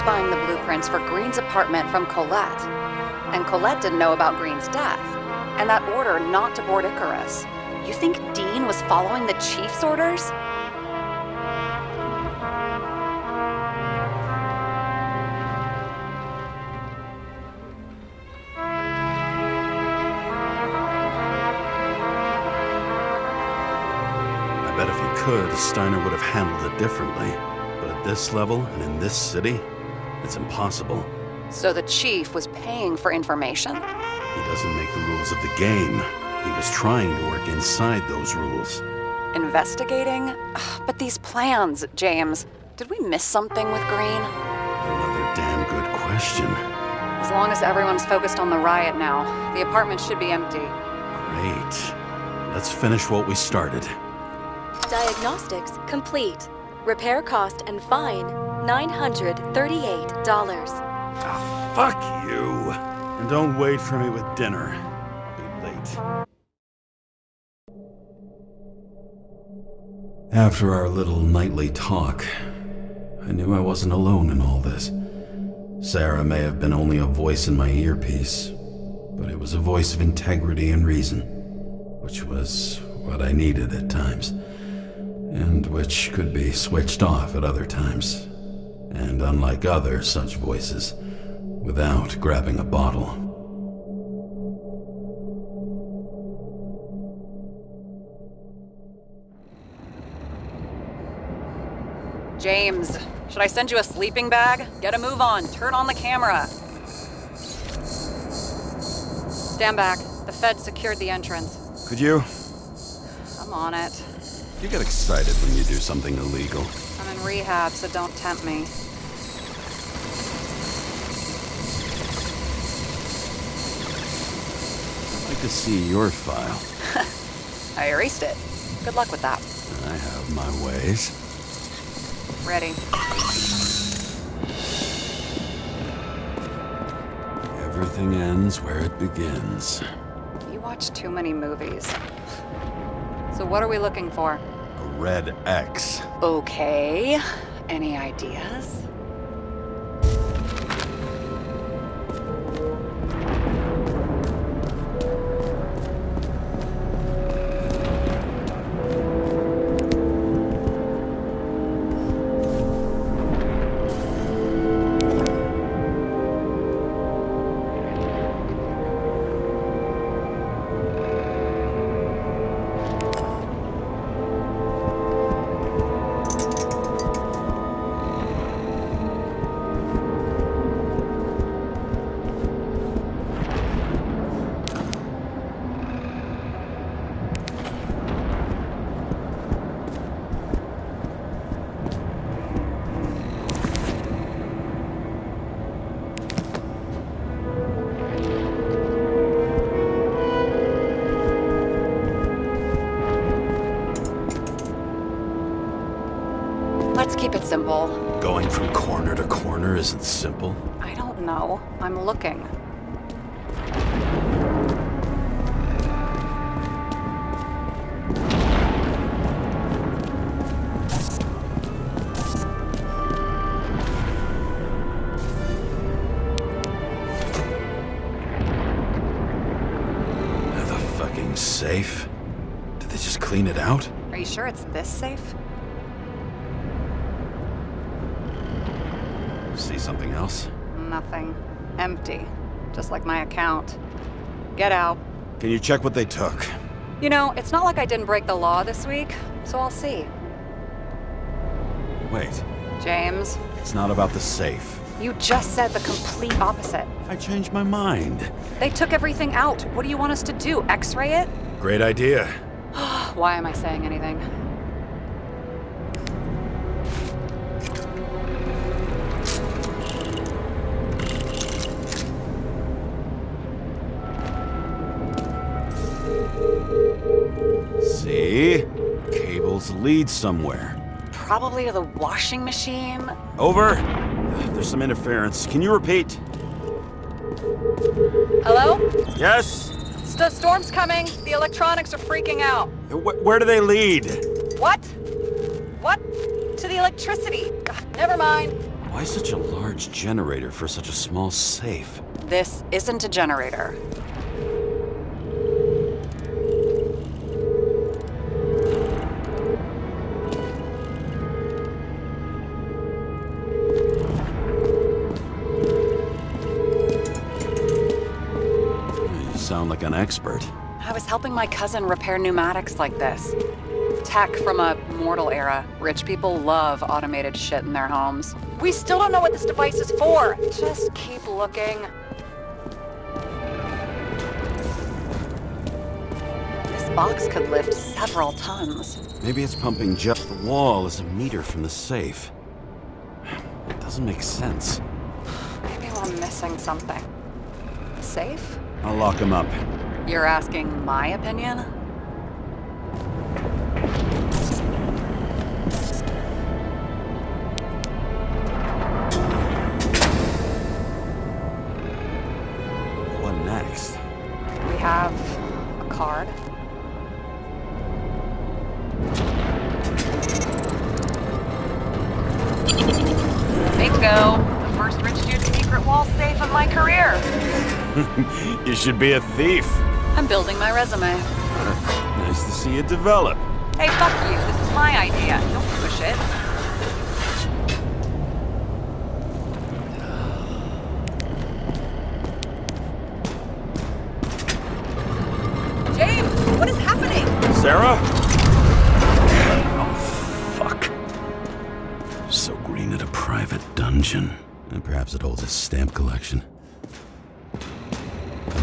Buying the blueprints for Green's apartment from Collette. And Collette didn't know about Green's death, and that order not to board Icarus. You think Dean was following the Chief's orders? I bet if he could, Steiner would have handled it differently. But at this level and in this city, it's impossible. So the Chief was paying for information? He doesn't make the rules of the game. He was trying to work inside those rules. Investigating? Ugh, but these plans, James. Did we miss something with Green? Another damn good question. As long as everyone's focused on the riot now, the apartment should be empty. Great. Let's finish what we started. Diagnostics complete. Repair cost and fine, $938. Ah, fuck you! And don't wait for me with dinner. Be late. After our little nightly talk, I knew I wasn't alone in all this. Sarah may have been only a voice in my earpiece, but it was a voice of integrity and reason, which was what I needed at times. And which could be switched off at other times, and unlike other such voices, without grabbing a bottle. James, should I send you a sleeping bag? Get a move on, turn on the camera. Stand back, the Fed secured the entrance. Could you? I'm on it. You get excited when you do something illegal. I'm in rehab, so don't tempt me. I'd like to see your file. I erased it. Good luck with that. I have my ways. Ready. Everything ends where it begins. You watch too many movies. So what are we looking for? A red X. Okay. Any ideas? Let's keep it simple. Going from corner to corner isn't simple. I don't know. I'm looking. The fucking safe? Did they just clean it out? Are you sure it's this safe? See something else? Nothing. Empty. Just like my account. Get out. Can you check what they took? You know, it's not like I didn't break the law this week, so I'll see. Wait, James, it's not about the safe. you just said the complete opposite. I changed my mind. They took everything out. What do you want us to do? X-ray it? Great idea. Why am I saying anything? See? Cables lead somewhere. Probably to the washing machine. Over. There's some interference. Can you repeat? Hello? Yes? Storm's coming. The electronics are freaking out. Where do they lead? What? What? To the electricity. Ugh, never mind. Why such a large generator for such a small safe? This isn't a generator. You sound like an expert. I was helping my cousin repair pneumatics like this. Tech from a mortal era. Rich people love automated shit in their homes. We still don't know what this device is for. Just keep looking. This box could lift several tons. Maybe it's pumping just the wall as a meter from the safe. It doesn't make sense. Maybe we're missing something. Safe? I'll lock him up. You're asking my opinion? What next? We have a card. Bingo! The first rich dude's secret wall safe of my career. You should be a thief. I'm building my resume. Nice to see it develop. Hey, fuck you. This is my idea. Don't push it. James, what is happening? Sarah? Oh, fuck. So Green at a private dungeon. And perhaps it holds a stamp collection.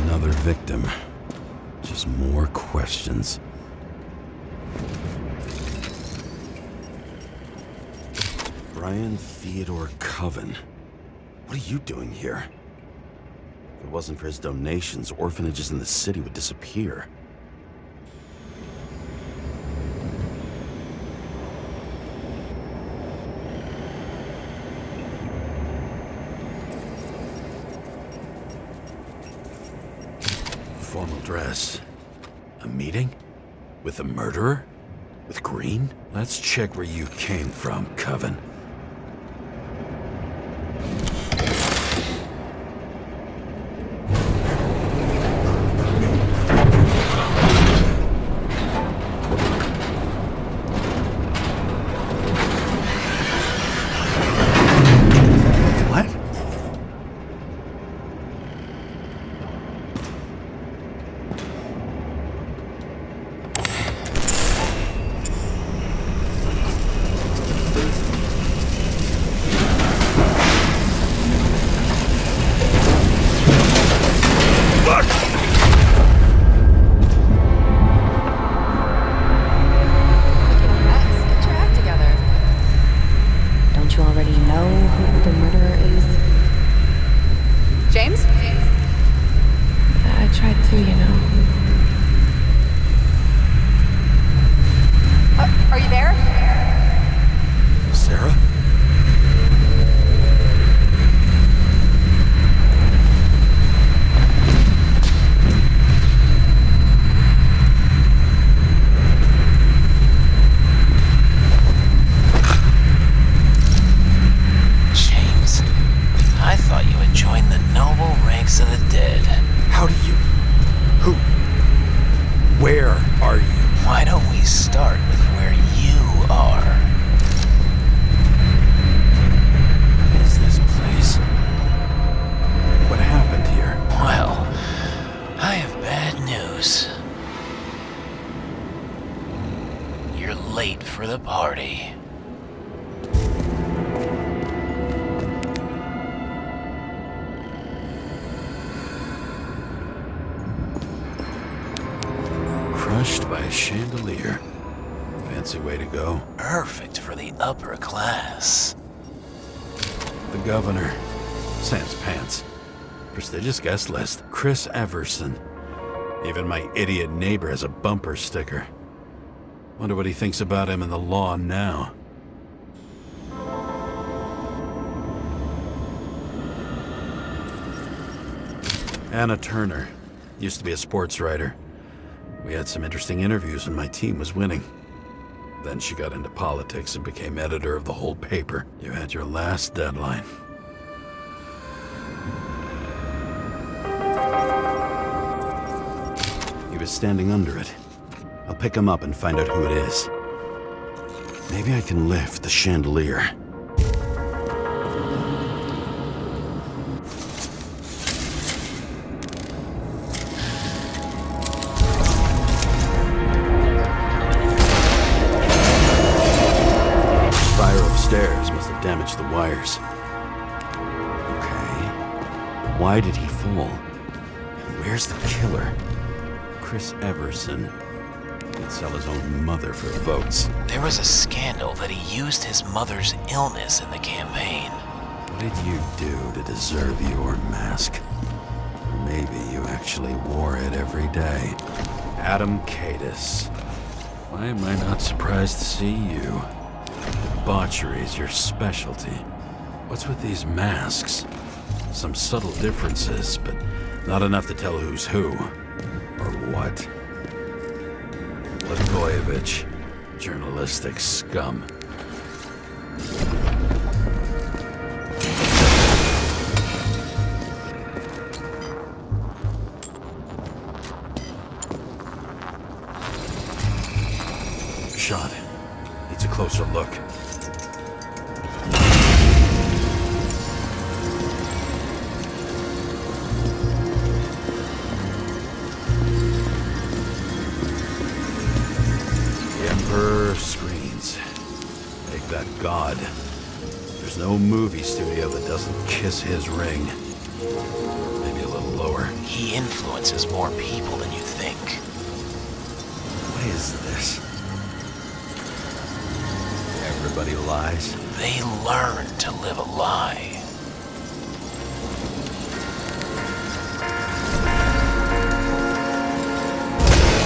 Another victim. Just more questions. Brian Theodore Coven. What are you doing here? If it wasn't for his donations, orphanages in the city would disappear. dress. A meeting? With the murderer? With Green? Let's check where you came from, Coven. Crushed by a chandelier. Fancy way to go. Perfect for the upper class. The governor. Sans pants. Prestigious guest list. Chris Everson. Even my idiot neighbor has a bumper sticker. Wonder what he thinks about him and the law now. Anna Turner. Used to be a sports writer. We had some interesting interviews when my team was winning. Then she got into politics and became editor of the whole paper. You had your last deadline. He was standing under it. I'll pick him up and find out who it is. Maybe I can lift the chandelier. Stairs must have damaged the wires. Okay. Why did he fall? And where's the killer? Chris Everson. He'd sell his own mother for votes. There was a scandal that he used his mother's illness in the campaign. What did you do to deserve your mask? Or maybe you actually wore it every day. Adam Cadis. Why am I not surprised to see you? Debauchery's your specialty. What's with these masks? Some subtle differences, but not enough to tell who's who. Or what. Blagojevich. Journalistic scum. Shot. Needs a closer look. The Emperor screens. Make that god. There's no movie studio that doesn't kiss his ring. Maybe a little lower. He influences more people than you think. What is this? Everybody lies. They learn to live a lie.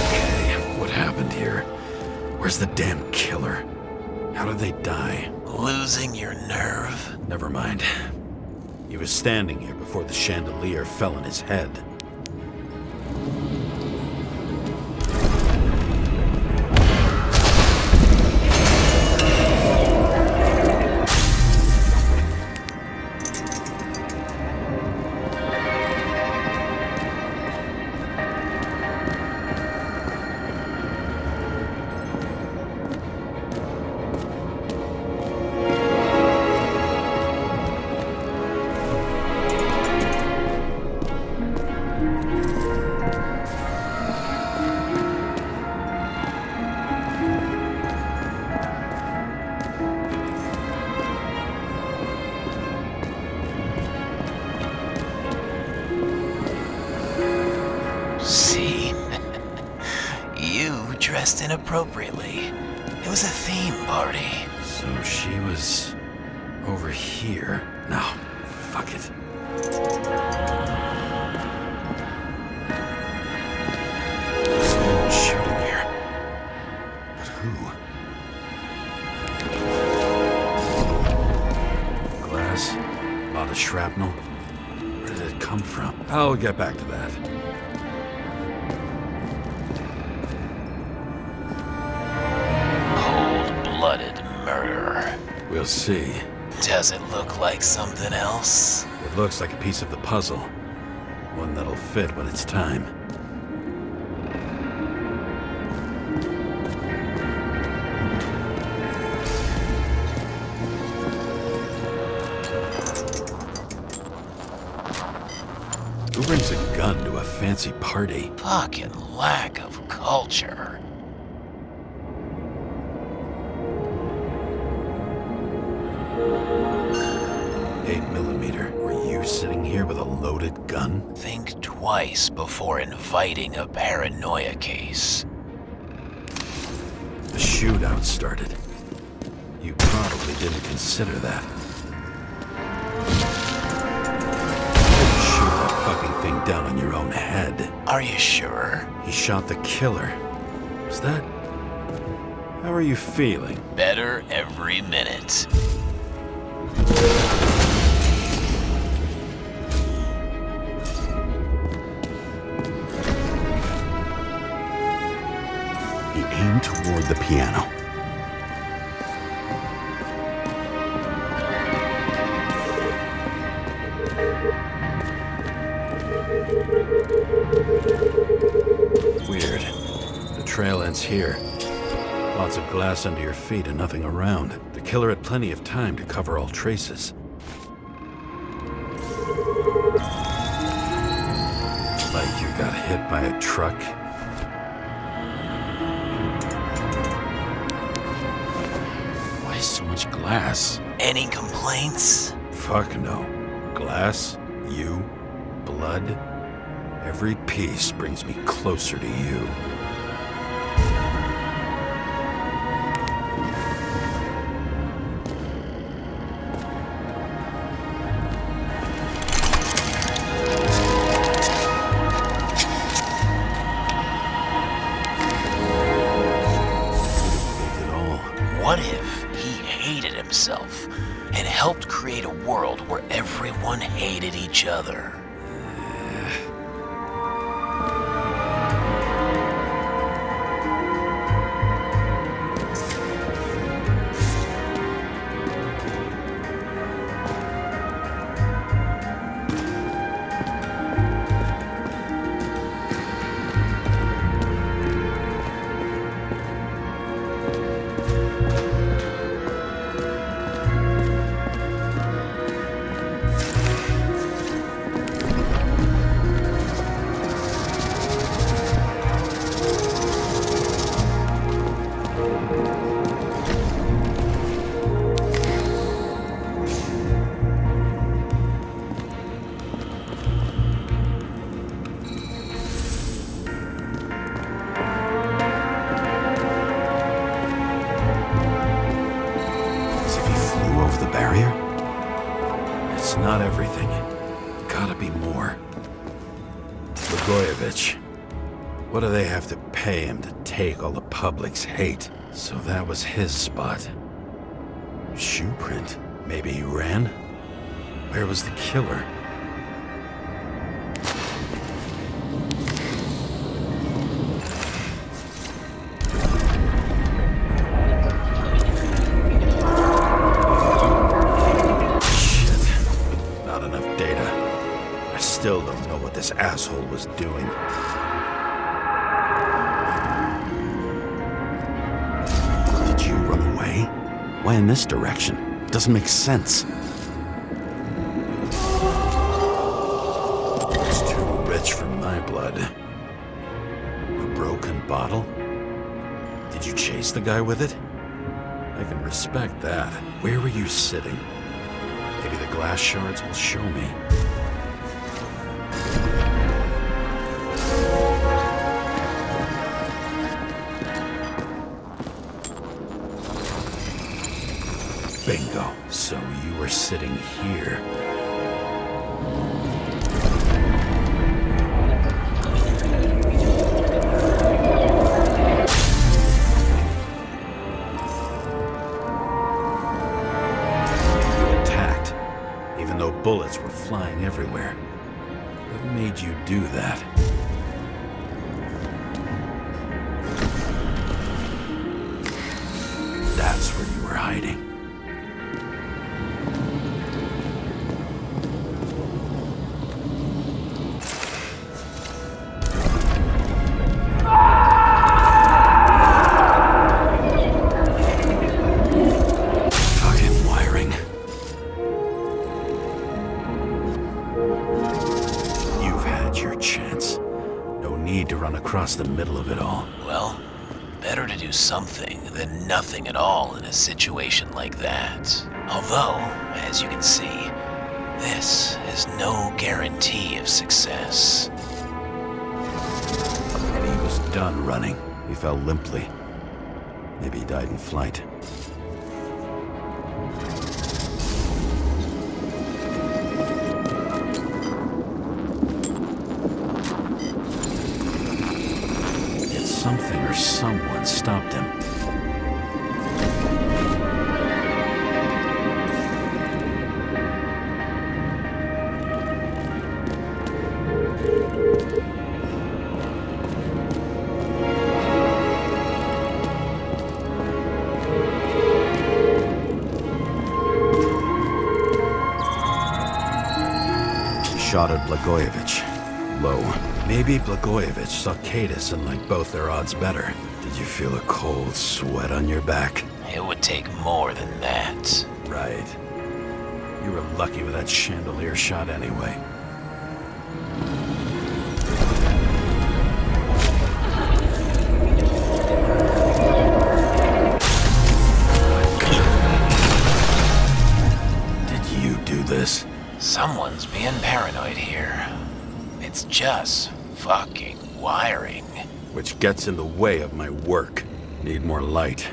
Okay, what happened here? Where's the damn killer? How did they die? Losing your nerve? Never mind. He was standing here before the chandelier fell on his head. dressed inappropriately. It was a theme party. So she was over here. No, fuck it. Someone shooting here. But who? Glass, a lot of shrapnel. Where did it come from? I'll get back to that. Cold-blooded murder. We'll see. Does it look like something else? It looks like a piece of the puzzle. One that'll fit when it's time. Who brings a gun to a fancy party? Fucking lack of culture. Were you sitting here with a loaded gun? Think twice before inviting a paranoia case. The shootout started. You probably didn't consider that. You didn't shoot that fucking thing down on your own head. Are you sure? He shot the killer. Was that... How are you feeling? Better every minute. Aimed toward the piano. Weird. The trail ends here. Lots of glass under your feet and nothing around. The killer had plenty of time to cover all traces. Like you got hit by a truck. So much glass. Any complaints? Fuck no. Glass, you, blood. Every piece brings me closer to you. What if he hated himself and helped create a world where everyone hated each other? It's not everything. Gotta be more. Blagojevich. What do they have to pay him to take all the public's hate? So that was his spot. Shoe print. Maybe he ran? Where was the killer? Still don't know what this asshole was doing. Did you run away? Why in this direction? It doesn't make sense. It's too rich for my blood. A broken bottle? Did you chase the guy with it? I can respect that. Where were you sitting? Maybe the glass shards will show me. So you were sitting here. Bullets were flying everywhere. What made you do that? That's where you were hiding. Across the middle of it all. Well, better to do something than nothing at all in a situation like that. Although, as you can see, this is no guarantee of success. And he was done running. He fell limply. Maybe he died in flight. Something or someone stopped him. Shot at Blagojevich. Low. Maybe Blagojevich saw Cadis and liked both their odds better. Did you feel a cold sweat on your back? It would take more than that. Right. You were lucky with that chandelier shot anyway. Did you do this? Someone's being paranoid here. It's just fucking wiring. Which gets in the way of my work. Need more light.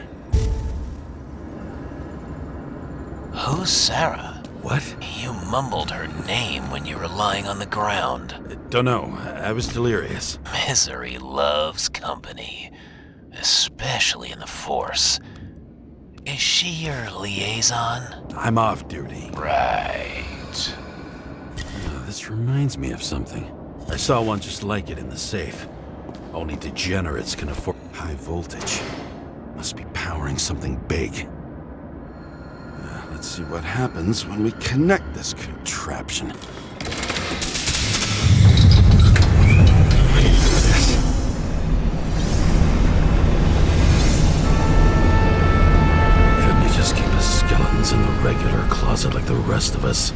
Who's Sarah? What? You mumbled her name when you were lying on the ground. Don't know. I was delirious. Misery loves company. Especially in the Force. Is she your liaison? I'm off duty. Right. This reminds me of something. I saw one just like it in the safe. Only degenerates can afford high voltage. Must be powering something big. Let's see what happens when we connect this contraption. Couldn't you just keep his skeletons in the regular closet like the rest of us?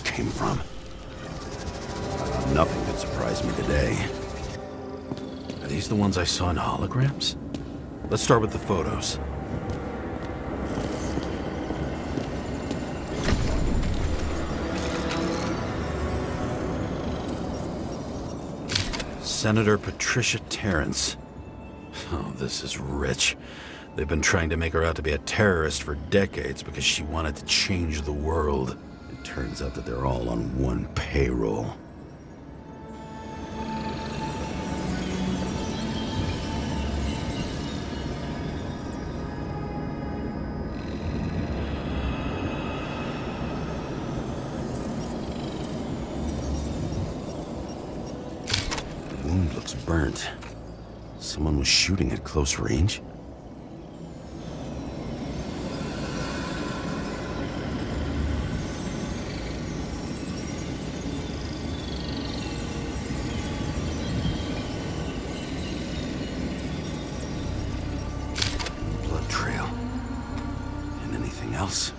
Came from. Nothing could surprise me today. Are these the ones I saw in holograms? Let's start with the photos. Senator Patricia Terrence. Oh, this is rich. They've been trying to make her out to be a terrorist for decades because she wanted to change the world. Turns out that they're all on one payroll. The wound looks burnt. Someone was shooting at close range? Else.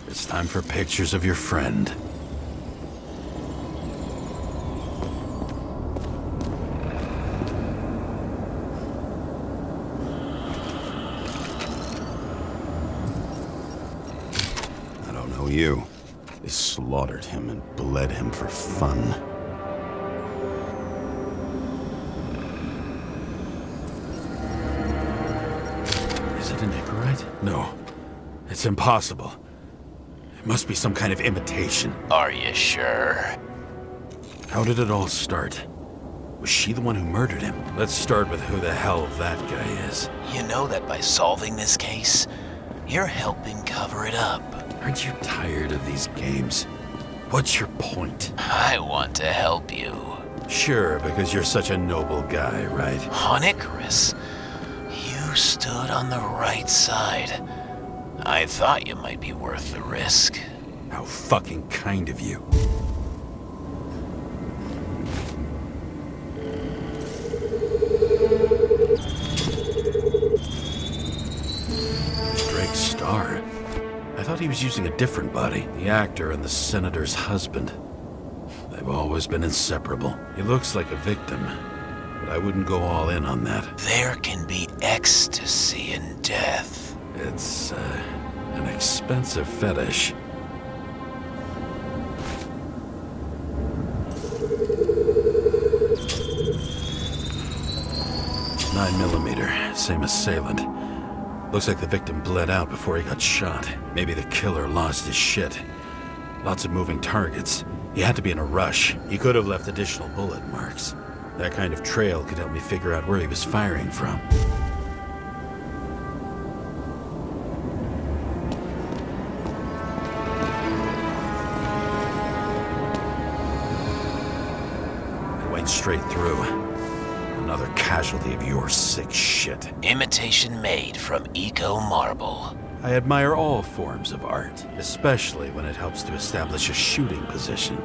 It's time for pictures of your friend. you. They slaughtered him and bled him for fun. Is it an Icarite? No. It's impossible. It must be some kind of imitation. Are you sure? How did it all start? Was she the one who murdered him? Let's start with who the hell that guy is. You know that by solving this case, you're helping cover it up. Aren't you tired of these games? What's your point? I want to help you. Sure, because you're such a noble guy, right? On Icarus, you stood on the right side. I thought you might be worth the risk. How fucking kind of you. Drake's star? I thought he was using a different body. The actor and the senator's husband. They've always been inseparable. He looks like a victim, but I wouldn't go all in on that. There can be ecstasy in death. It's, an expensive fetish. 9mm, same assailant. Looks like the victim bled out before he got shot. Maybe the killer lost his shit. Lots of moving targets. He had to be in a rush. He could have left additional bullet marks. That kind of trail could help me figure out where he was firing from. It went straight through. Another casualty of your sick shit. Imitation made from eco marble. I admire all forms of art, especially when it helps to establish a shooting position.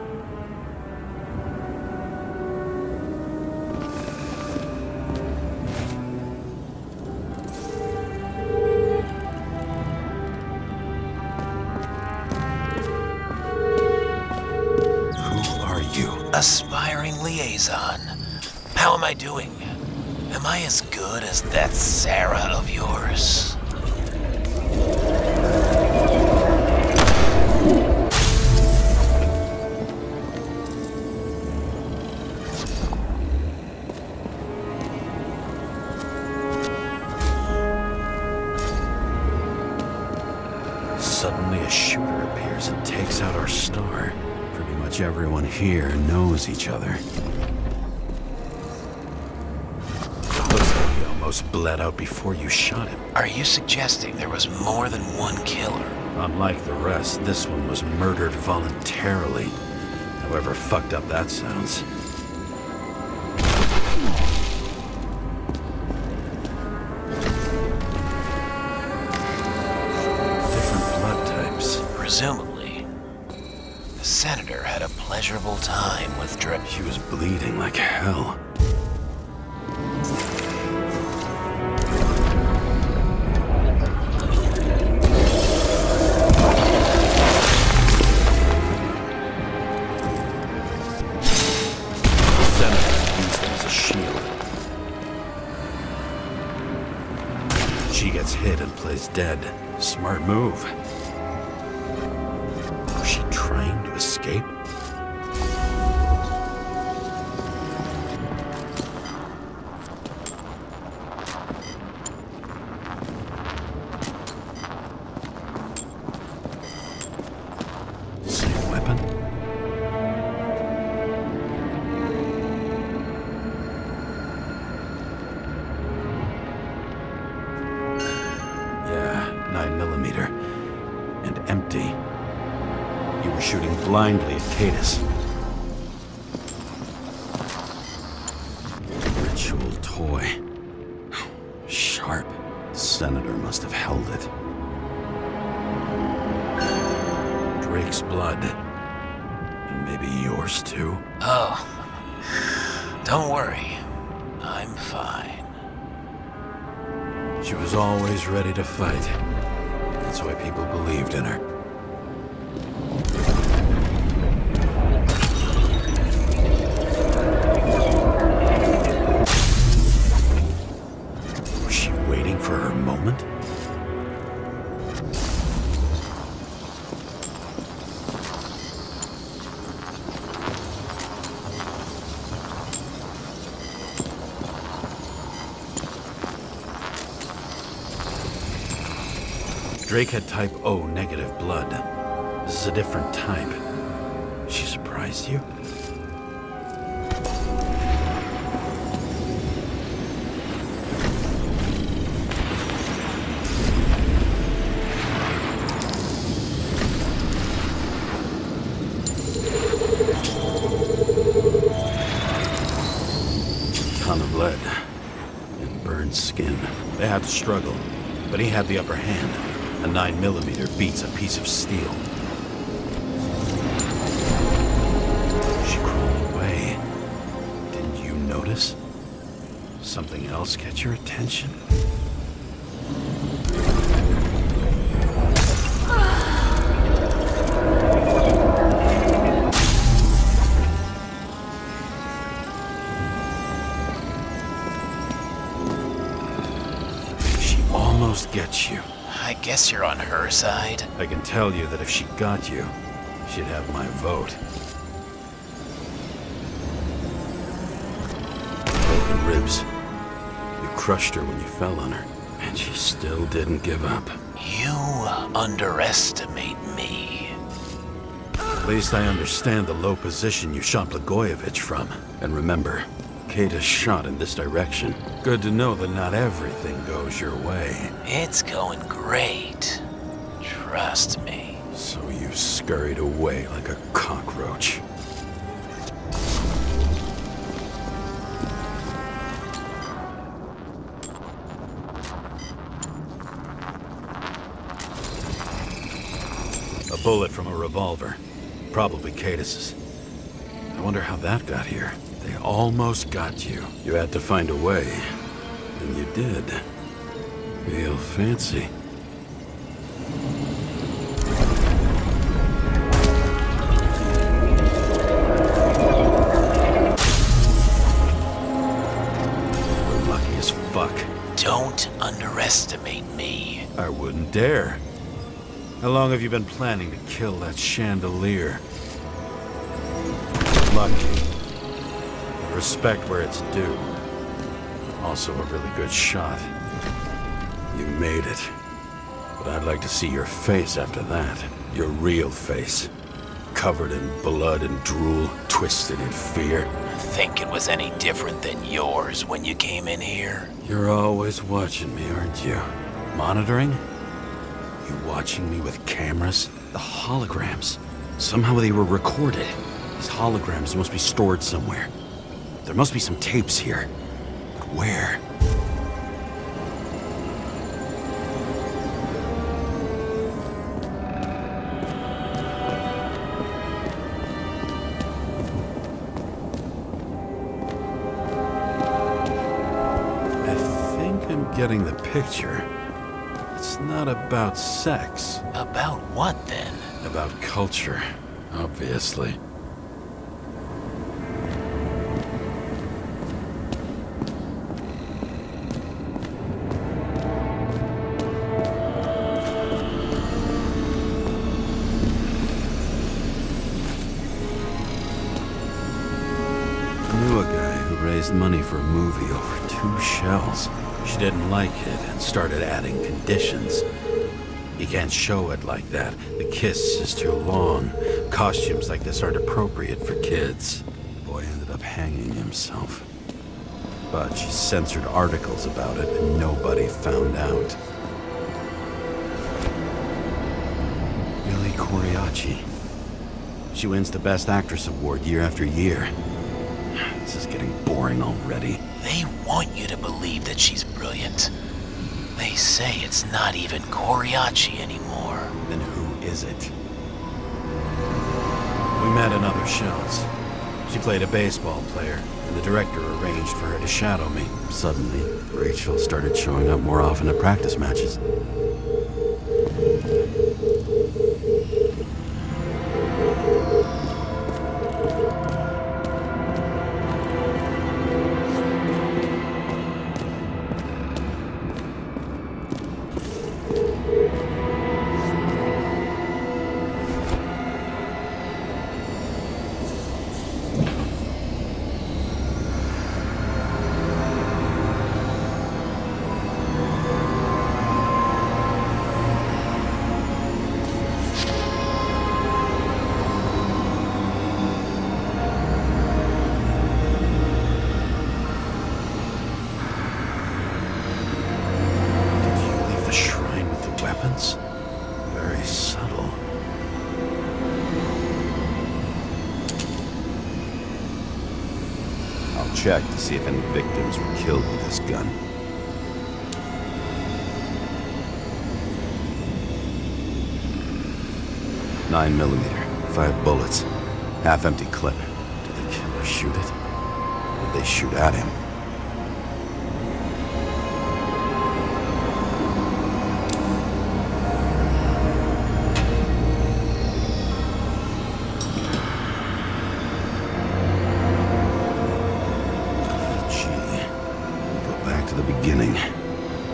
Who are you? Aspiring liaison. How am I doing? Am I as good as that Sarah of yours? Suddenly a shooter appears and takes out our star. Pretty much everyone here knows each other. Looks like he almost bled out before you shot him. Are you suggesting there was more than one killer? Unlike the rest, this one was murdered voluntarily. However fucked up that sounds. Different blood types. Presumably, the senator had a pleasurable time with Drake. She was bleeding like hell. She gets hit and plays dead. Smart move. Was she trying to escape? Same weapon? Yeah, 9mm. And empty. You were shooting blindly at Cadus. Ritual toy. Sharp. Senator must have held it. Drake's blood. And maybe yours too? Oh, don't worry. I'm fine. She was always ready to fight. That's why people believed in her. Was she waiting for her moment? Drake had type O negative blood. This is a different type. She surprised you? Ton of lead and burned skin. They had to struggle, but he had the upper hand. A 9mm beats a piece of steel. She crawled away. Didn't you notice? Something else catch your attention? Get you. I guess you're on her side. I can tell you that if she got you, she'd have my vote. Broken ribs. You crushed her when you fell on her, and she still didn't give up. You underestimate me. At least I understand the low position you shot Blagojevich from. And remember, Kate is shot in this direction. Good to know that not everything goes your way. It's going great. Trust me. So you scurried away like a cockroach. A bullet from a revolver. Probably Cadis's. I wonder how that got here. They almost got you. You had to find a way. And you did. Real fancy. We're lucky as fuck. Don't underestimate me. I wouldn't dare. How long have you been planning to kill that chandelier? Lucky. Respect where it's due. Also a really good shot. You made it. But I'd like to see your face after that. Your real face. Covered in blood and drool, twisted in fear. Think it was any different than yours when you came in here? You're always watching me, aren't you? Monitoring? You watching me with cameras? The holograms. Somehow they were recorded. These holograms must be stored somewhere. There must be some tapes here. But where? I think I'm getting the picture. It's not about sex. About what, then? About culture, obviously. Money for a movie over 2 shells. She didn't like it and started adding conditions. You can't show it like that. The kiss is too long. Costumes like this aren't appropriate for kids. The boy ended up hanging himself. But she censored articles about it and nobody found out. Billy Coriacci. She wins the Best Actress award year after year. This is getting boring already. They want you to believe that she's brilliant. They say it's not even Coriacci anymore. Then who is it? We met in other shells. She played a baseball player, and the director arranged for her to shadow me. Suddenly, Rachel started showing up more often at practice matches. check to see if any victims were killed with this gun. .9mm, 5 bullets, half-empty clip. Did the killer shoot it? Or did they shoot at him?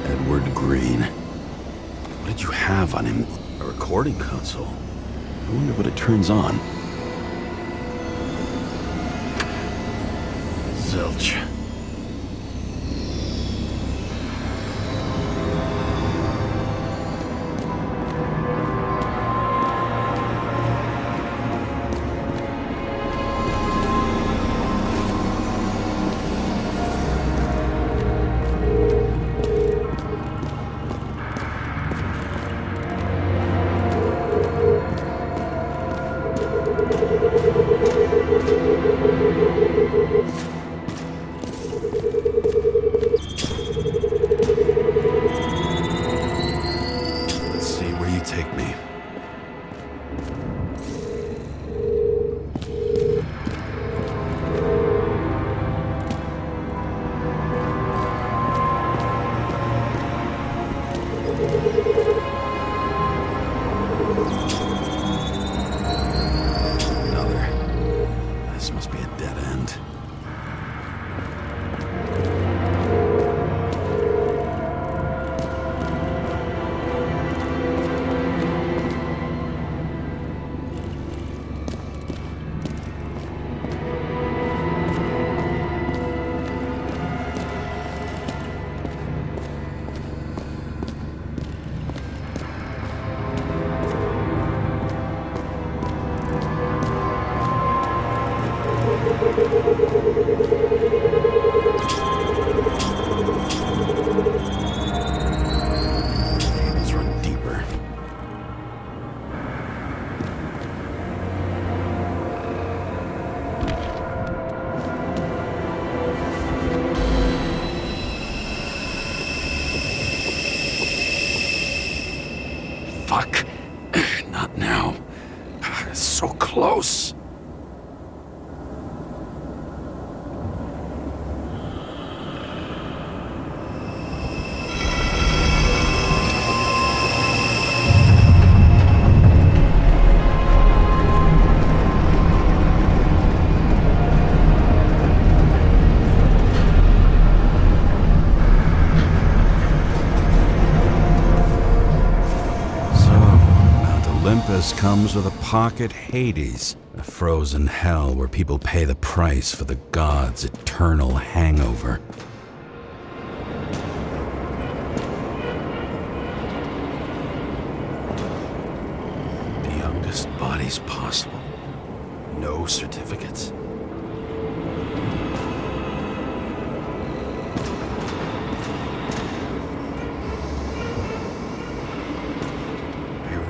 Edward Green. What did you have on him? A recording console? I wonder what it turns on. Zilch. Fuck. Not now. It's so close. Comes with a pocket Hades, a frozen hell where people pay the price for the gods' eternal hangover. The youngest bodies possible. No certificates.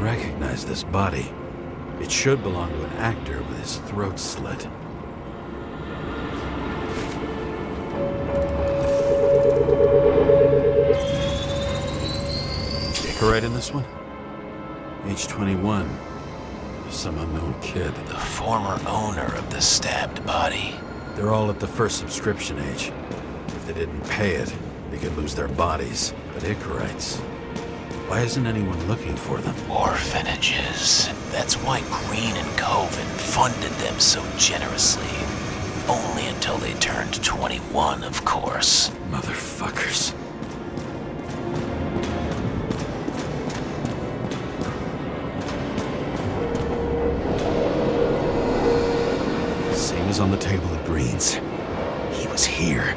Recognize this body. It should belong to an actor with his throat slit. Icarite in this one? Age 21. Some unknown kid. The former owner of the stabbed body. They're all at the first subscription age. If they didn't pay it, they could lose their bodies. But Icarites... why isn't anyone looking for them? Orphanages. That's why Green and Coven funded them so generously. Only until they turned 21, of course. Motherfuckers. Same as on the table at Green's. He was here.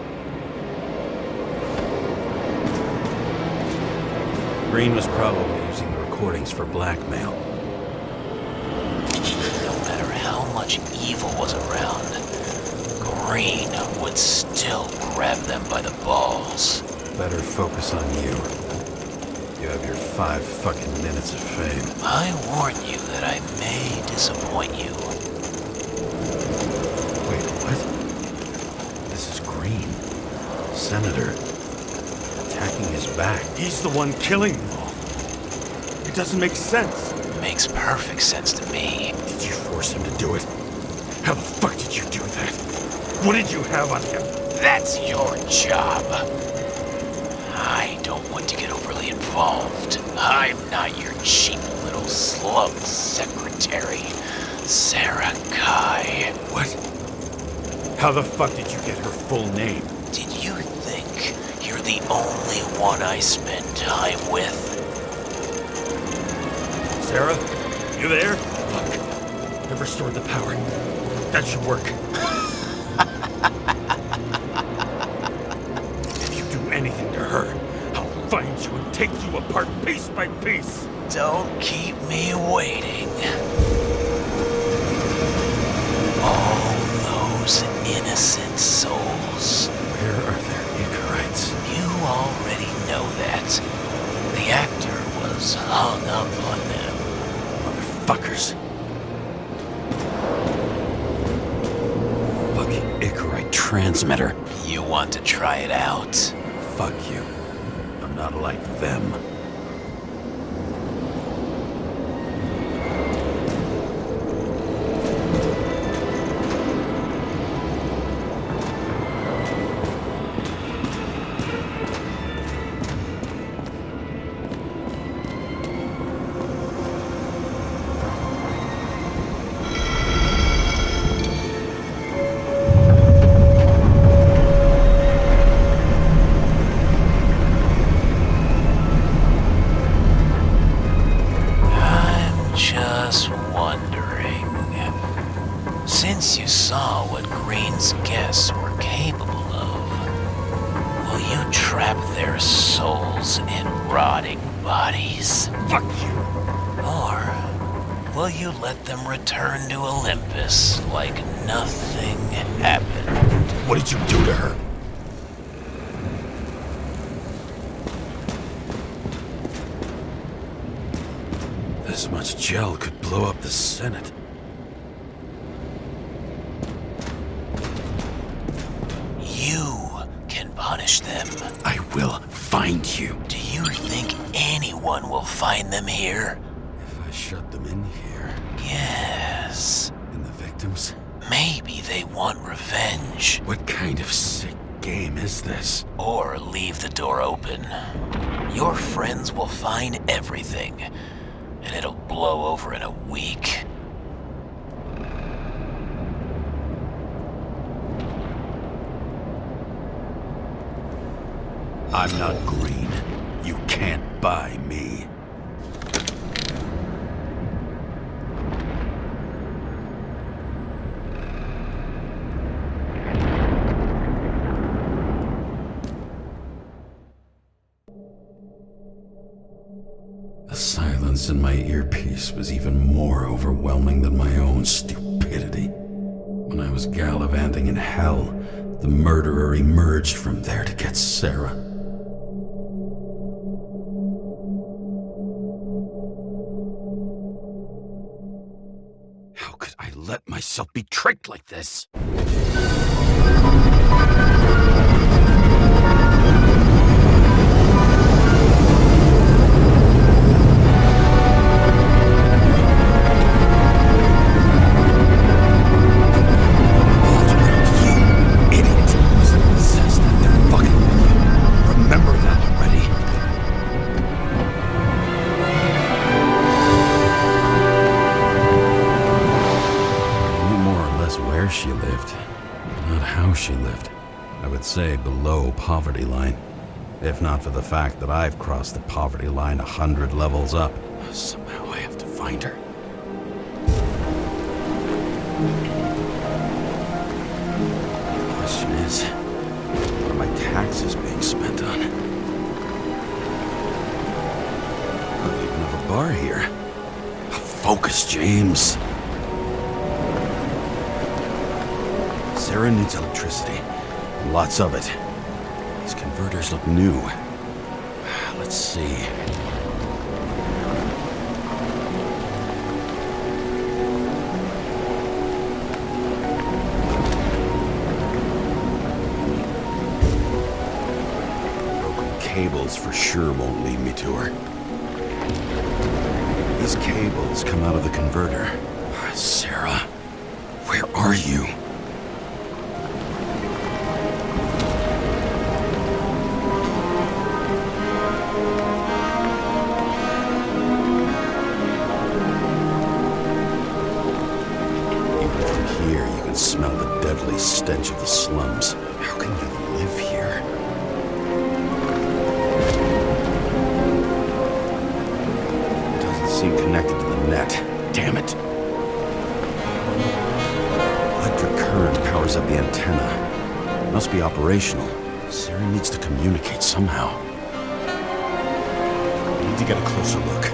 Green was probably using the recordings for blackmail. No matter how much evil was around, Green would still grab them by the balls. Better focus on you. You have your 5 fucking minutes of fame. I warn you that I may disappoint you. Wait, what? This is Green. Senator, attacking his back. He's the one killing them all. It doesn't make sense. Makes perfect sense to me. Did you force him to do it? How the fuck did you do that? What did you have on him? That's your job. I don't want to get overly involved. I'm not your cheap little slum secretary, Sarah Kai. What? How the fuck did you get her full name? Did you think you're the only one I spend time with? Sarah, you there? Fuck. I've restored the power. That should work. If you do anything to her, I'll find you and take you apart piece by piece. Don't keep me waiting. All those innocent souls. Where are their Icarites? You already know that. The actor was hung up on them. Motherfuckers. Fucking Icarite transmitter. You want to try it out? Fuck you. I'm not like them. Just wondering, since you saw what Green's guests were capable of, will you trap their souls in rotting bodies? Fuck you! Or will you let them return to Olympus like nothing happened? What did you do to her? This much gel could blow up the Senate. You can punish them. I will find you. Do you think anyone will find them here? If I shut them in here. Yes. And the victims? Maybe they want revenge. What kind of sick game is this? Or leave the door open. Your friends will find everything, and it'll blow over in a week. I'm not green. You can't buy me. The silence in my earpiece was even more overwhelming than my own stupidity. When I was gallivanting in hell, the murderer emerged from there to get Sarah. How could I let myself be tricked like this? She lived, not how she lived. I would say below poverty line, if not for the fact that I've crossed the poverty line 100 levels up. Somehow I have to find her. The question is, what are my taxes being spent on? I don't even have a bar here. Focus, James. Sarah needs electricity. Lots of it. These converters look new. Let's see. cables for sure won't lead me to her. These cables come out of the converter. Sarah, where are you? Even from here, you can smell the deadly stench of the slums. How can you live here? It doesn't seem connected to the net. Damn it. Electric current powers up the antenna. Must be operational. Sarah needs to communicate somehow. I need to get a closer look.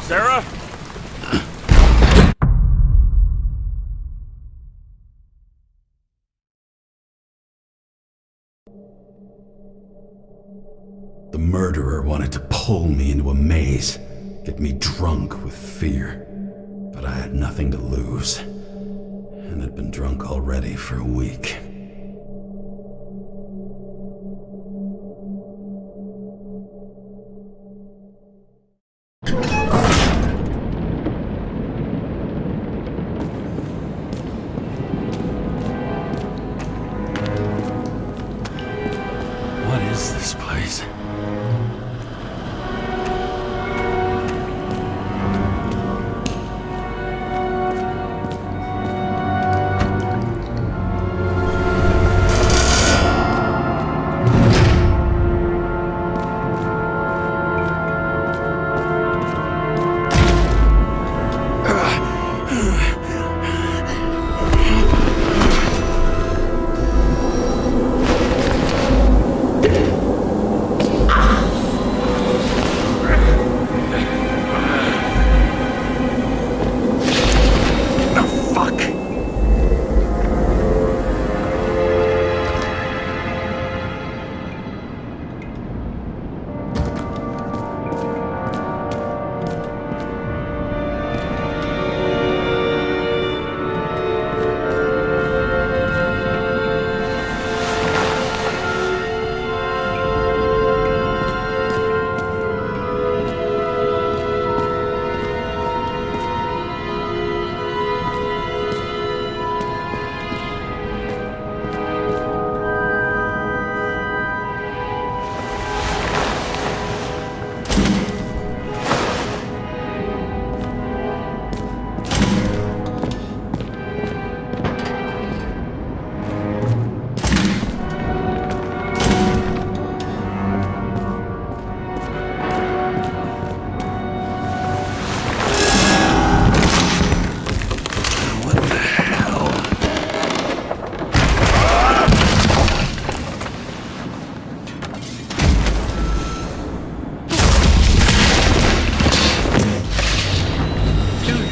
Sarah? The murderer wanted to pull me into a maze, get me drunk with fear. But I had nothing to lose, and had been drunk already for a week. What is this place?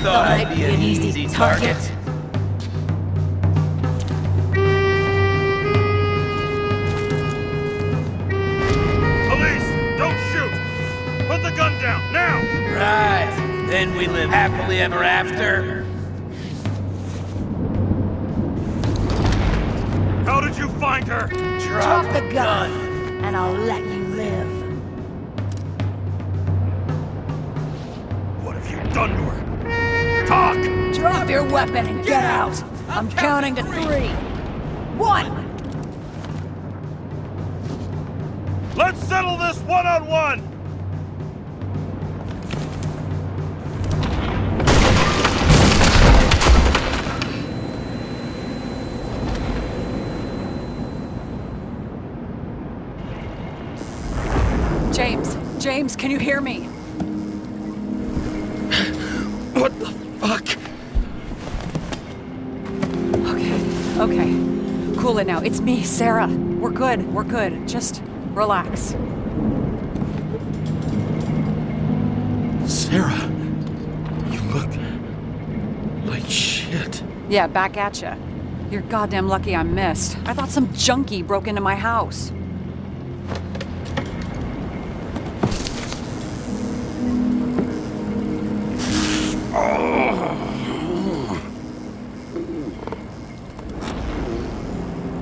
Thought I'd be an easy target. Police, don't shoot! Put the gun down, now! Right. Then we live happily ever after. How did you find her? Drop the gun, and I'll let you live. What have you done to her? Talk! Drop your weapon and get out. I'm counting to 3. 1. Let's settle this one-on-one! James, can you hear me? What the fuck? Okay. Cool it now. It's me, Sarah. We're good. Just relax. Sarah, you look like shit. Yeah, back at ya. You're goddamn lucky I missed. I thought some junkie broke into my house.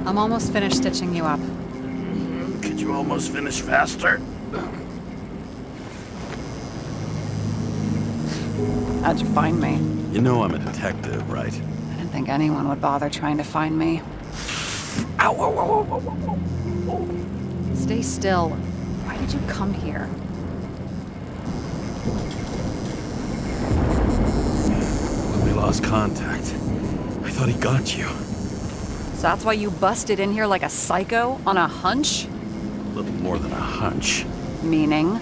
I'm almost finished stitching you up. Could you almost finish faster? How'd you find me? You know I'm a detective, right? I didn't think anyone would bother trying to find me. Ow, whoa, whoa, whoa, whoa, whoa. Stay still. Why did you come here? When we lost contact, I thought he got you. So that's why you busted in here like a psycho on a hunch? A little more than a hunch. Meaning?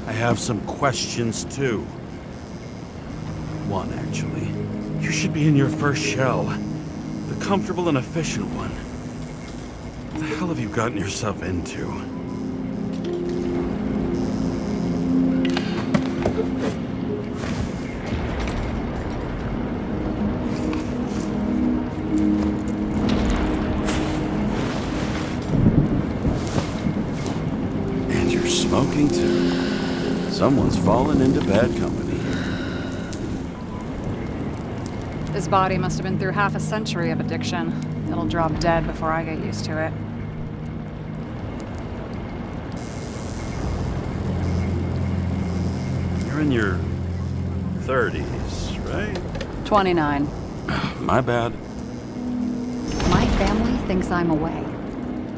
I have some questions, too. One, actually. You should be in your first shell. The comfortable and efficient one. What the hell have you gotten yourself into? And you're smoking, too. Someone's fallen into bad company. His body must have been through half a century of addiction. It'll drop dead before I get used to it. You're in your 30s, right? 29. My bad. My family thinks I'm away.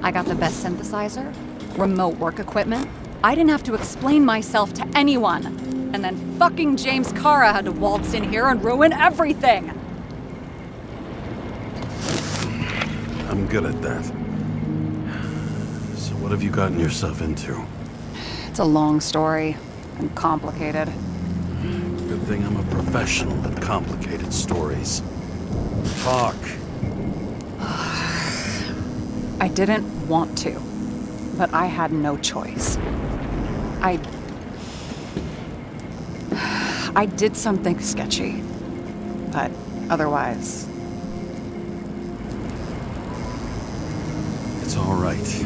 I got the best synthesizer, remote work equipment. I didn't have to explain myself to anyone. And then fucking James Cara had to waltz in here and ruin everything. I'm good at that. So what have you gotten yourself into? It's a long story and complicated. Good thing I'm a professional at complicated stories. Talk. I didn't want to, but I had no choice. I did something sketchy, but otherwise... It's all right.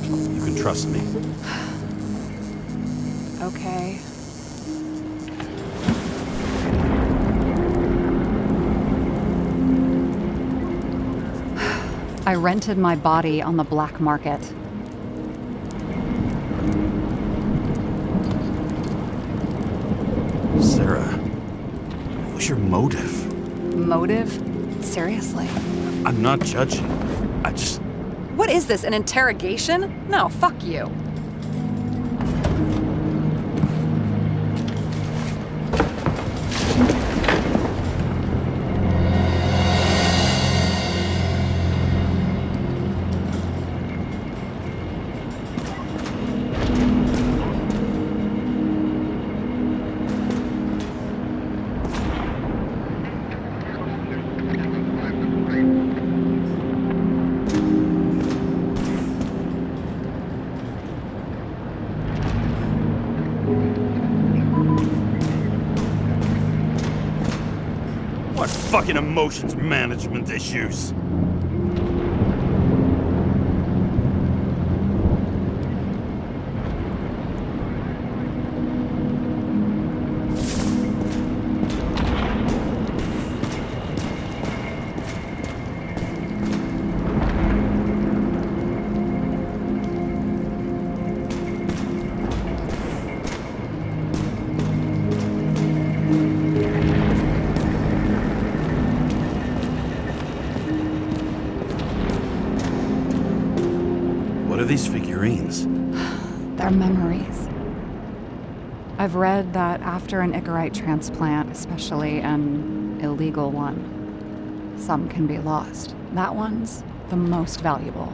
You can trust me. Okay. I rented my body on the black market. Sarah, what was your motive? Motive? Seriously? I'm not judging. I just... What is this, an interrogation? No, fuck you. What fucking emotions management issues? these figurines? They're memories. I've read that after an Icarite transplant, especially an illegal one, some can be lost. That one's the most valuable.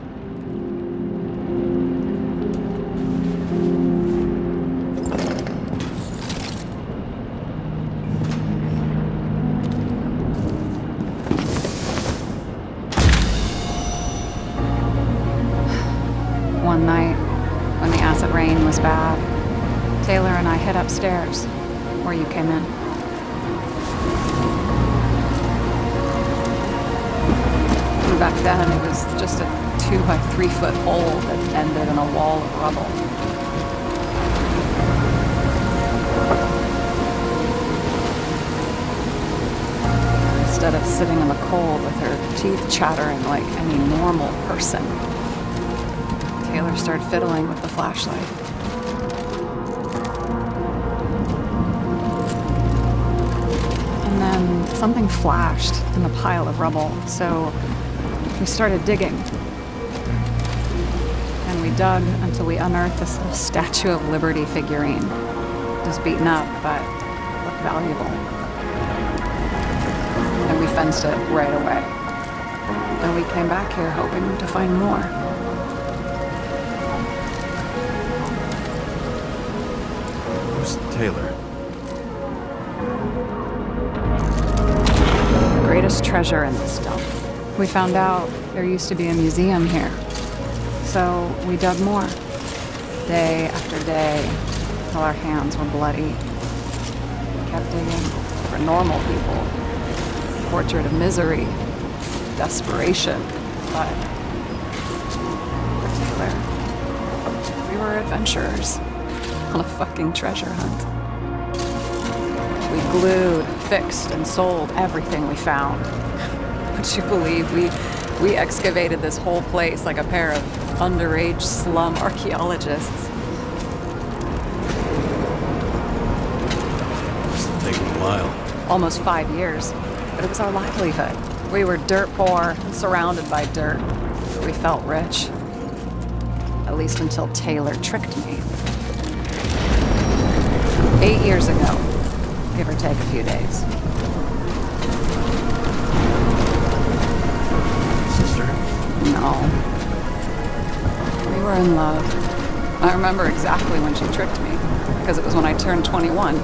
One night, when the acid rain was bad, Taylor and I hid upstairs, where you came in. Back then, it was just a 2 by 3 foot hole that ended in a wall of rubble. Instead of sitting in the cold with her teeth chattering like any normal person, Taylor started fiddling with the flashlight. And then something flashed in the pile of rubble, so we started digging. And we dug until we unearthed this little Statue of Liberty figurine. Just beaten up, but looked valuable. And we fenced it right away. And we came back here hoping to find more. Taylor. The greatest treasure in this dump. We found out there used to be a museum here. So we dug more. Day after day, till our hands were bloody. We kept digging for normal people. Portrait of misery, desperation, but for Taylor, we were adventurers. On a fucking treasure hunt. We glued, fixed, and sold everything we found. Would you believe we excavated this whole place like a pair of underage slum archaeologists? This will take a while. Almost 5 years, but it was our livelihood. We were dirt poor and surrounded by dirt. We felt rich. At least until Taylor tricked me. 8 years ago, give or take a few days. Sister? No. We were in love. I remember exactly when she tricked me, because it was when I turned 21.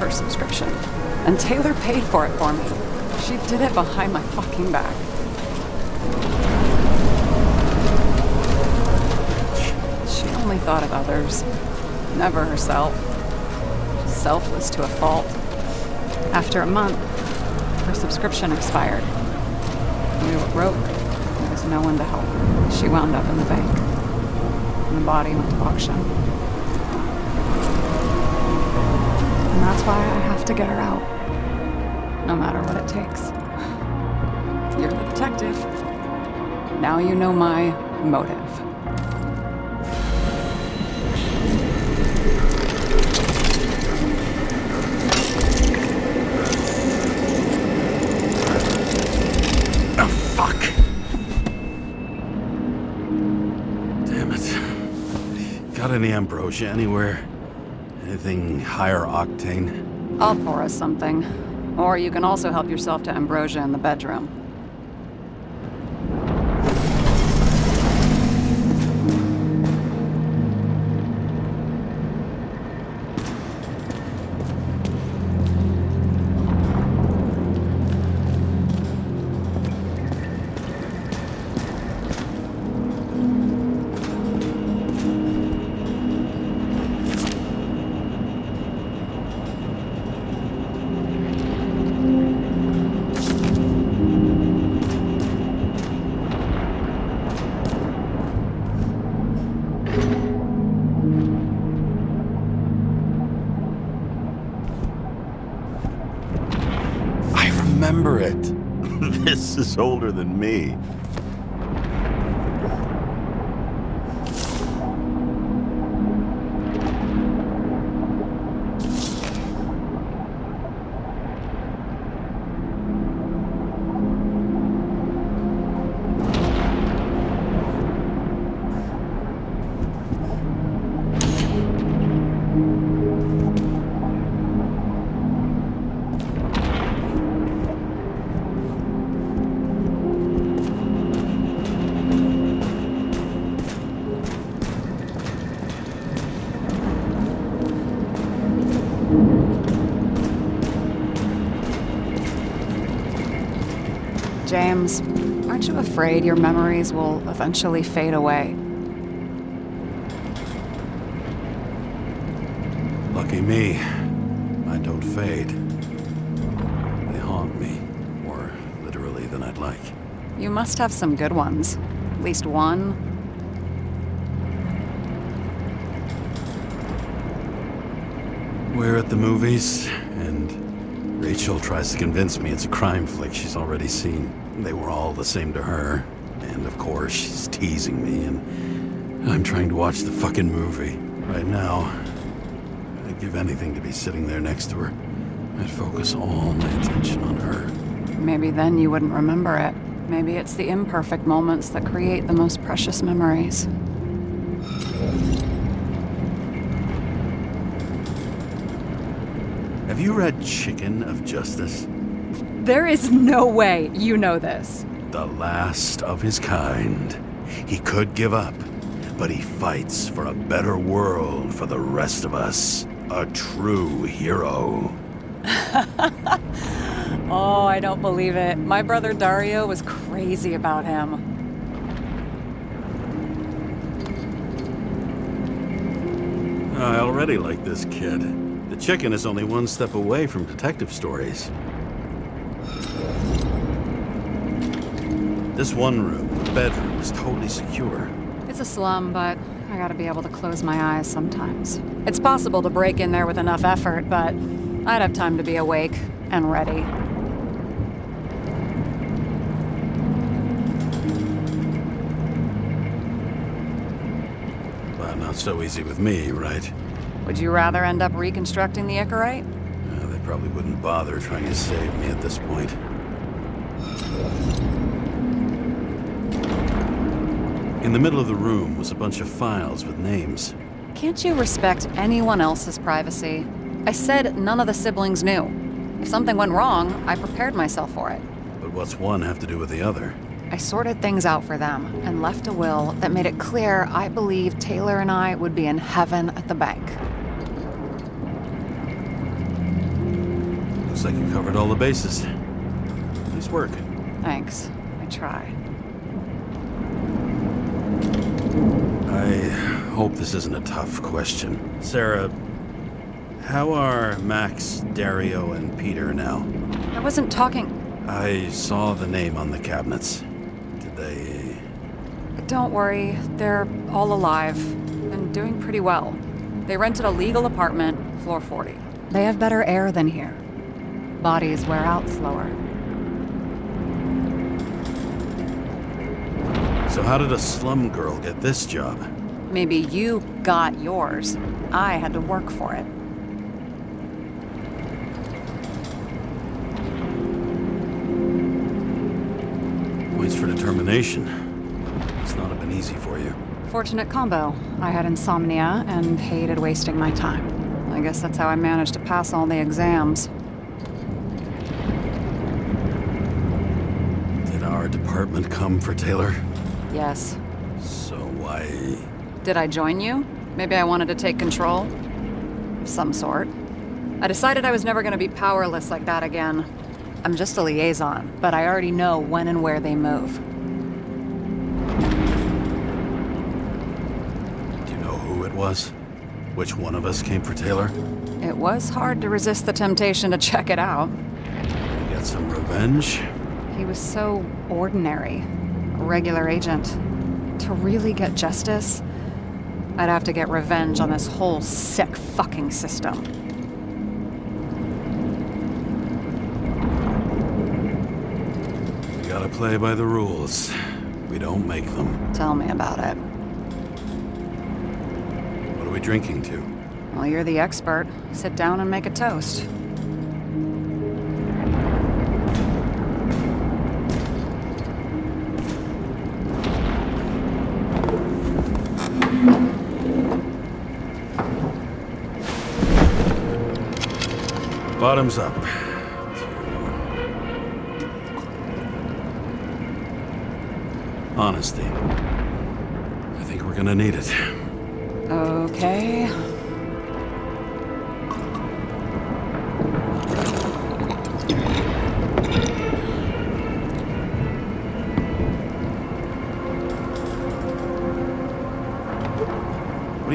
First subscription. And Taylor paid for it for me. She did it behind my fucking back. She only thought of others, never herself. Selfless to a fault. After a month, her subscription expired. We were broke. There was no one to help. She wound up in the bank. And the body went to auction. And that's why I have to get her out. No matter what it takes. You're the detective. Now you know my motive. Got any ambrosia anywhere? Anything higher octane? I'll pour us something. Or you can also help yourself to ambrosia in the bedroom. Remember it. This is older than me. James, aren't you afraid your memories will eventually fade away? Lucky me. Mine don't fade. They haunt me, more literally than I'd like. You must have some good ones. At least one. We're at the movies, and Rachel tries to convince me it's a crime flick she's already seen. They were all the same to her. And of course, she's teasing me, and I'm trying to watch the fucking movie. Right now, I'd give anything to be sitting there next to her. I'd focus all my attention on her. Maybe then you wouldn't remember it. Maybe it's the imperfect moments that create the most precious memories. Have you read Chicken of Justice? There is no way you know this. The last of his kind. He could give up, but he fights for a better world for the rest of us. A true hero. Oh, I don't believe it. My brother Dario was crazy about him. I already like this kid. The chicken is only one step away from detective stories. This one room, the bedroom, is totally secure. It's a slum, but I gotta be able to close my eyes sometimes. It's possible to break in there with enough effort, but I'd have time to be awake and ready. But not so easy with me, right? Would you rather end up reconstructing the Icarite? They probably wouldn't bother trying to save me at this point. In the middle of the room was a bunch of files with names. Can't you respect anyone else's privacy? I said none of the siblings knew. If something went wrong, I prepared myself for it. But what's one have to do with the other? I sorted things out for them and left a will that made it clear I believed Taylor and I would be in heaven at the bank. Looks like you covered all the bases. Nice work. Thanks. I try. I hope this isn't a tough question. Sarah, how are Max, Dario, and Peter now? I wasn't talking... I saw the name on the cabinets. Did they... Don't worry, they're all alive and doing pretty well. They rented a legal apartment, floor 40. They have better air than here. Bodies wear out slower. So how did a slum girl get this job? Maybe you got yours. I had to work for it. Points for determination. It's not have been easy for you. Fortunate combo. I had insomnia and hated wasting my time. I guess that's how I managed to pass all the exams. Did our department come for Taylor? Yes. So why... Did I join you? Maybe I wanted to take control? Of some sort. I decided I was never going to be powerless like that again. I'm just a liaison, but I already know when and where they move. Do you know who it was? Which one of us came for Taylor? It was hard to resist the temptation to check it out. You get some revenge? He was so ordinary. A regular agent. To really get justice, I'd have to get revenge on this whole sick fucking system. We gotta play by the rules. We don't make them. Tell me about it. What are we drinking to? Well, you're the expert. Sit down and make a toast. Bottoms up. Honesty. I think we're gonna need it. Okay.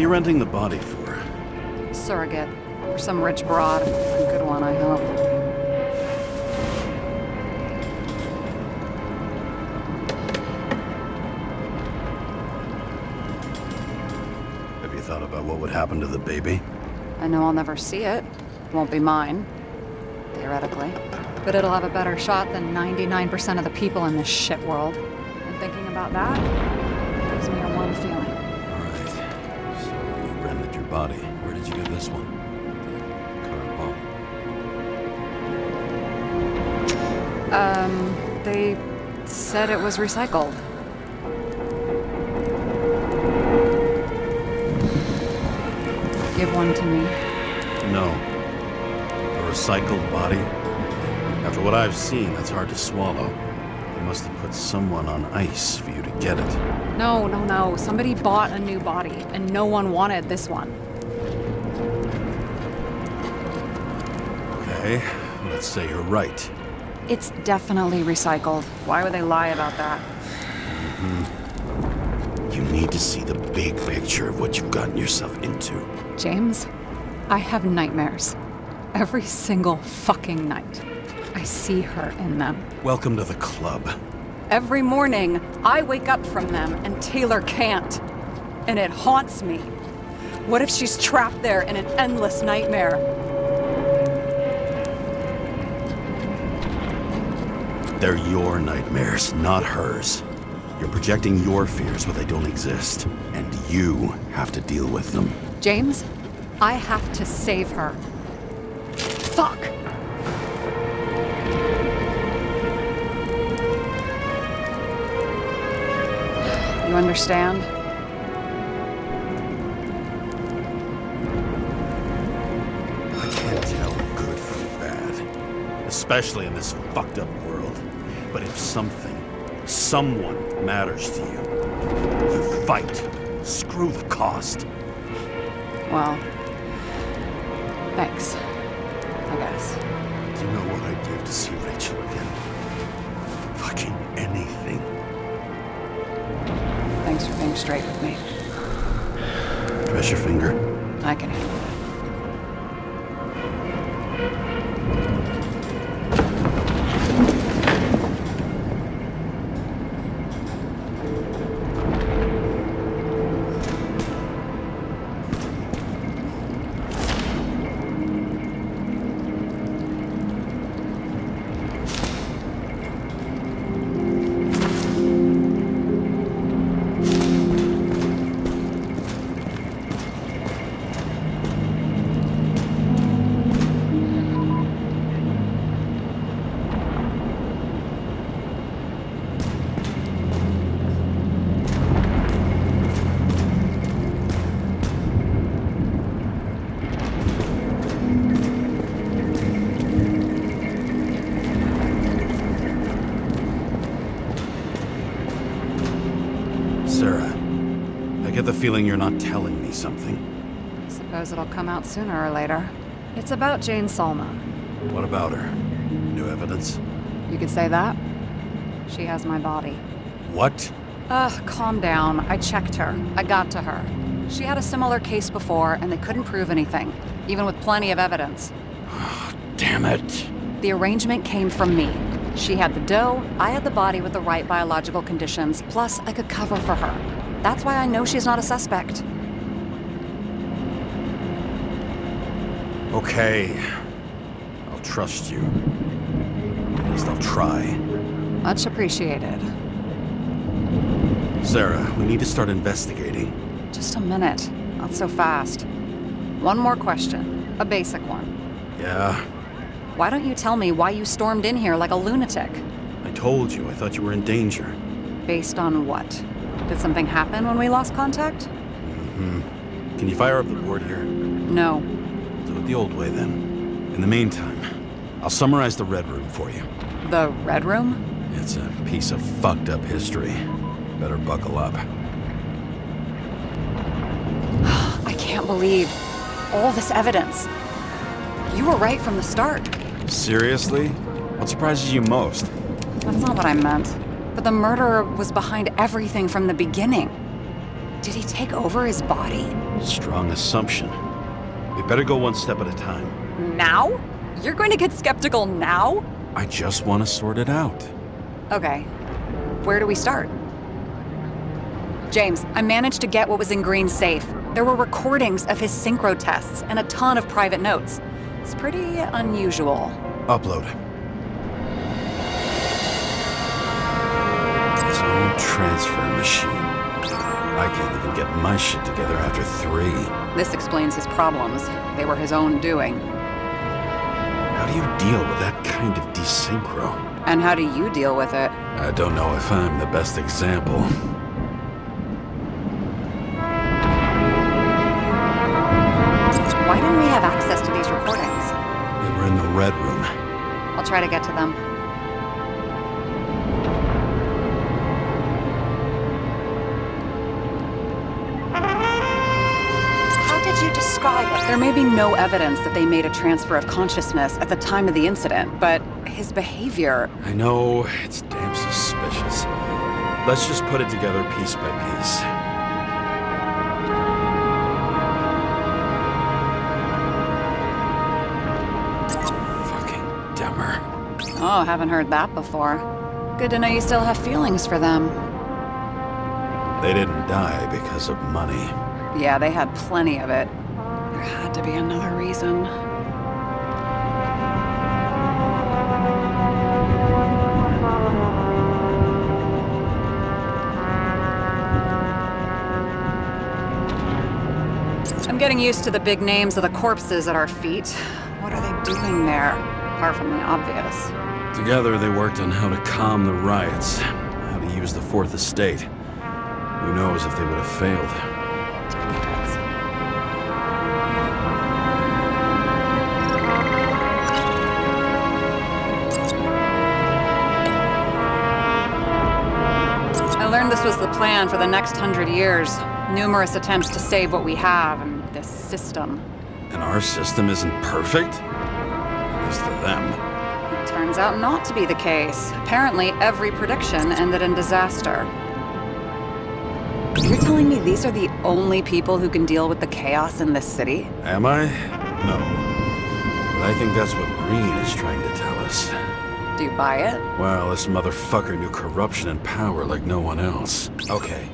are you renting the body for? Surrogate. For some rich broad. A good one, I hope. Have you thought about what would happen to the baby? I know I'll never see it. Won't be mine. Theoretically. But it'll have a better shot than 99% of the people in this shit world. And thinking about that gives me a one feeling. Alright. So you rented your body. Where did you get this one? They said it was recycled. Give one to me. No. A recycled body? After what I've seen, that's hard to swallow. They must have put someone on ice for you to get it. No. Somebody bought a new body, and no one wanted this one. Okay, let's say you're right. It's definitely recycled. Why would they lie about that? You need to see the big picture of what you've gotten yourself into. James, I have nightmares. Every single fucking night. I see her in them. Welcome to the club. Every morning, I wake up from them and Taylor can't. And it haunts me. What if she's trapped there in an endless nightmare? They're your nightmares, not hers. You're projecting your fears where they don't exist, and you have to deal with them. James, I have to save her. Fuck! You understand? I can't tell good from bad, especially in this fucked up world. But if someone matters to you, you fight. Screw the cost. Well, thanks, I guess. Do you know what I'd give to see Rachel again? Fucking anything. Thanks for being straight with me. Press your finger. I can handle it. Feeling you're not telling me something. Suppose it'll come out sooner or later. It's about Jane Salma. What about her? New evidence? You could say that. She has my body. What? Calm down. I checked her. I got to her. She had a similar case before, and they couldn't prove anything, even with plenty of evidence. Damn it. The arrangement came from me. She had the dough, I had the body with the right biological conditions, plus I could cover for her. That's why I know she's not a suspect. Okay. I'll trust you. At least I'll try. Much appreciated. Sarah, we need to start investigating. Just a minute. Not so fast. One more question. A basic one. Yeah? Why don't you tell me why you stormed in here like a lunatic? I told you, I thought you were in danger. Based on what? Did something happen when we lost contact? Can you fire up the board here? No. Do it the old way then. In the meantime, I'll summarize the Red Room for you. The Red Room? It's a piece of fucked up history. Better buckle up. I can't believe all this evidence. You were right from the start. Seriously? What surprises you most? That's not what I meant. But the murderer was behind everything from the beginning. Did he take over his body? Strong assumption. We better go one step at a time. Now? You're going to get skeptical now? I just want to sort it out. Okay. Where do we start? James, I managed to get what was in Green's safe. There were recordings of his synchro tests and a ton of private notes. It's pretty unusual. Upload. Zone transfer machine. I can't even get my shit together after 3. This explains his problems. They were his own doing. How do you deal with that kind of desynchro? And how do you deal with it? I don't know if I'm the best example. Why didn't we have access to these recordings? They were in the Red Room. I'll try to get to them. How did you describe it? There may be no evidence that they made a transfer of consciousness at the time of the incident, but his behavior... I know, it's damn suspicious. Let's just put it together piece by piece. Oh, haven't heard that before. Good to know you still have feelings for them. They didn't die because of money. Yeah, they had plenty of it. There had to be another reason. I'm getting used to the big names of the corpses at our feet. What are they doing there? Apart from the obvious. Together, they worked on how to calm the riots, how to use the Fourth Estate. Who knows if they would have failed. I learned this was the plan for the next 100 years. Numerous attempts to save what we have in this system. And our system isn't perfect? At least to them. Turns out not to be the case. Apparently, every prediction ended in disaster. You're telling me these are the only people who can deal with the chaos in this city? Am I? No. But I think that's what Green is trying to tell us. Do you buy it? Well, this motherfucker knew corruption and power like no one else. Okay,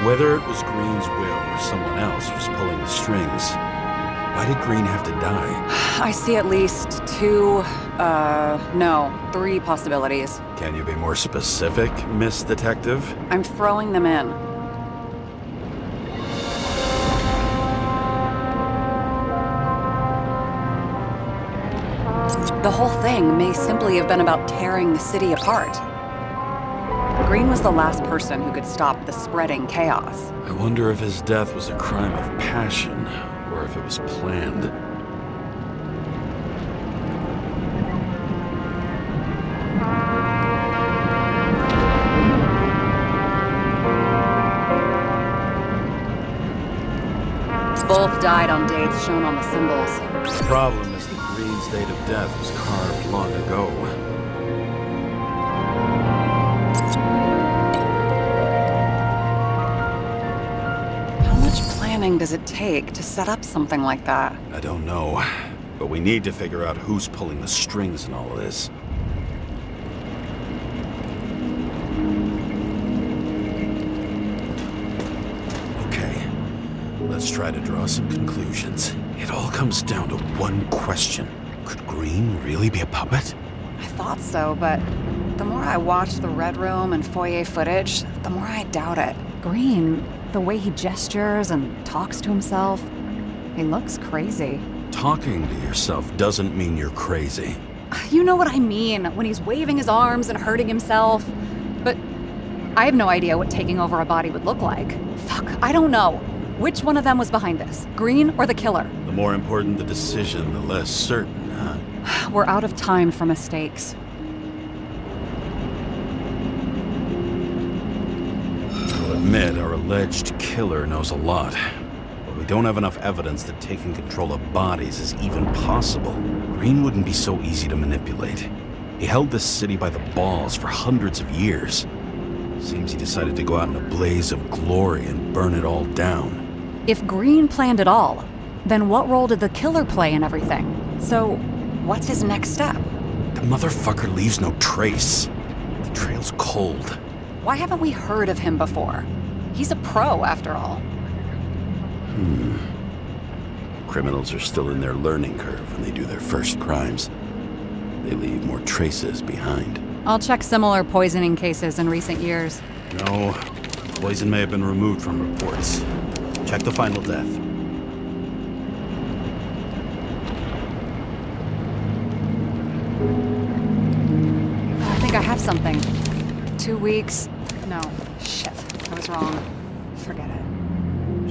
whether it was Green's will or someone else was pulling the strings, why did Green have to die? I see at least 3 possibilities. Can you be more specific, Miss Detective? I'm throwing them in. The whole thing may simply have been about tearing the city apart. Green was the last person who could stop the spreading chaos. I wonder if his death was a crime of passion, or if it was planned. Both died on dates shown on the symbols. The problem is that Green's date of death was carved long ago. How much planning does it take to set up something like that? I don't know, but we need to figure out who's pulling the strings in all of this. Let's try to draw some conclusions. It all comes down to one question. Could Green really be a puppet? I thought so, but the more I watch the Red Room and foyer footage, the more I doubt it. Green, the way he gestures and talks to himself, he looks crazy. Talking to yourself doesn't mean you're crazy. You know what I mean, when he's waving his arms and hurting himself. But I have no idea what taking over a body would look like. Fuck, I don't know. Which one of them was behind this? Green or the killer? The more important the decision, the less certain, huh? We're out of time for mistakes. I'll admit, our alleged killer knows a lot. But we don't have enough evidence that taking control of bodies is even possible. Green wouldn't be so easy to manipulate. He held this city by the balls for hundreds of years. Seems he decided to go out in a blaze of glory and burn it all down. If Green planned it all, then what role did the killer play in everything? So, what's his next step? The motherfucker leaves no trace. The trail's cold. Why haven't we heard of him before? He's a pro, after all. Criminals are still in their learning curve when they do their first crimes. They leave more traces behind. I'll check similar poisoning cases in recent years. No, poison may have been removed from reports. Check the final death. I think I have something. 2 weeks. No, shit. I was wrong. Forget it.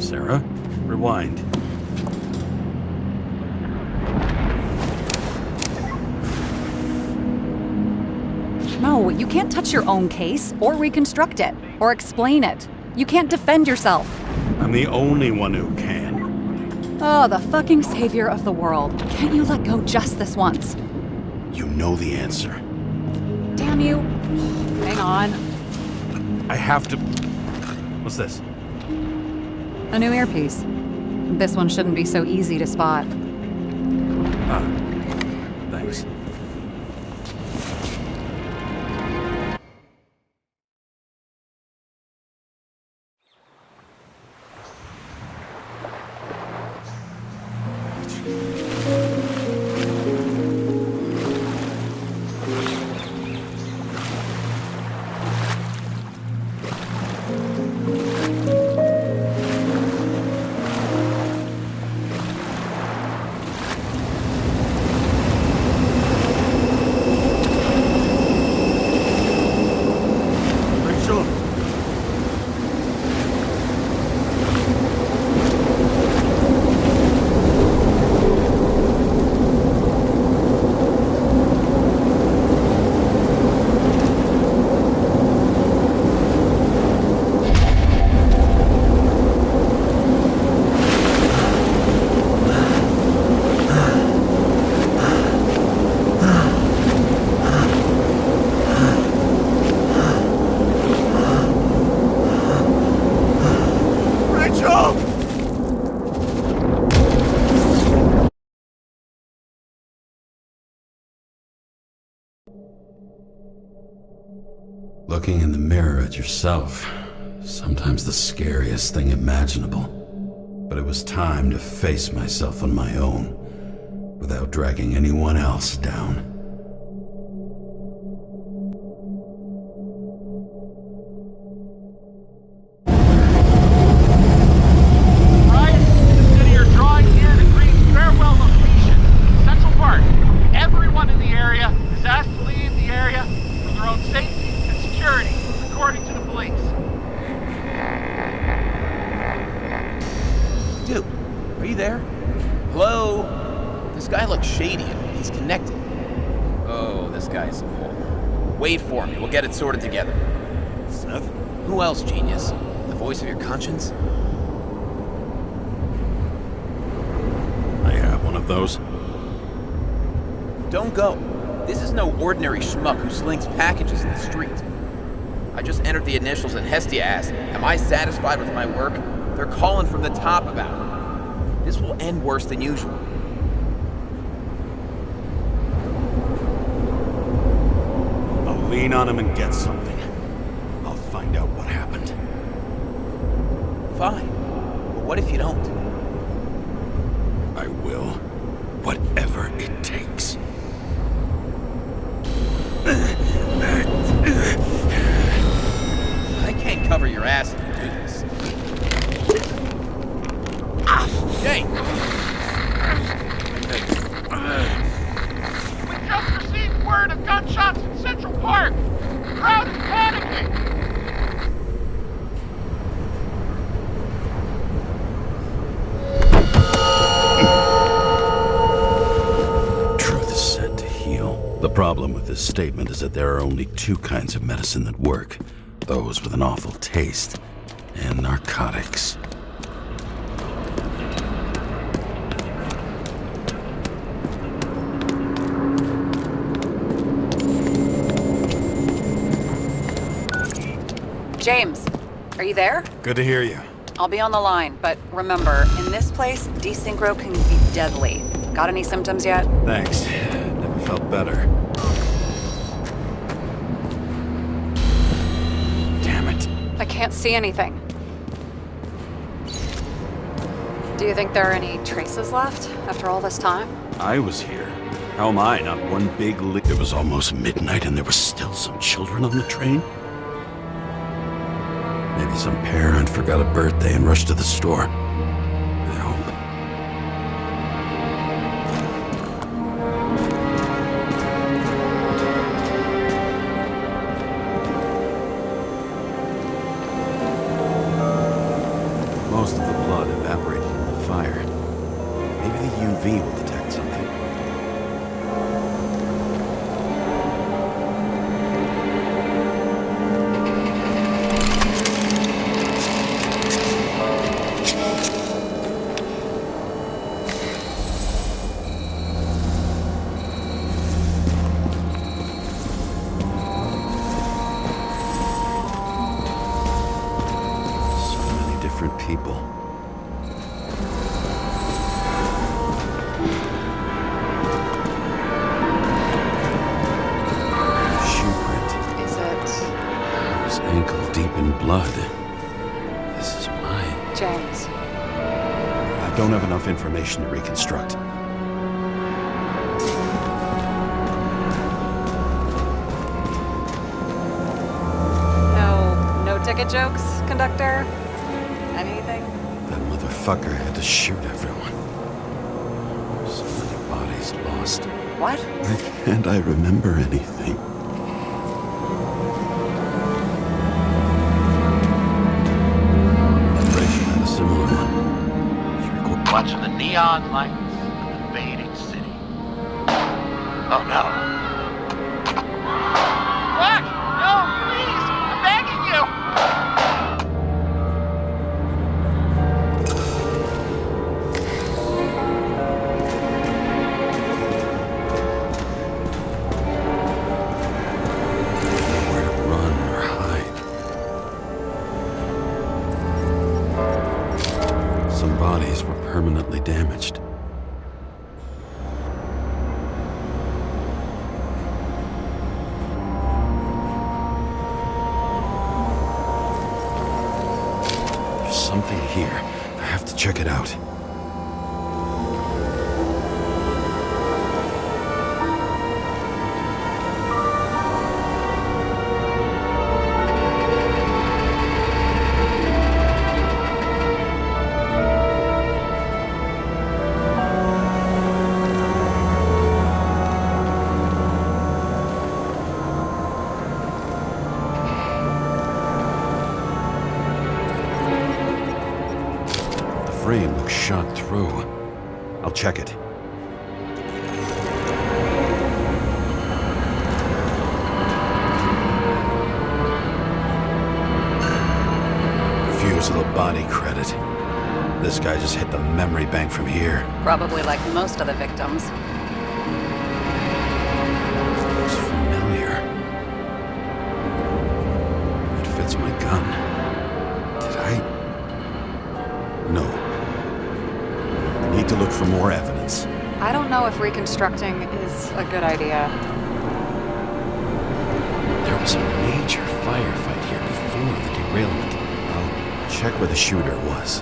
Sarah, rewind. No, you can't touch your own case, or reconstruct it, or explain it. You can't defend yourself. I'm the only one who can. Oh, the fucking savior of the world. Can't you let go just this once? You know the answer. Damn you. Hang on. I have to... What's this? A new earpiece. This one shouldn't be so easy to spot. Ah, thanks. Looking in the mirror at yourself, sometimes the scariest thing imaginable. But it was time to face myself on my own, without dragging anyone else down. Get it sorted together. Seth? Who else, genius? The voice of your conscience? I have one of those. Don't go. This is no ordinary schmuck who slings packages in the street. I just entered the initials and Hestia asked, am I satisfied with my work? They're calling from the top about it. This will end worse than usual. Lean on him and get something. I'll find out what happened. Fine. But what if you don't? I will. Whatever it takes. I can't cover your ass if you do this. Jay! We just received word of gunshots in Central Park! The crowd is panicking! Truth is said to heal. The problem with this statement is that there are only two kinds of medicine that work. Those with an awful taste, and narcotics. James, are you there? Good to hear you. I'll be on the line, but remember, in this place, desynchro can be deadly. Got any symptoms yet? Thanks. Never felt better. Damn it. I can't see anything. Do you think there are any traces left after all this time? I was here. How am I? Not one big lick. It was almost midnight and there were still some children on the train. Maybe some parent forgot a birthday and rushed to the store. I hope. Most of the blood evaporated in the fire. Maybe the UV will detect something. People. Shoe print. Is it? I was ankle deep in blood. This is mine. James. I don't have enough information to reconstruct. No ticket jokes, conductor? Anything? That motherfucker had to shoot everyone. So many bodies lost. What? Why can't I remember anything? Rachel had a similar one. She recorded Watching the neon lights of the fading city. Oh no. What? No, please! I'm begging you! Bodies were permanently damaged. There's something here. I have to check it out. Frame looks shot through. I'll check it. Refuse of the body credit. This guy just hit the memory bank from here. Probably like most of the victims. Looks familiar. It fits my gun. Did I? No. I need to look for more evidence. I don't know if reconstructing is a good idea. There was a major firefight here before the derailment. I'll check where the shooter was.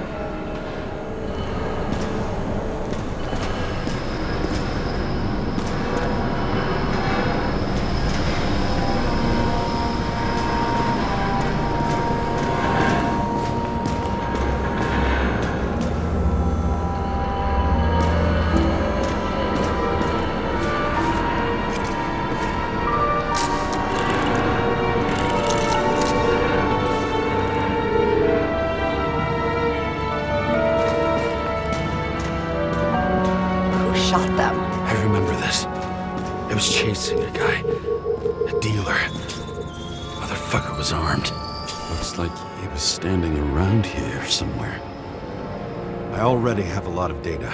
Shot them. I remember this. It was chasing a guy. A dealer. Motherfucker was armed. Looks like he was standing around here somewhere. I already have a lot of data.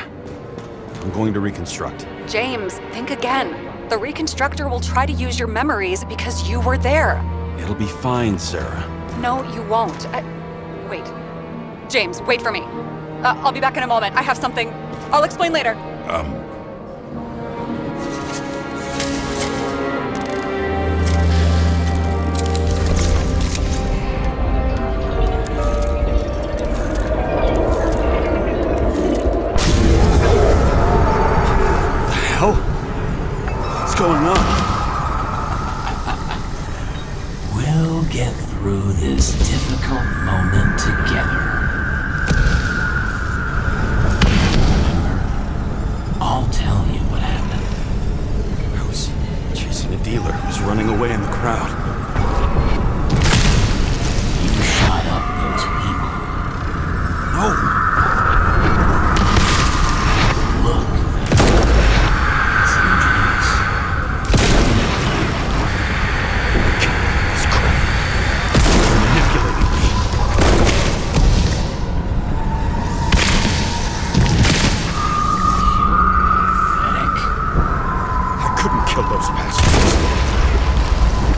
I'm going to reconstruct. James, think again. The reconstructor will try to use your memories because you were there. It'll be fine, Sarah. No, you won't. Wait. James, wait for me. I'll be back in a moment. I have something. I'll explain later. What's going on? We'll get through this difficult moment together. Remember, I'll tell you what happened. I was chasing a dealer who was running away in the crowd. You shot up those people. No! Look.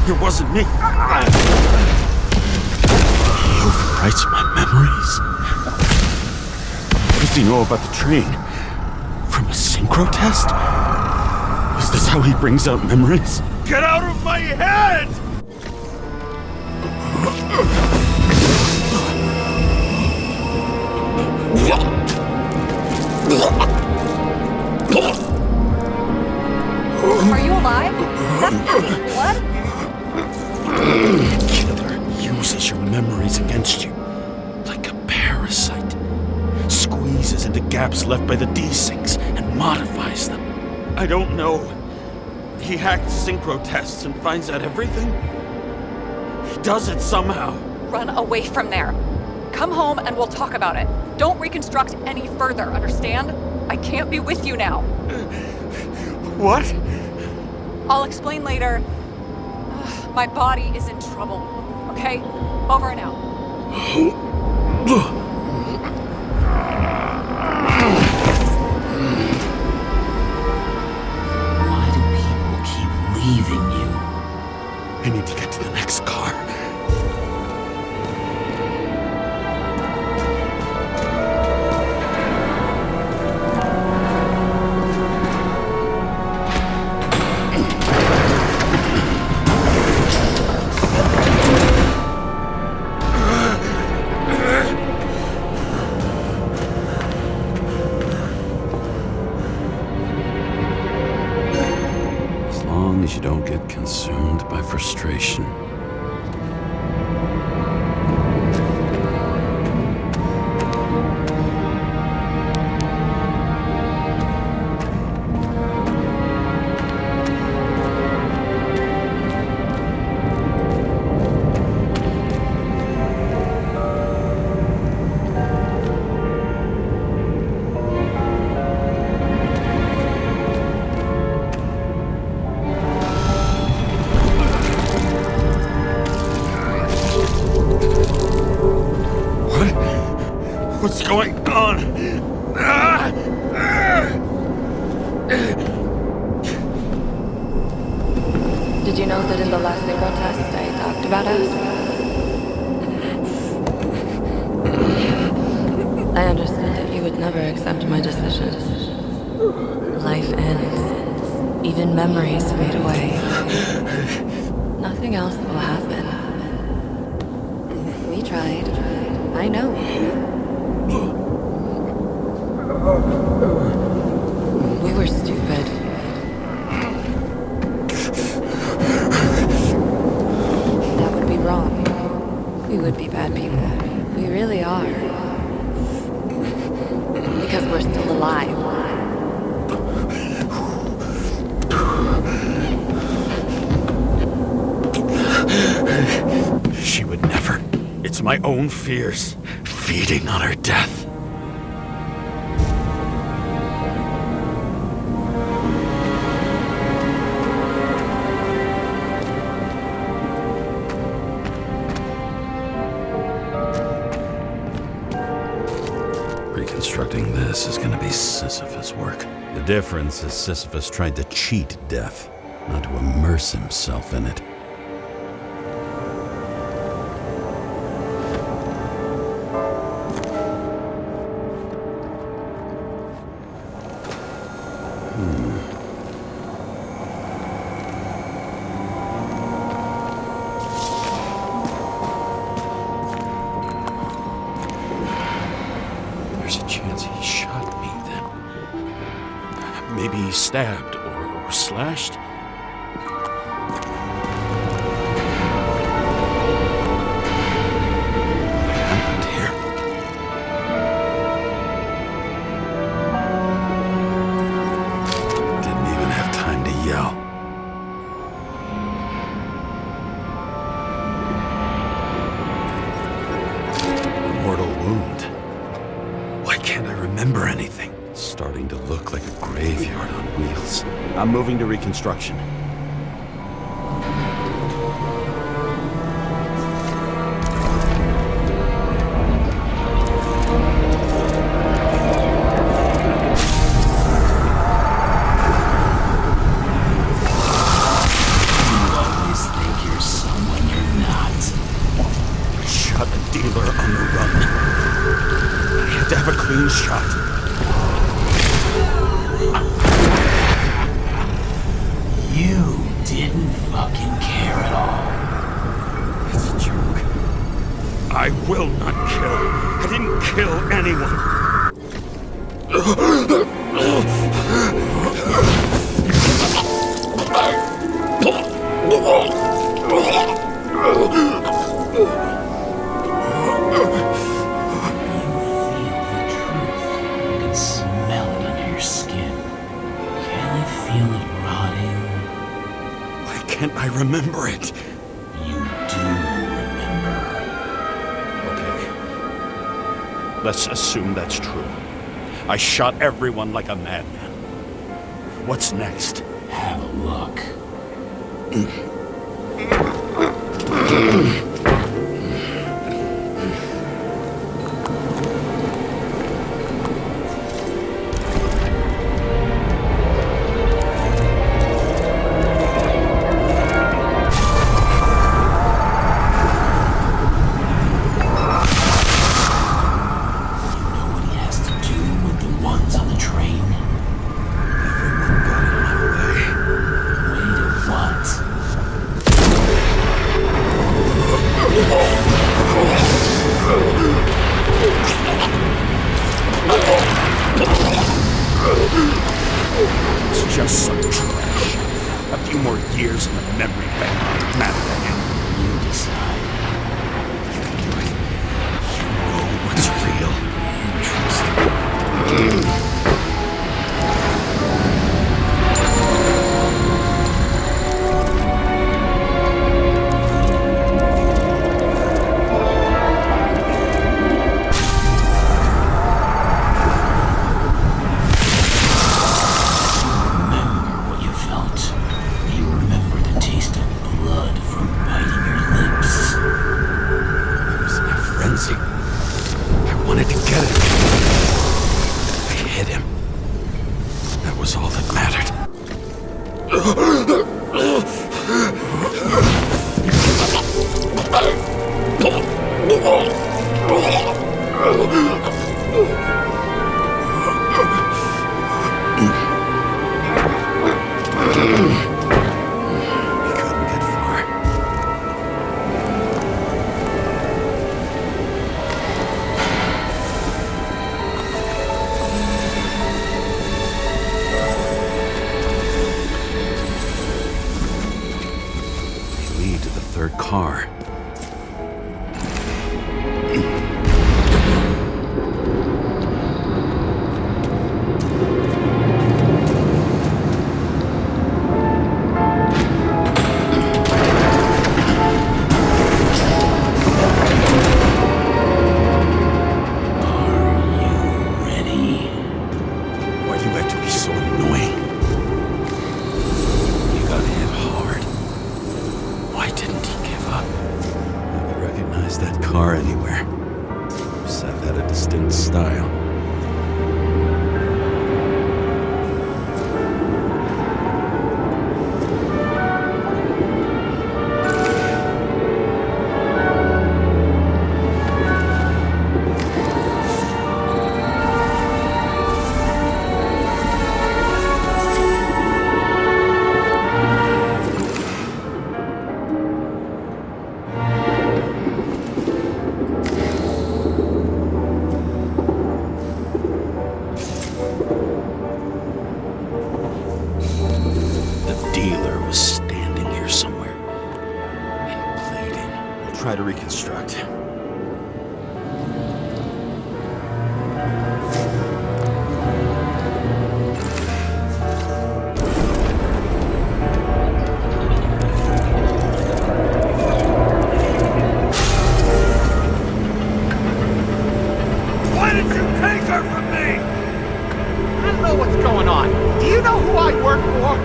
It wasn't me. He overwrites my memories. What does he know about the train? From a synchro test? Is this how he brings out memories? Get out of my head! Are you alive? What? Killer uses your memories against you. Like a parasite. Squeezes into gaps left by the desyncs and modifies them. I don't know. He hacked synchro tests and finds out everything? He does it somehow. Run away from there. Come home and we'll talk about it. Don't reconstruct any further, understand? I can't be with you now. What? I'll explain later. My body is in trouble, okay? Over and out. Why do people keep leaving you? I need to get to the next car. You don't get consumed by frustration. What's going on? Did you know that in the last synchro test I talked about us? I understood that you would never accept my decisions. Life ends. Even memories fade away. Nothing else will happen. We tried. I know. We were stupid. That would be wrong. We would be bad people. We really are. Because we're still alive. She would never. It's my own fears, feeding on her death. Reconstructing this is gonna be Sisyphus work. The difference is Sisyphus tried to cheat death, not to immerse himself in it. stabbed or slashed? What happened here? Didn't even have time to yell. Mortal wound. Why can't I remember anything? It's starting to look like a graveyard on wheels. I'm moving to reconstruction. Clean shot. You didn't fucking care at all. It's a joke. I will not kill. I didn't kill anyone. Can't I remember it? You do remember. Okay. Let's assume that's true. I shot everyone like a madman. What's next? Have a look. It's just some trash. A few more years in the memory bank won't matter to him. You decide. You can do it. You know what's real. Interesting. I wanted to get it. I hit him. That was all that mattered. Car. Why didn't he give up? healer was standing here somewhere and bleeding. We'll try to reconstruct. Why did you take her from me? I don't know what's going on. Do you know who I work for?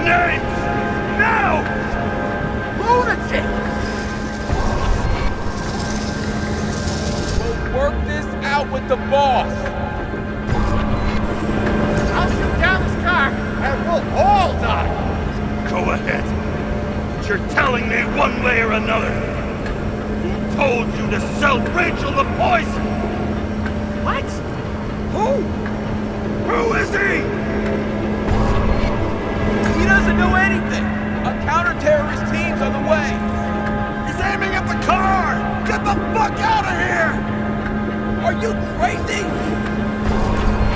Names! Now! Lunatic! We'll work this out with the boss. I'll shoot down this car and we'll all die. Go ahead. But you're telling me one way or another. Who told you to sell Rachel the poison? What? Who? Who is he? He doesn't know anything. A counter-terrorist team's on the way. He's aiming at the car! Get the fuck out of here! Are you crazy?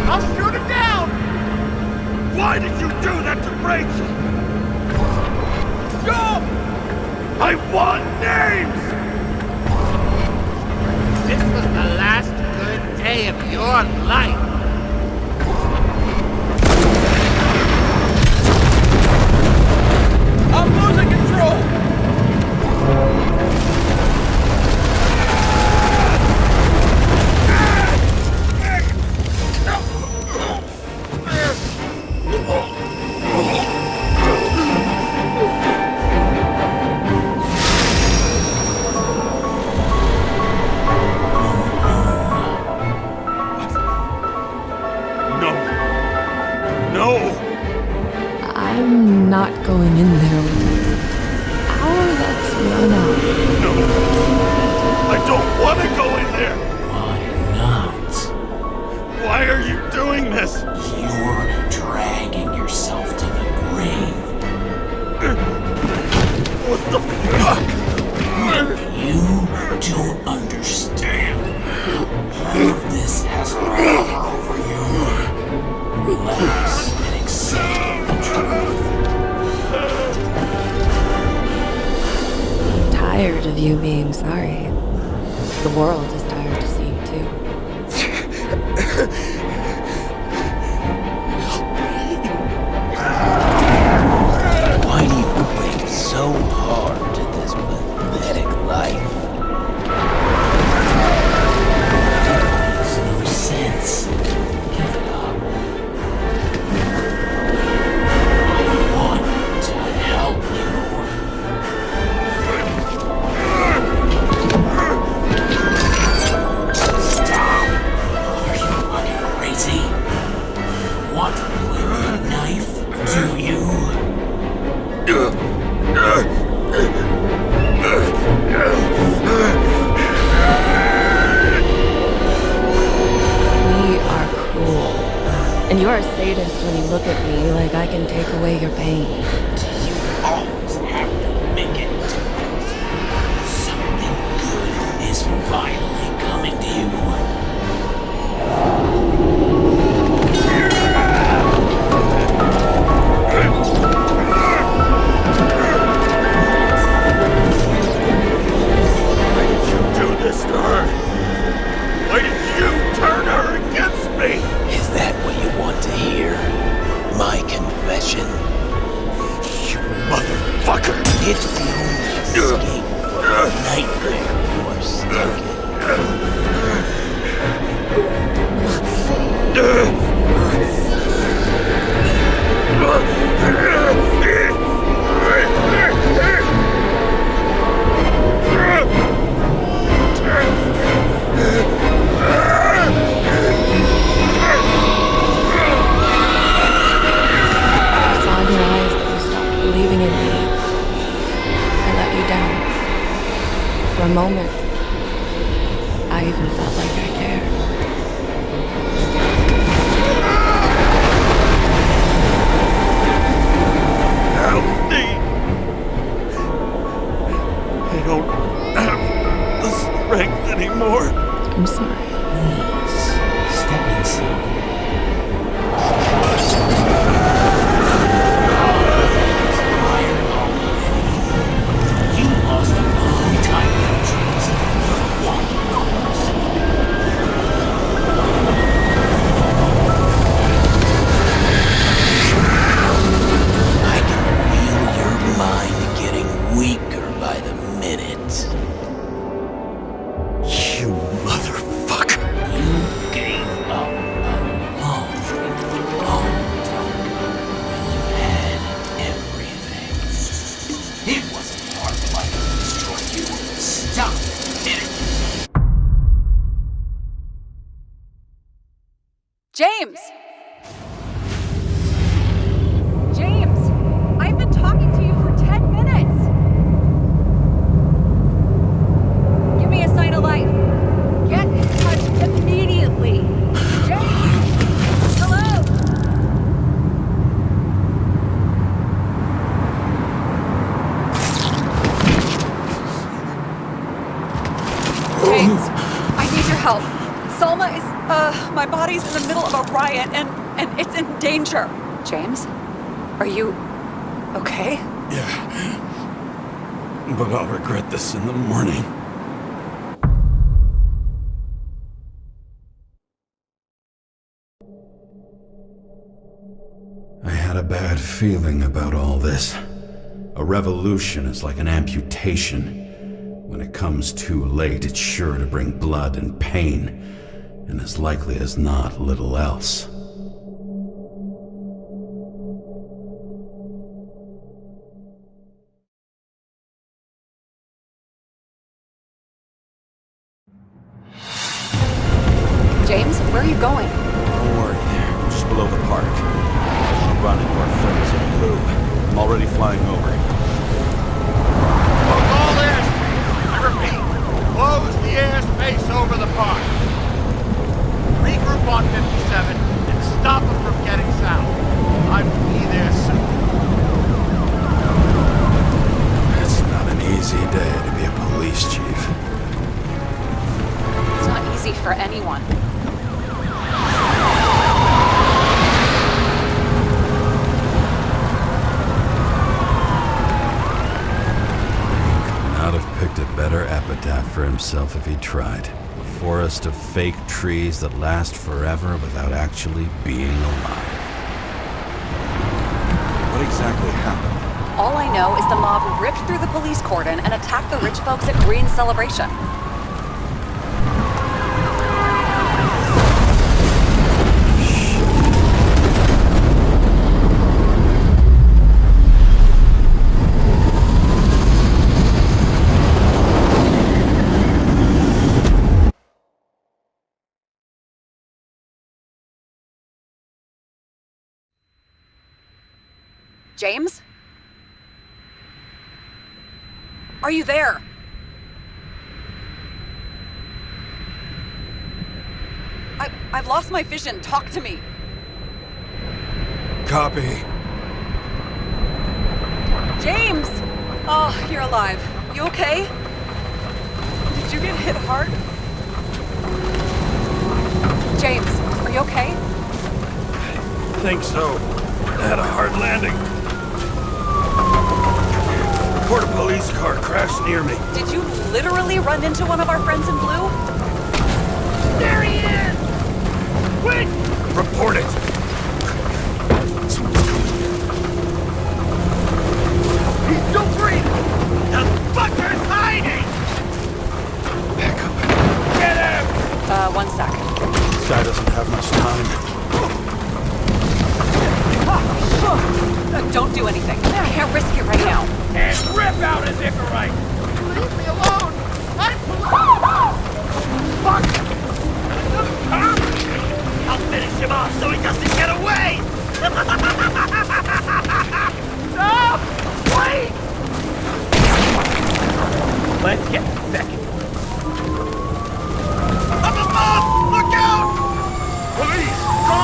I'll shoot him down! Why did you do that to Rachel? Go! I want names! This was the last good day of your life. I'm losing control! I'm not going in there with you. Our luck's run out. No! I don't want to go in there! Why not? Why are you doing this? You're dragging yourself to the grave. What the fuck? You don't understand. All of this has power over you. Relax and accept the truth. I'm tired of you being sorry. The world is tired to see you too. Why do you cling so hard to this pathetic life? It makes no sense. Give it up. I want to help you. Stop. Are you fucking crazy? Want to play with a knife? Do you? We are cruel. And you're a sadist when you look at me like I can take away your pain. Do you always have to make it difficult? Something good is finally coming to you. Do this to her? Why did you turn her against me? Is that what you want to hear? My confession? You motherfucker! It's the only escape from the nightmare you are stuck For a moment, I even felt like I cared. Help me! I don't have the strength anymore. I'm sorry. Please, step inside. help. Salma is, my body's in the middle of a riot and it's in danger. James? Are you okay? Yeah. But I'll regret this in the morning. I had a bad feeling about all this. A revolution is like an amputation. When it comes too late, it's sure to bring blood and pain, and as likely as not, little else. James, where are you going? Don't worry. I'm just below the park. I'm running to our friends in blue. I'm already flying over. Close all airspace. I repeat, close the airspace over the park. Regroup on 57 and stop them from getting south. I will be there soon. It's not an easy day to be a police chief. It's not easy for anyone. Not have picked a better epitaph for himself if he tried. A forest of fake trees that last forever without actually being alive. What exactly happened? All I know is the mob ripped through the police cordon and attacked the rich folks at Green's celebration. James? Are you there? I've lost my vision. Talk to me. Copy. James! Oh, you're alive. You okay? Did you get hit hard? James, are you okay? I think so. I had a hard landing. Report a police car crashed near me. Did you literally run into one of our friends in blue? There he is! Quick! Report it! He's still breathing! The fucker's hiding! Back up. Get him! One sec. This guy doesn't have much time. Don't do anything. I can't risk it right now. And rip out his Icarite! Leave me alone! I'm Fuck! I'll finish him off so he doesn't get away! No! Wait! Let's get second. Up above! Look out! Police! Go!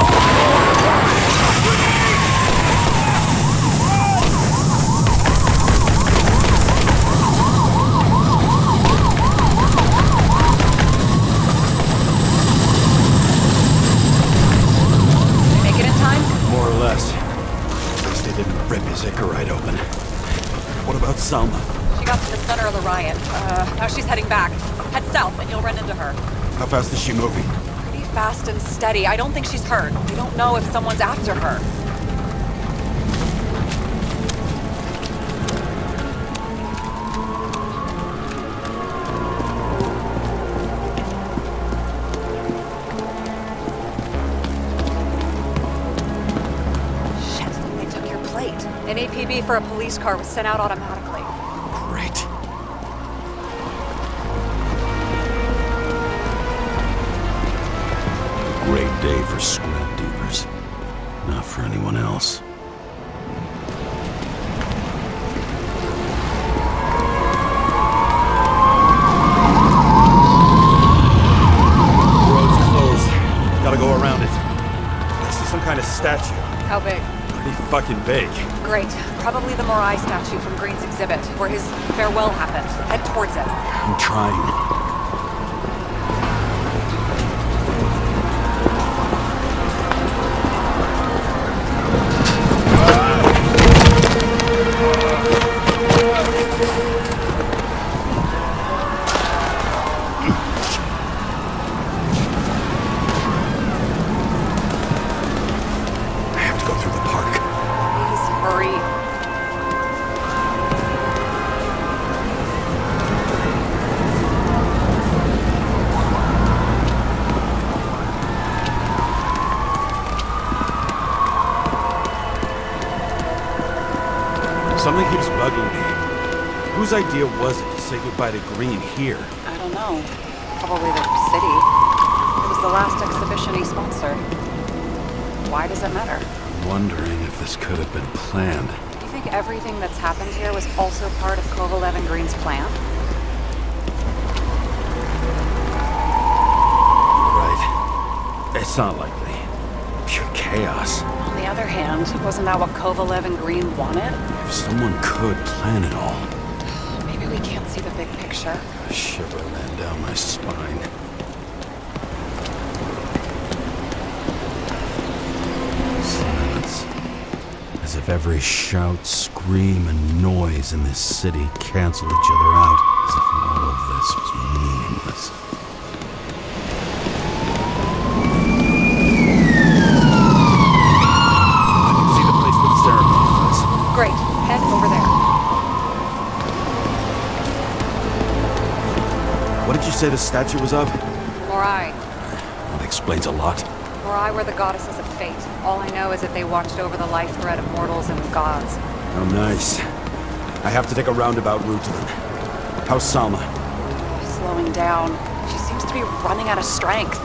More or less. At least they didn't rip his Icarite open. What about Salma? She got to the center of the riot. Now she's heading back. Head south and you'll run into her. How fast is she moving? Pretty fast and steady. I don't think she's hurt. We don't know if someone's after her. An APB for a police car was sent out automatically. Great. Great day for scrap dealers. Not for anyone else. The road's closed. Gotta go around it. I see some kind of statue. How big? Pretty fucking big. Great. Probably the Morai statue from Green's exhibit, where his farewell happened. Head towards it. I'm trying. Something keeps bugging me. Whose idea was it to say goodbye to Green here? I don't know. Probably the city. It was the last exhibition he sponsored. Why does it matter? I'm wondering if this could have been planned. You think everything that's happened here was also part of Kovalev and Green's plan? Right. It's not likely. Pure chaos. On the other hand, wasn't that what Kovalev and Green wanted? If someone could plan it all. Maybe we can't see the big picture. A shiver ran down my spine. Silence. As if every shout, scream, and noise in this city cancel each other out. As if all of this was meaningless. Great. Head over there. What did you say the statue was of? Morai. That explains a lot. Morai were the goddesses of fate. All I know is that they watched over the life thread of mortals and gods. Oh, nice. I have to take a roundabout route to them. How's Salma? Slowing down. She seems to be running out of strength.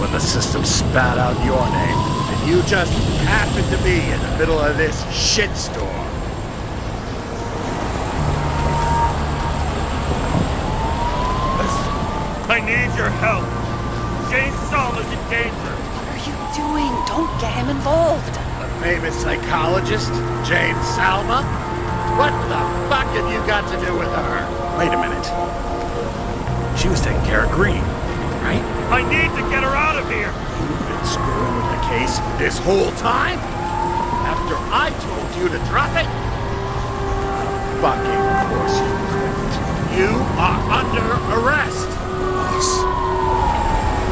The system spat out your name, and you just happened to be in the middle of this shitstorm. Listen, I need your help. Jane Salma's in danger. What are you doing? Don't get him involved. The famous psychologist, Jane Salma? What the fuck have you got to do with her? Wait a minute. She was taking care of Green, right? I need to get her out of here! You've been screwing with the case this whole time? After I told you to drop it? Fucking course you couldn't. You are under arrest! Boss.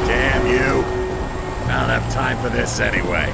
Damn you. Not enough time for this anyway.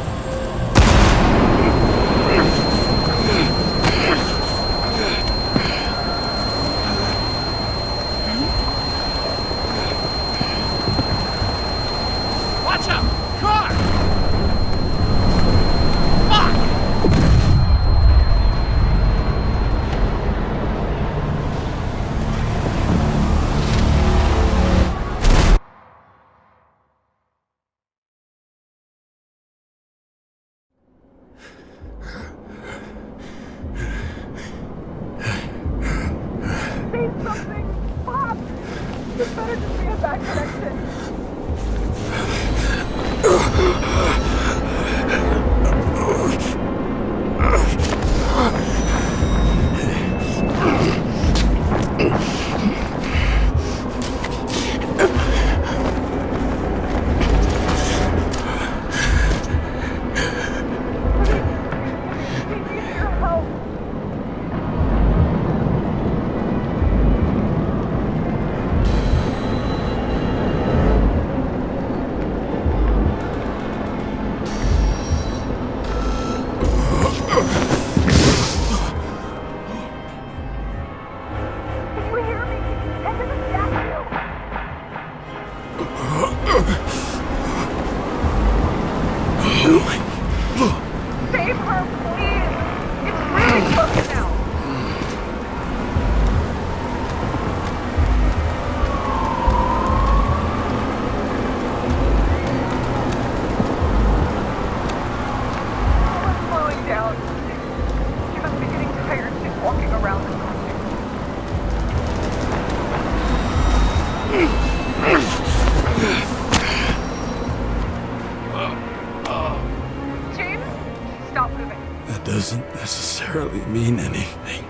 Doesn't necessarily mean anything.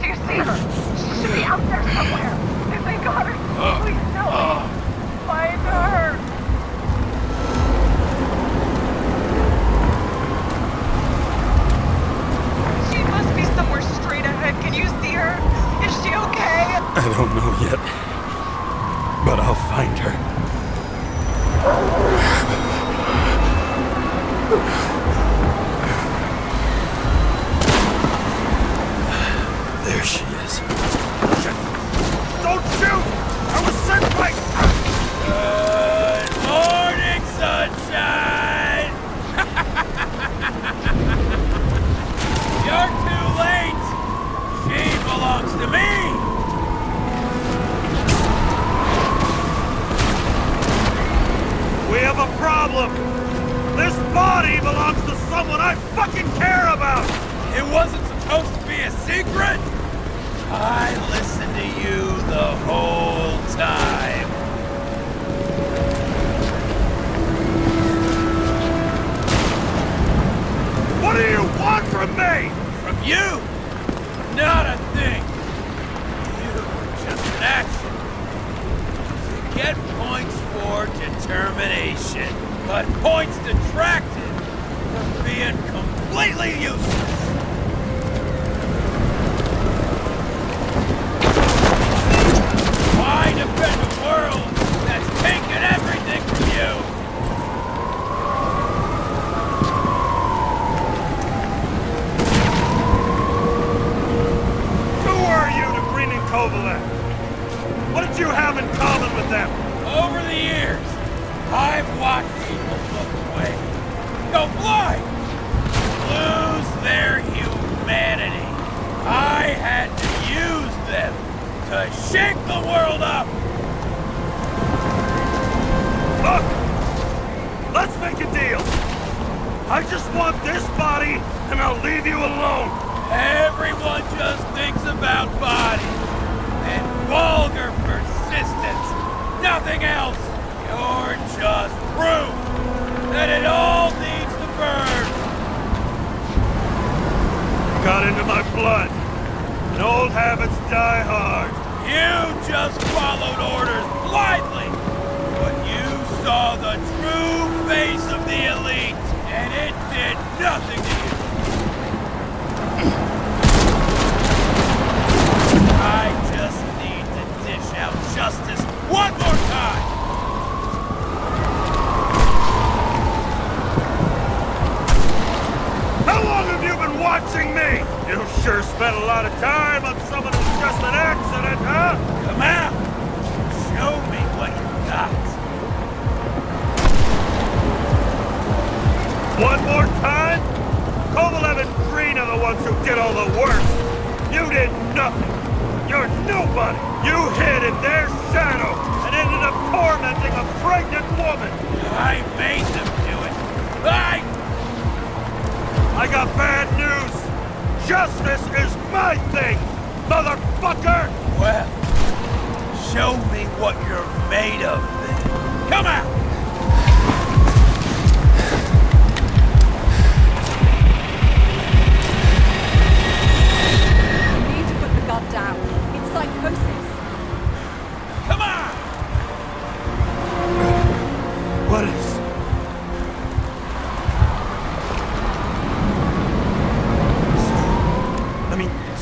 Do you see her? She should be out there somewhere. If they got her, please tell me. Find her. She must be somewhere straight ahead. Can you see her? Is she okay? I don't know yet, but I'll find her. I fucking care about! It wasn't supposed to be a secret? I listened to you the whole time. What do you want from me? From you? Not a thing. You were just an accident. To get points for determination, but points detracted from being completely useless. Why defend a world that's taken everything from you? Who are you to Green and Kovalev? What did you have in common with them? Over the years, I've watched people look away, go blind, lose their humanity. I had to use them to shake the world up! Look! Let's make a deal! I just want this body, and I'll leave you alone! Everyone just thinks about bodies, and vulgar persistence, nothing else! You're just proof that it all needs to burn! Got into my blood, and old habits die hard. You just followed orders blindly, but you saw the true face of the elite, and it did nothing to you. I just need to dish out justice one more time. How long have you been watching me? You sure spent a lot of time on someone who's just an accident, huh? Come out! Show me what you got. One more time? Kovalev and Green are the ones who did all the work. You did nothing. You're nobody. You hid in their shadow and ended up tormenting a pregnant woman. I made them do it. I got bad news. Justice is my thing, motherfucker! Well, show me what you're made of, then. Come out! You need to put the gun down. It's psychosis. Come on! What is...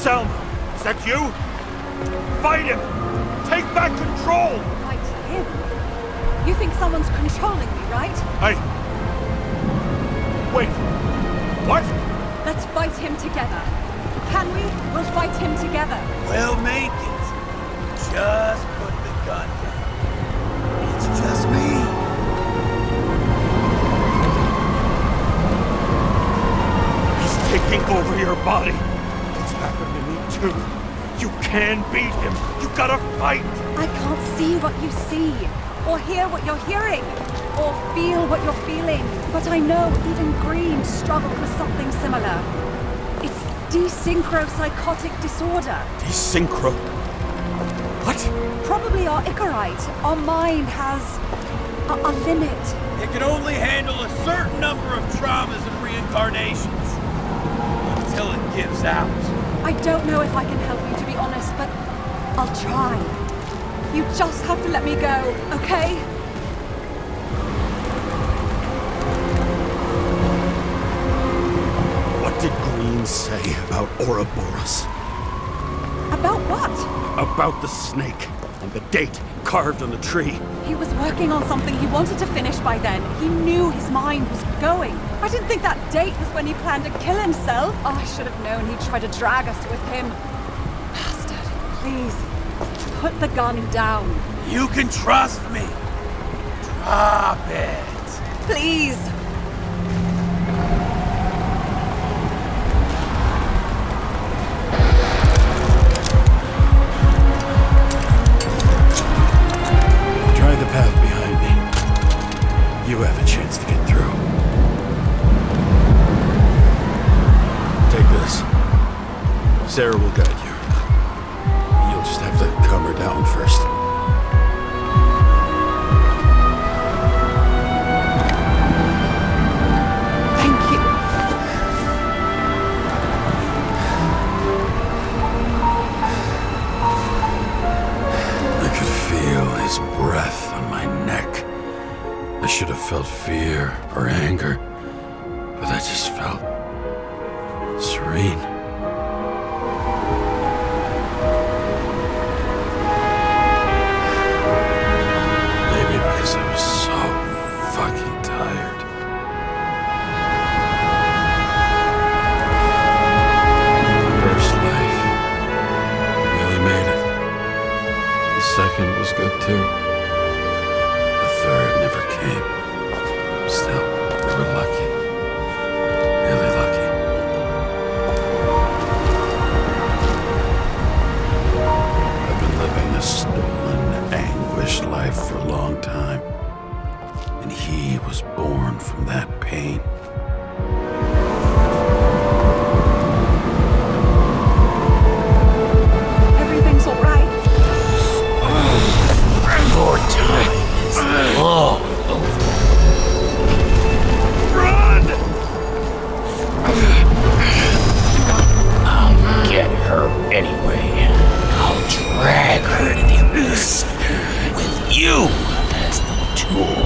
Selma, is that you? Fight him! Take back control! Fight him? You think someone's controlling me, right? Wait. What? Let's fight him together. Can we? We'll fight him together. We'll make it. Just put the gun down. It's just me. He's taking over your body. Happened to me too. You can beat him. You gotta fight. I can't see what you see, or hear what you're hearing, or feel what you're feeling. But I know even Green struggled with something similar. It's desynchropsychotic disorder. Desynchro? What? Probably our Icarite. Our mind has a limit. It can only handle a certain number of traumas and reincarnations. Until it gives out. I don't know if I can help you, to be honest, but I'll try. You just have to let me go, okay? What did Green say about Ouroboros? About what? About the snake and the date carved on the tree. He was working on something he wanted to finish by then. He knew his mind was going. I didn't think that date was when he planned to kill himself. Oh, I should have known he'd try to drag us with him. Bastard, please, put the gun down. You can trust me. Drop it. Please. Try the path behind me. You have a chance to get through. Sarah will guide you. You'll just have to calm her down first. Thank you. I could feel his breath on my neck. I should have felt fear or anger, but I just felt serene. Maybe because I was so fucking tired. First life, we really made it. The second was good too. The third never came. Still, we were lucky. Really lucky. I've been living a stolen, anguished life for a long time. And he was born from that pain. Everything's all right. Your time is long over. Run! I'll get her anyway. I'll drag her to the abyss with you as the tool.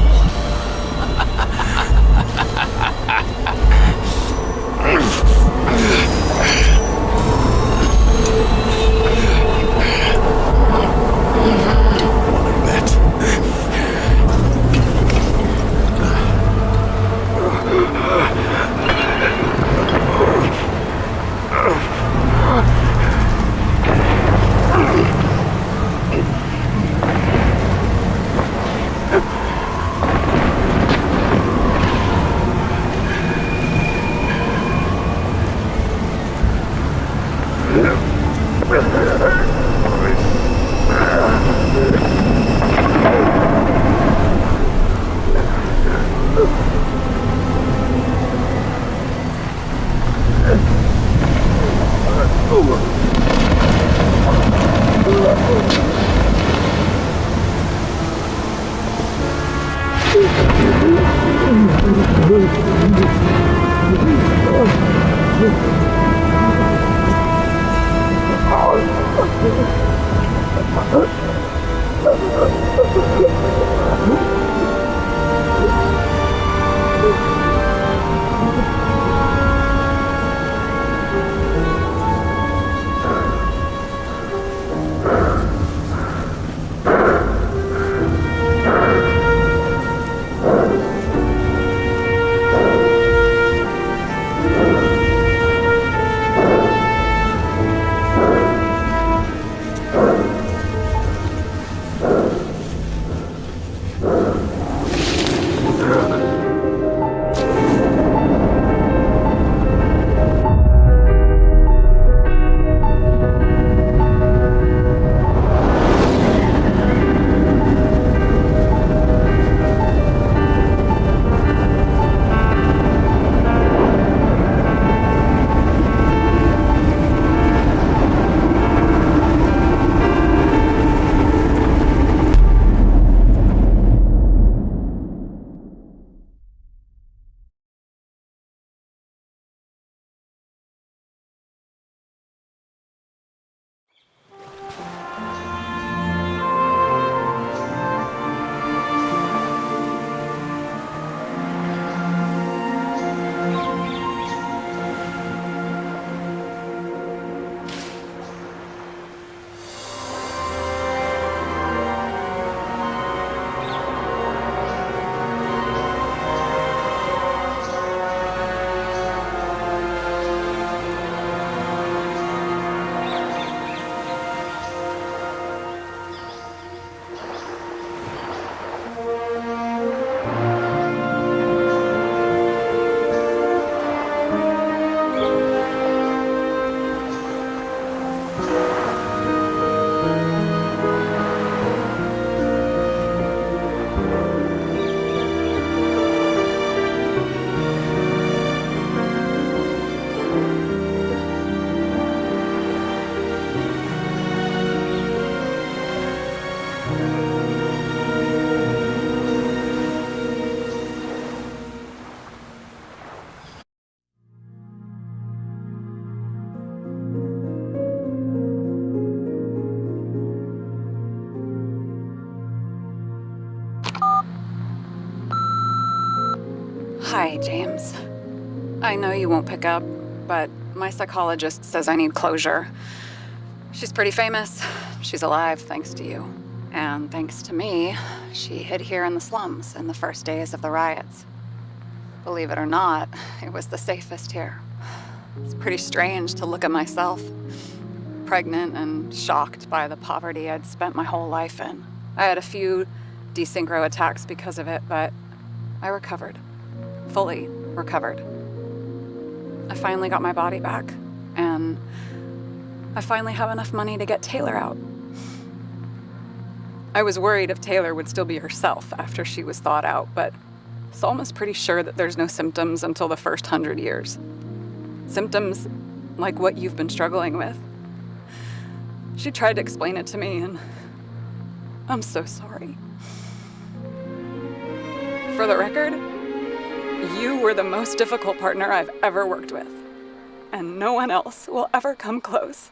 Hi, James. I know you won't pick up, but my psychologist says I need closure. She's pretty famous. She's alive thanks to you. And thanks to me, she hid here in the slums in the first days of the riots. Believe it or not, it was the safest here. It's pretty strange to look at myself, pregnant and shocked by the poverty I'd spent my whole life in. I had a few desynchro attacks because of it, but I recovered. Fully recovered. I finally got my body back, and I finally have enough money to get Taylor out. I was worried if Taylor would still be herself after she was thawed out, but Salma's pretty sure that there's no symptoms until the first 100 years. Symptoms like what you've been struggling with. She tried to explain it to me, and I'm so sorry. For the record, you were the most difficult partner I've ever worked with, and no one else will ever come close.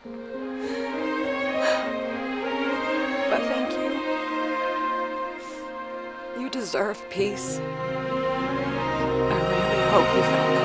But thank you. You deserve peace. I really hope you found that.